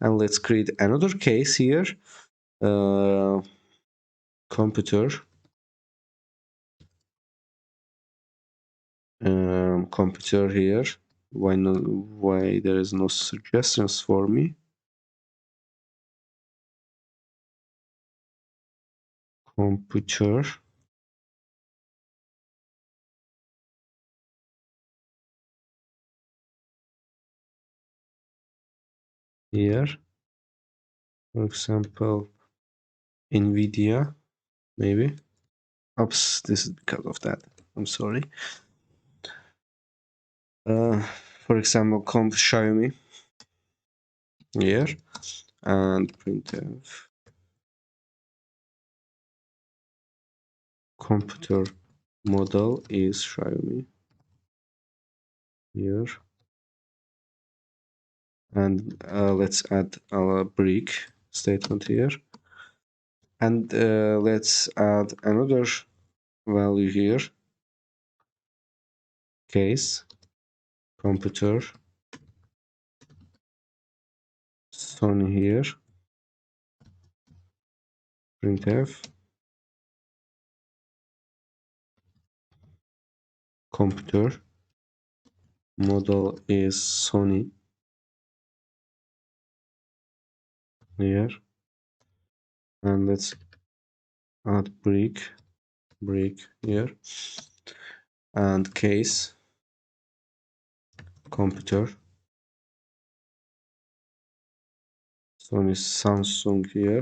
And let's create another case here, computer computer here. Why not? Why there is no suggestions for me? Computer here, for example, NVIDIA, maybe. Oops, this is because of that. I'm sorry. For example, Xiaomi here, and printf computer model is Xiaomi here. And let's add our break statement here. And let's add another value here, case computer Sony here, printf computer model is Sony here. And let's add break here, and case computer Sony Samsung here.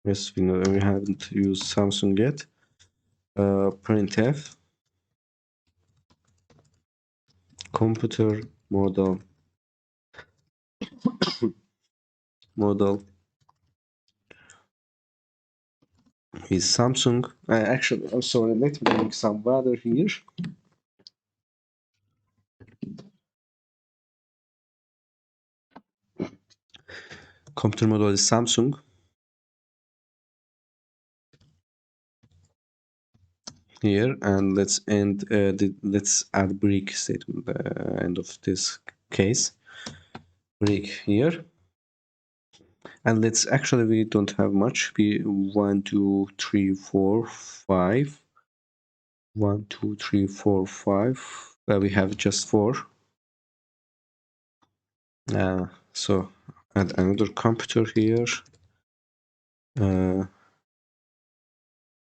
Yes, we know we haven't used Samsung yet. Printf computer model is Samsung. Actually, I'm sorry, let me drink some water here. Computer model is Samsung here, and let's let's add break statement end of this case, break here. And let's actually, we don't have much. We 1 2 3 4 5 1 2 3 4 5 we have just 4. So add another computer here,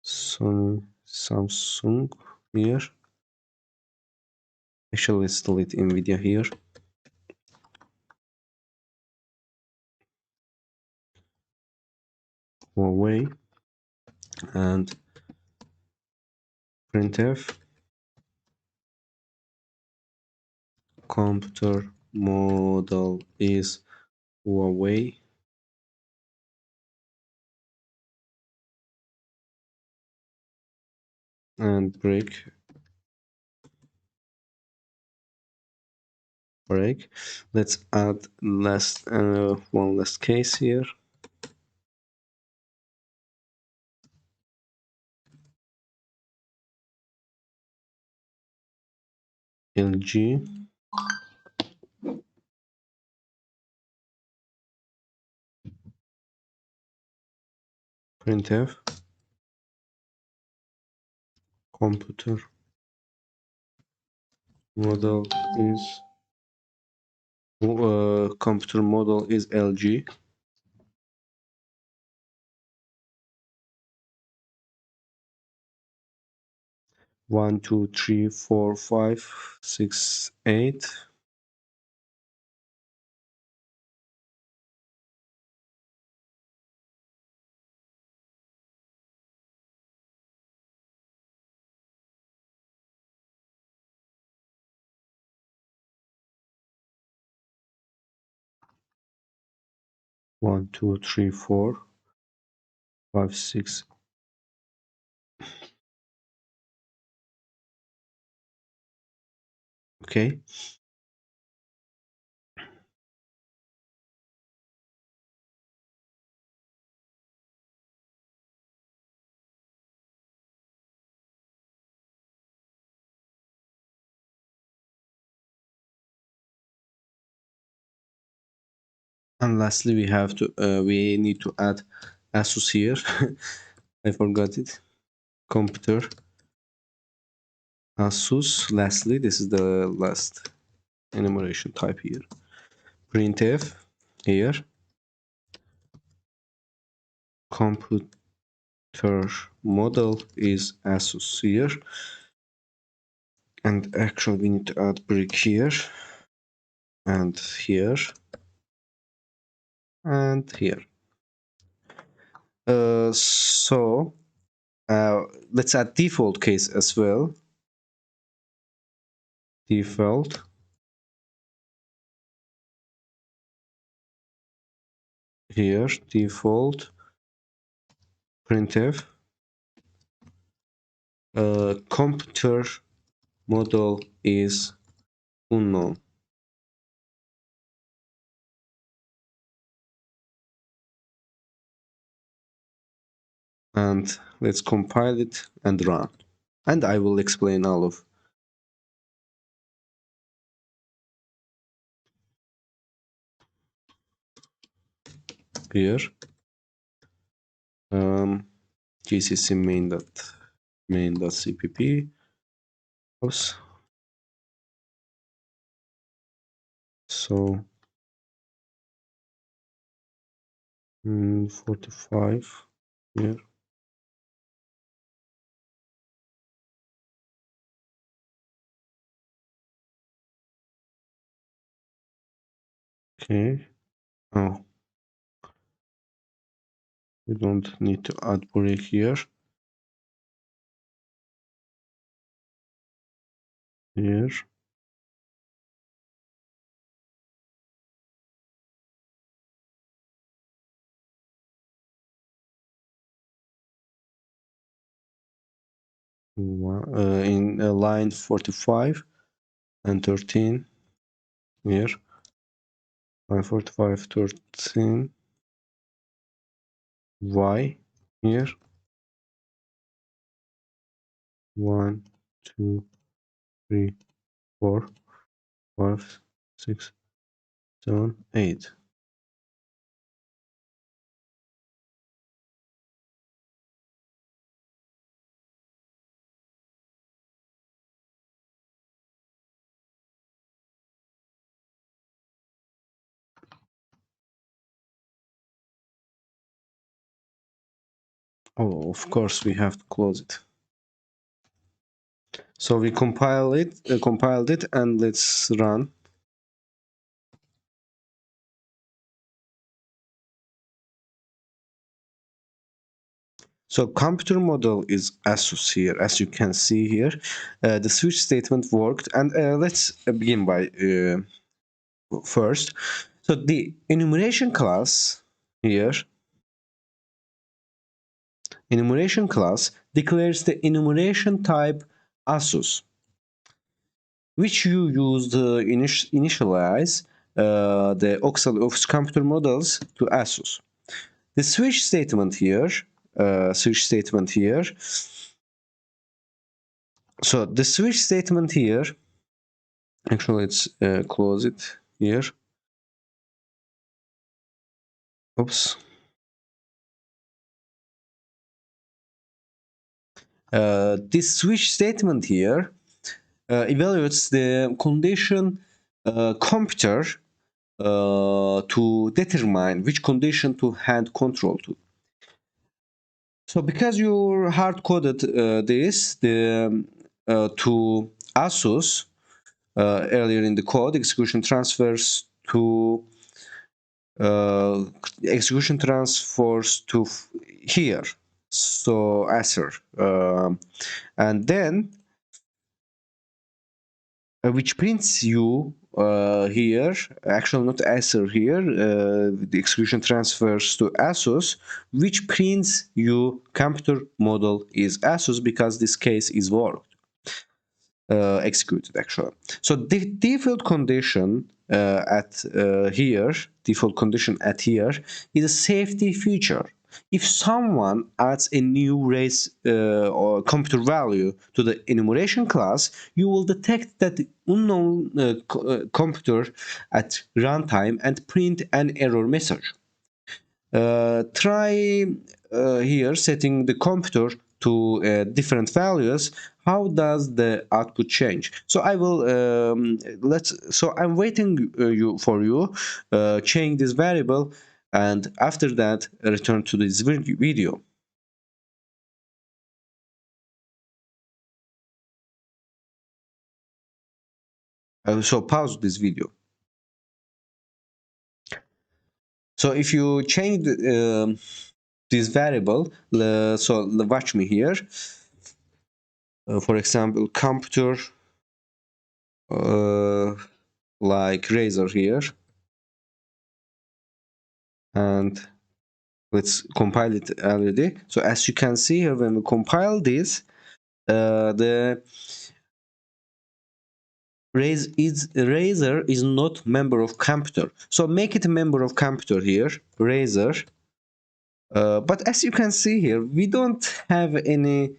Samsung here. Actually, let's delete NVIDIA here. Huawei, and printf computer model is Huawei, and break. Let's add one last case here. LG, printf computer model is LG. 1 2 3 4 5 6 8. 1 2 3 4 5, 6. Okay. And lastly, we need to add ASUS here. I forgot it. Computer ASUS. Lastly, this is the last enumeration type here. Printf here. Computer model is ASUS here. And actually we need to add brick here and here and here. So let's add default case as well. Default here, default printf computer model is unknown. And let's compile it and run. And I will explain all of here. GCC main.cpp. Oops. So 45 here. Okay. Oh, we don't need to add break here. Here. In line 45 and 13 here. Line 45, 13. Y here. 1, 2, 3, 4, 5, 6, 7, 8. Oh, of course we have to close it. So we compiled it, and let's run. So computer model is ASUS here, as you can see here. The switch statement worked, and let's begin by first. So the enumeration class here, enumeration class declares the enumeration type ASUS, which you use to initialize the OCSALY Office computer models to ASUS. The switch statement here, so the switch statement here, actually let's close it here. Oops. This switch statement here evaluates the condition computer to determine which condition to hand control to. So because you hard-coded this to ASUS earlier in the code, execution transfers to here, so answer, and then which prints you here, actually not ASR here, the execution transfers to ASUS, which prints you computer model is ASUS because this case is worked, executed actually. So the default condition at here, default condition at here is a safety feature. If someone adds a new race or computer value to the enumeration class, you will detect that unknown computer at runtime and print an error message. Try here setting the computer to different values. How does the output change? So I will so I'm waiting you change this variable, and after that return to this video. So pause this video. So if you change this variable, so watch me here. For example, computer like razor here, and let's compile it already. So as you can see here, when we compile this, the razor is not member of computer. So make it a member of computer here, razor. But as you can see here, we don't have any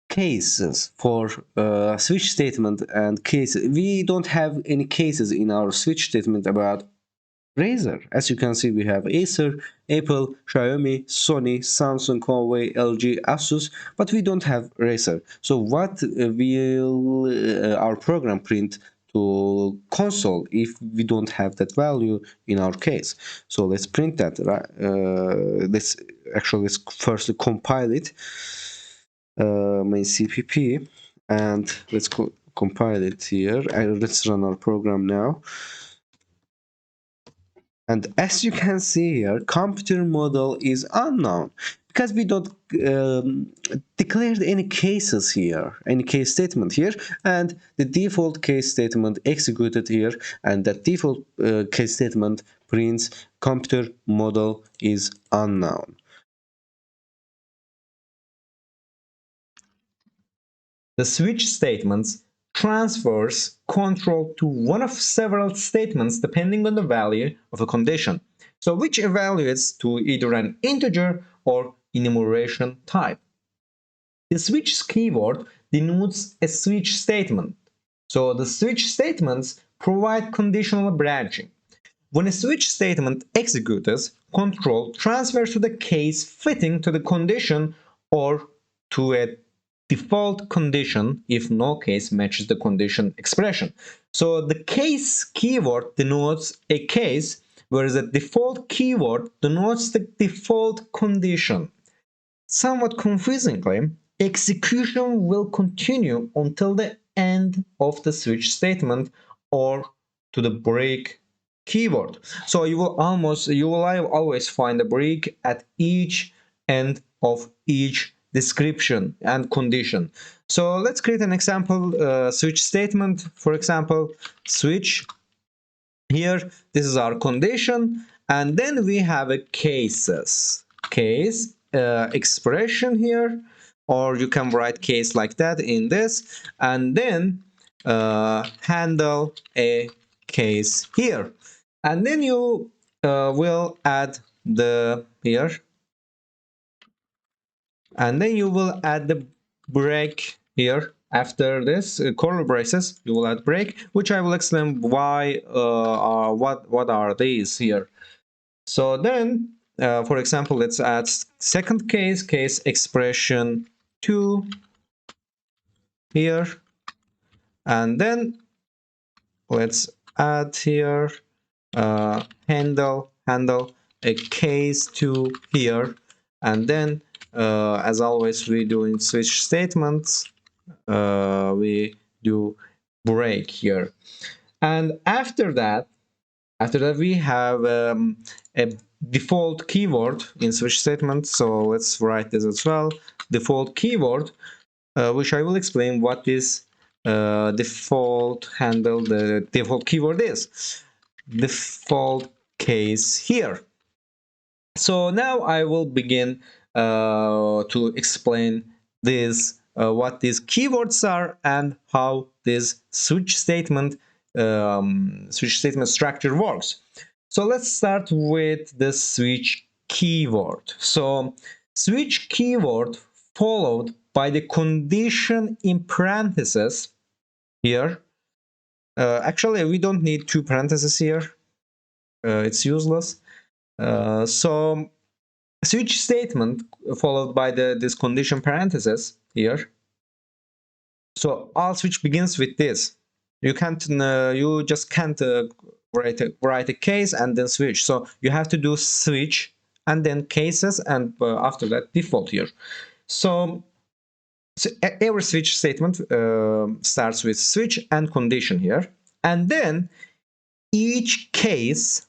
cases for switch statement and cases. We don't have any cases in our switch statement about Razer. As you can see, we have Acer, Apple, Xiaomi, Sony, Samsung, Huawei, LG, Asus, but we don't have Razer. So what will our program print to console if we don't have that value in our case? So let's print that. Let's firstly compile it, my CPP, and let's compile it here. Let's run our program now. And as you can see here, computer model is unknown because we don't declare any cases here, any case statement here, and the default case statement executed here, and that default case statement prints computer model is unknown. The switch statements transfers control to one of several statements depending on the value of a condition, so which evaluates to either an integer or enumeration type. The switch keyword denotes a switch statement, so the switch statements provide conditional branching. When a switch statement executes, control transfers to the case fitting to the condition or to a default condition if no case matches the condition expression. So the case keyword denotes a case, whereas the default keyword denotes the default condition. Somewhat confusingly, execution will continue until the end of the switch statement or to the break keyword. So you will always find a break at each end of each description and condition. So let's create an example switch statement. For example, switch here, this is our condition, and then we have a case expression here, or you can write case like that in this, and then handle a case here, and then you will add the here, and then you will add the break here. After this curly braces, you will add break, which I will explain why what are these here. So then for example, let's add second case expression 2 here, and then let's add here handle a case 2 here, and then as always we do in switch statements, we do break here, and after that we have a default keyword in switch statement. So let's write this as well, default keyword, which I will explain what this default handle, the default keyword is default case here. So now I will begin to explain this, what these keywords are and how this switch statement structure works. So let's start with the switch keyword. So switch keyword followed by the condition in parentheses here. Actually, we don't need two parentheses here. It's useless. So switch statement followed by this condition parenthesis here. So all switch begins with this. You can't, you just can't write a case and then switch. So you have to do switch and then cases, and after that default here. So every switch statement starts with switch and condition here, and then each case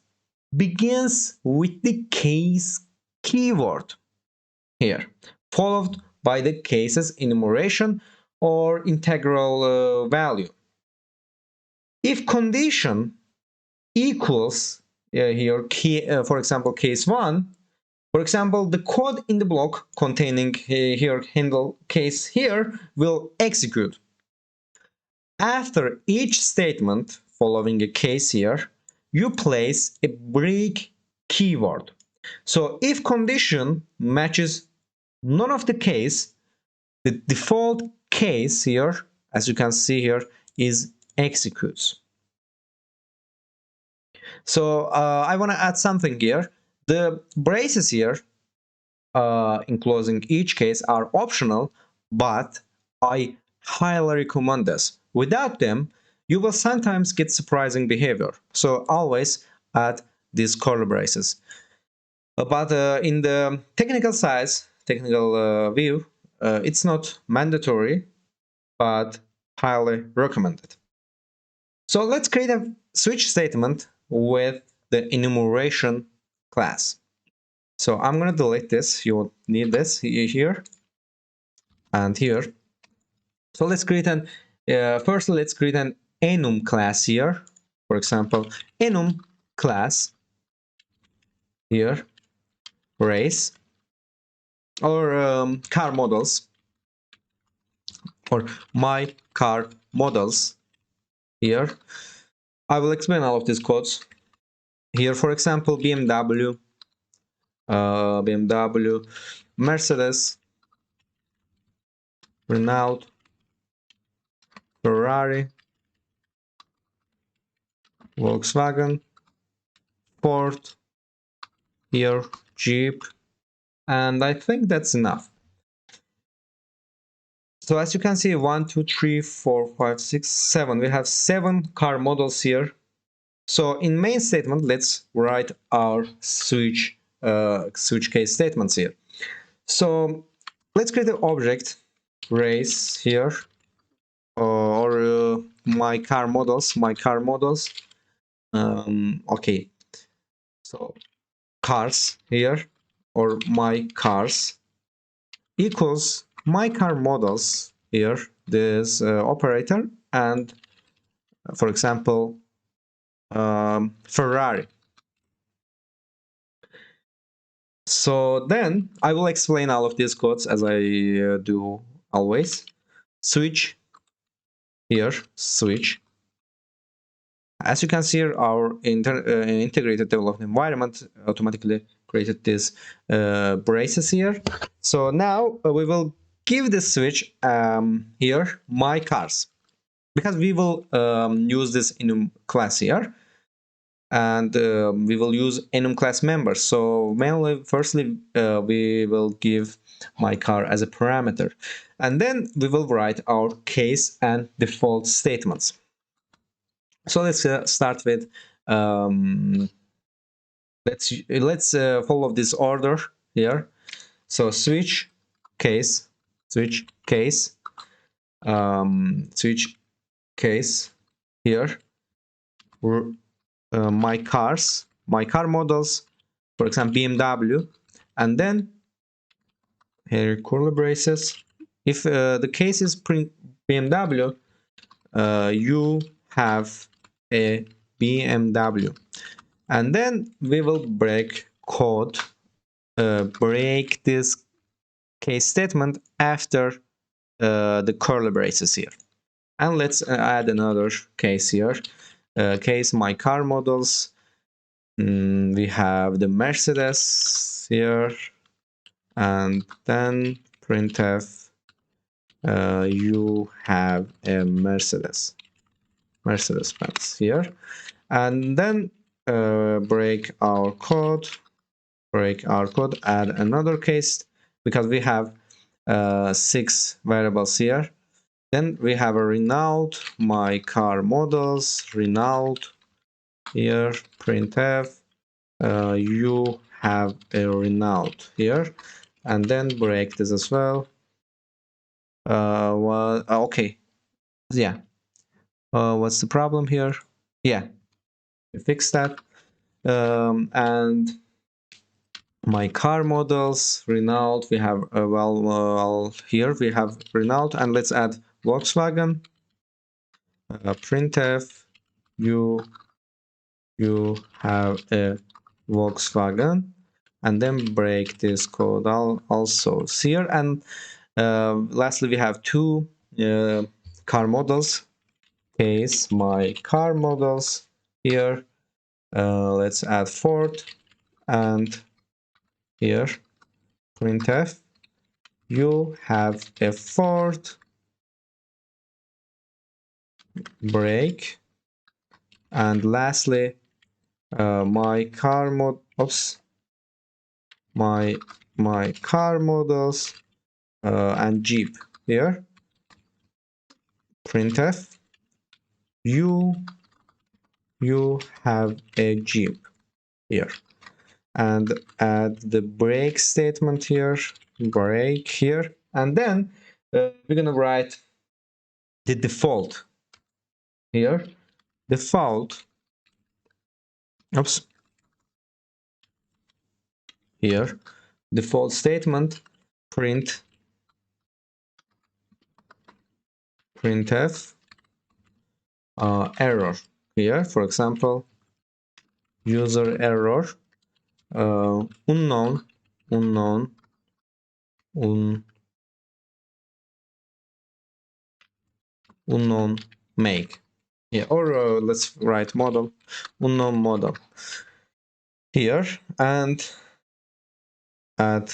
begins with the case keyword here, followed by the case's enumeration or integral value. If condition equals here key, for example, case 1, for example, the code in the block containing here handle case here will execute. After each statement following a case here, you place a break keyword. So if condition matches none of the case, the default case here, as you can see here, is executes. So I want to add something here. The braces here enclosing each case are optional, but I highly recommend this. Without them, you will sometimes get surprising behavior. So always add these curly braces. But in the technical view, it's not mandatory, but highly recommended. So let's create a switch statement with the enumeration class. So I'm going to delete this. You won't need this here and here. So let's create an first let's create an enum class here. For example, enum class here, race, or car models, or my car models here. I will explain all of these codes here. For example, BMW, Mercedes, Renault, Ferrari, Volkswagen, Ford, here, Jeep, and I think that's enough. So as you can see, 1, 2, 3, 4, 5, 6, 7. We have 7 car models here. So in main statement, let's write our switch case statements here. So let's create an object race here, or my car models. Okay, so cars here, or my cars equals my car models here, this operator, and for example Ferrari. So then I will explain all of these codes as I do always. Switch here, switch. As you can see here, our integrated development environment automatically created these braces here. So now we will give the switch here my cars, because we will use this enum class here, and we will use enum class members. So mainly, firstly, we will give my car as a parameter, and then we will write our case and default statements. So let's start with let's follow this order here. So switch case, switch case here, my car models, for example BMW, and then here curly braces. If the case is print BMW, you have a BMW. And then we will break this case statement after the curly braces here. And let's add another case here. Case my car models. We have the Mercedes here, and then printf you have a Mercedes Benz here, and then break our code, add another case because we have 6 variables here. Then we have a Renault, my car models, Renault here, printf you have a Renault here, and then break this as well. Well, okay, yeah. What's the problem here? Yeah, we fixed that. And my car models, Renault. We have here we have Renault, and let's add Volkswagen. Printf you have a Volkswagen, and then break this code also here. And lastly, we have 2 car models. Case my car models here. Let's add Ford, and here printf you have a Ford, break, and lastly my car car models and Jeep here, printf you have a Jeep here, and add the break statement here, break here, and then we're gonna write the default here, default, oops, here, default statement, printf error here, for example, user error, unknown un, unknown make, yeah, or let's write model, unknown model here, and add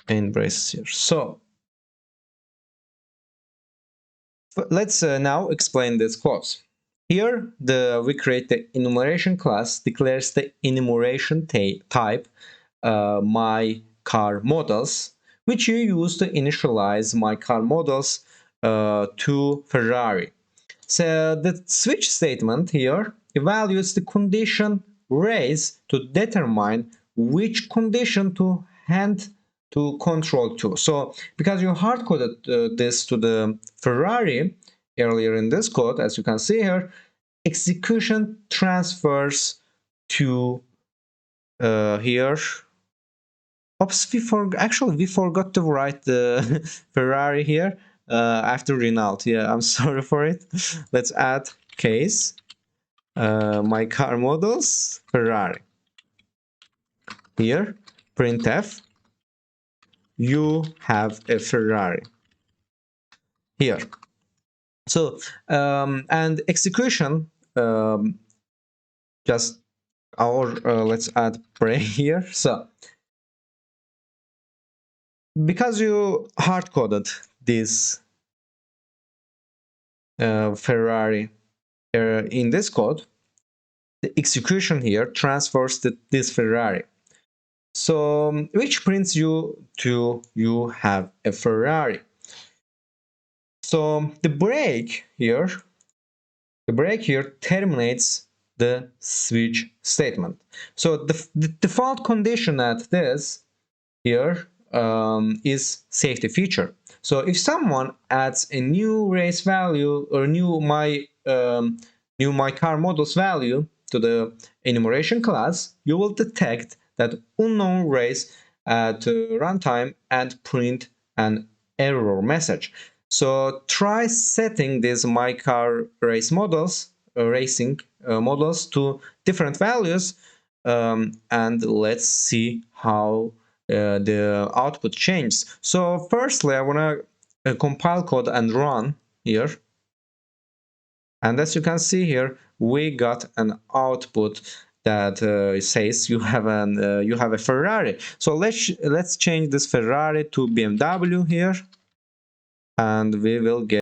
in braces here. So let's now explain this clause. Here we create the enumeration class, declares the enumeration type my car models, which you use to initialize my car models to Ferrari. So the switch statement here evaluates the condition raised to determine which condition to hand to control to. So because you hard-coded this to the Ferrari earlier in this code, as you can see here, execution transfers to here. Oops, we forgot to write the Ferrari here after Renault. Yeah, I'm sorry for it. Let's add case my car models Ferrari here, printf you have a Ferrari here. So and execution just our let's add break here. So because you hard coded this Ferrari in this code, the execution here transfers this Ferrari. So which prints you have a Ferrari. So the break here terminates the switch statement. So the default condition at this here is safety feature. So if someone adds a new race value or new my car models value to the enumeration class, you will detect that unknown race at runtime and print an error message. So try setting these my car race models, racing models to different values, and let's see how the output changes. So firstly, I want to compile code and run here. And as you can see here, we got an output that says you have a Ferrari. So let's change this Ferrari to BMW here, and we will get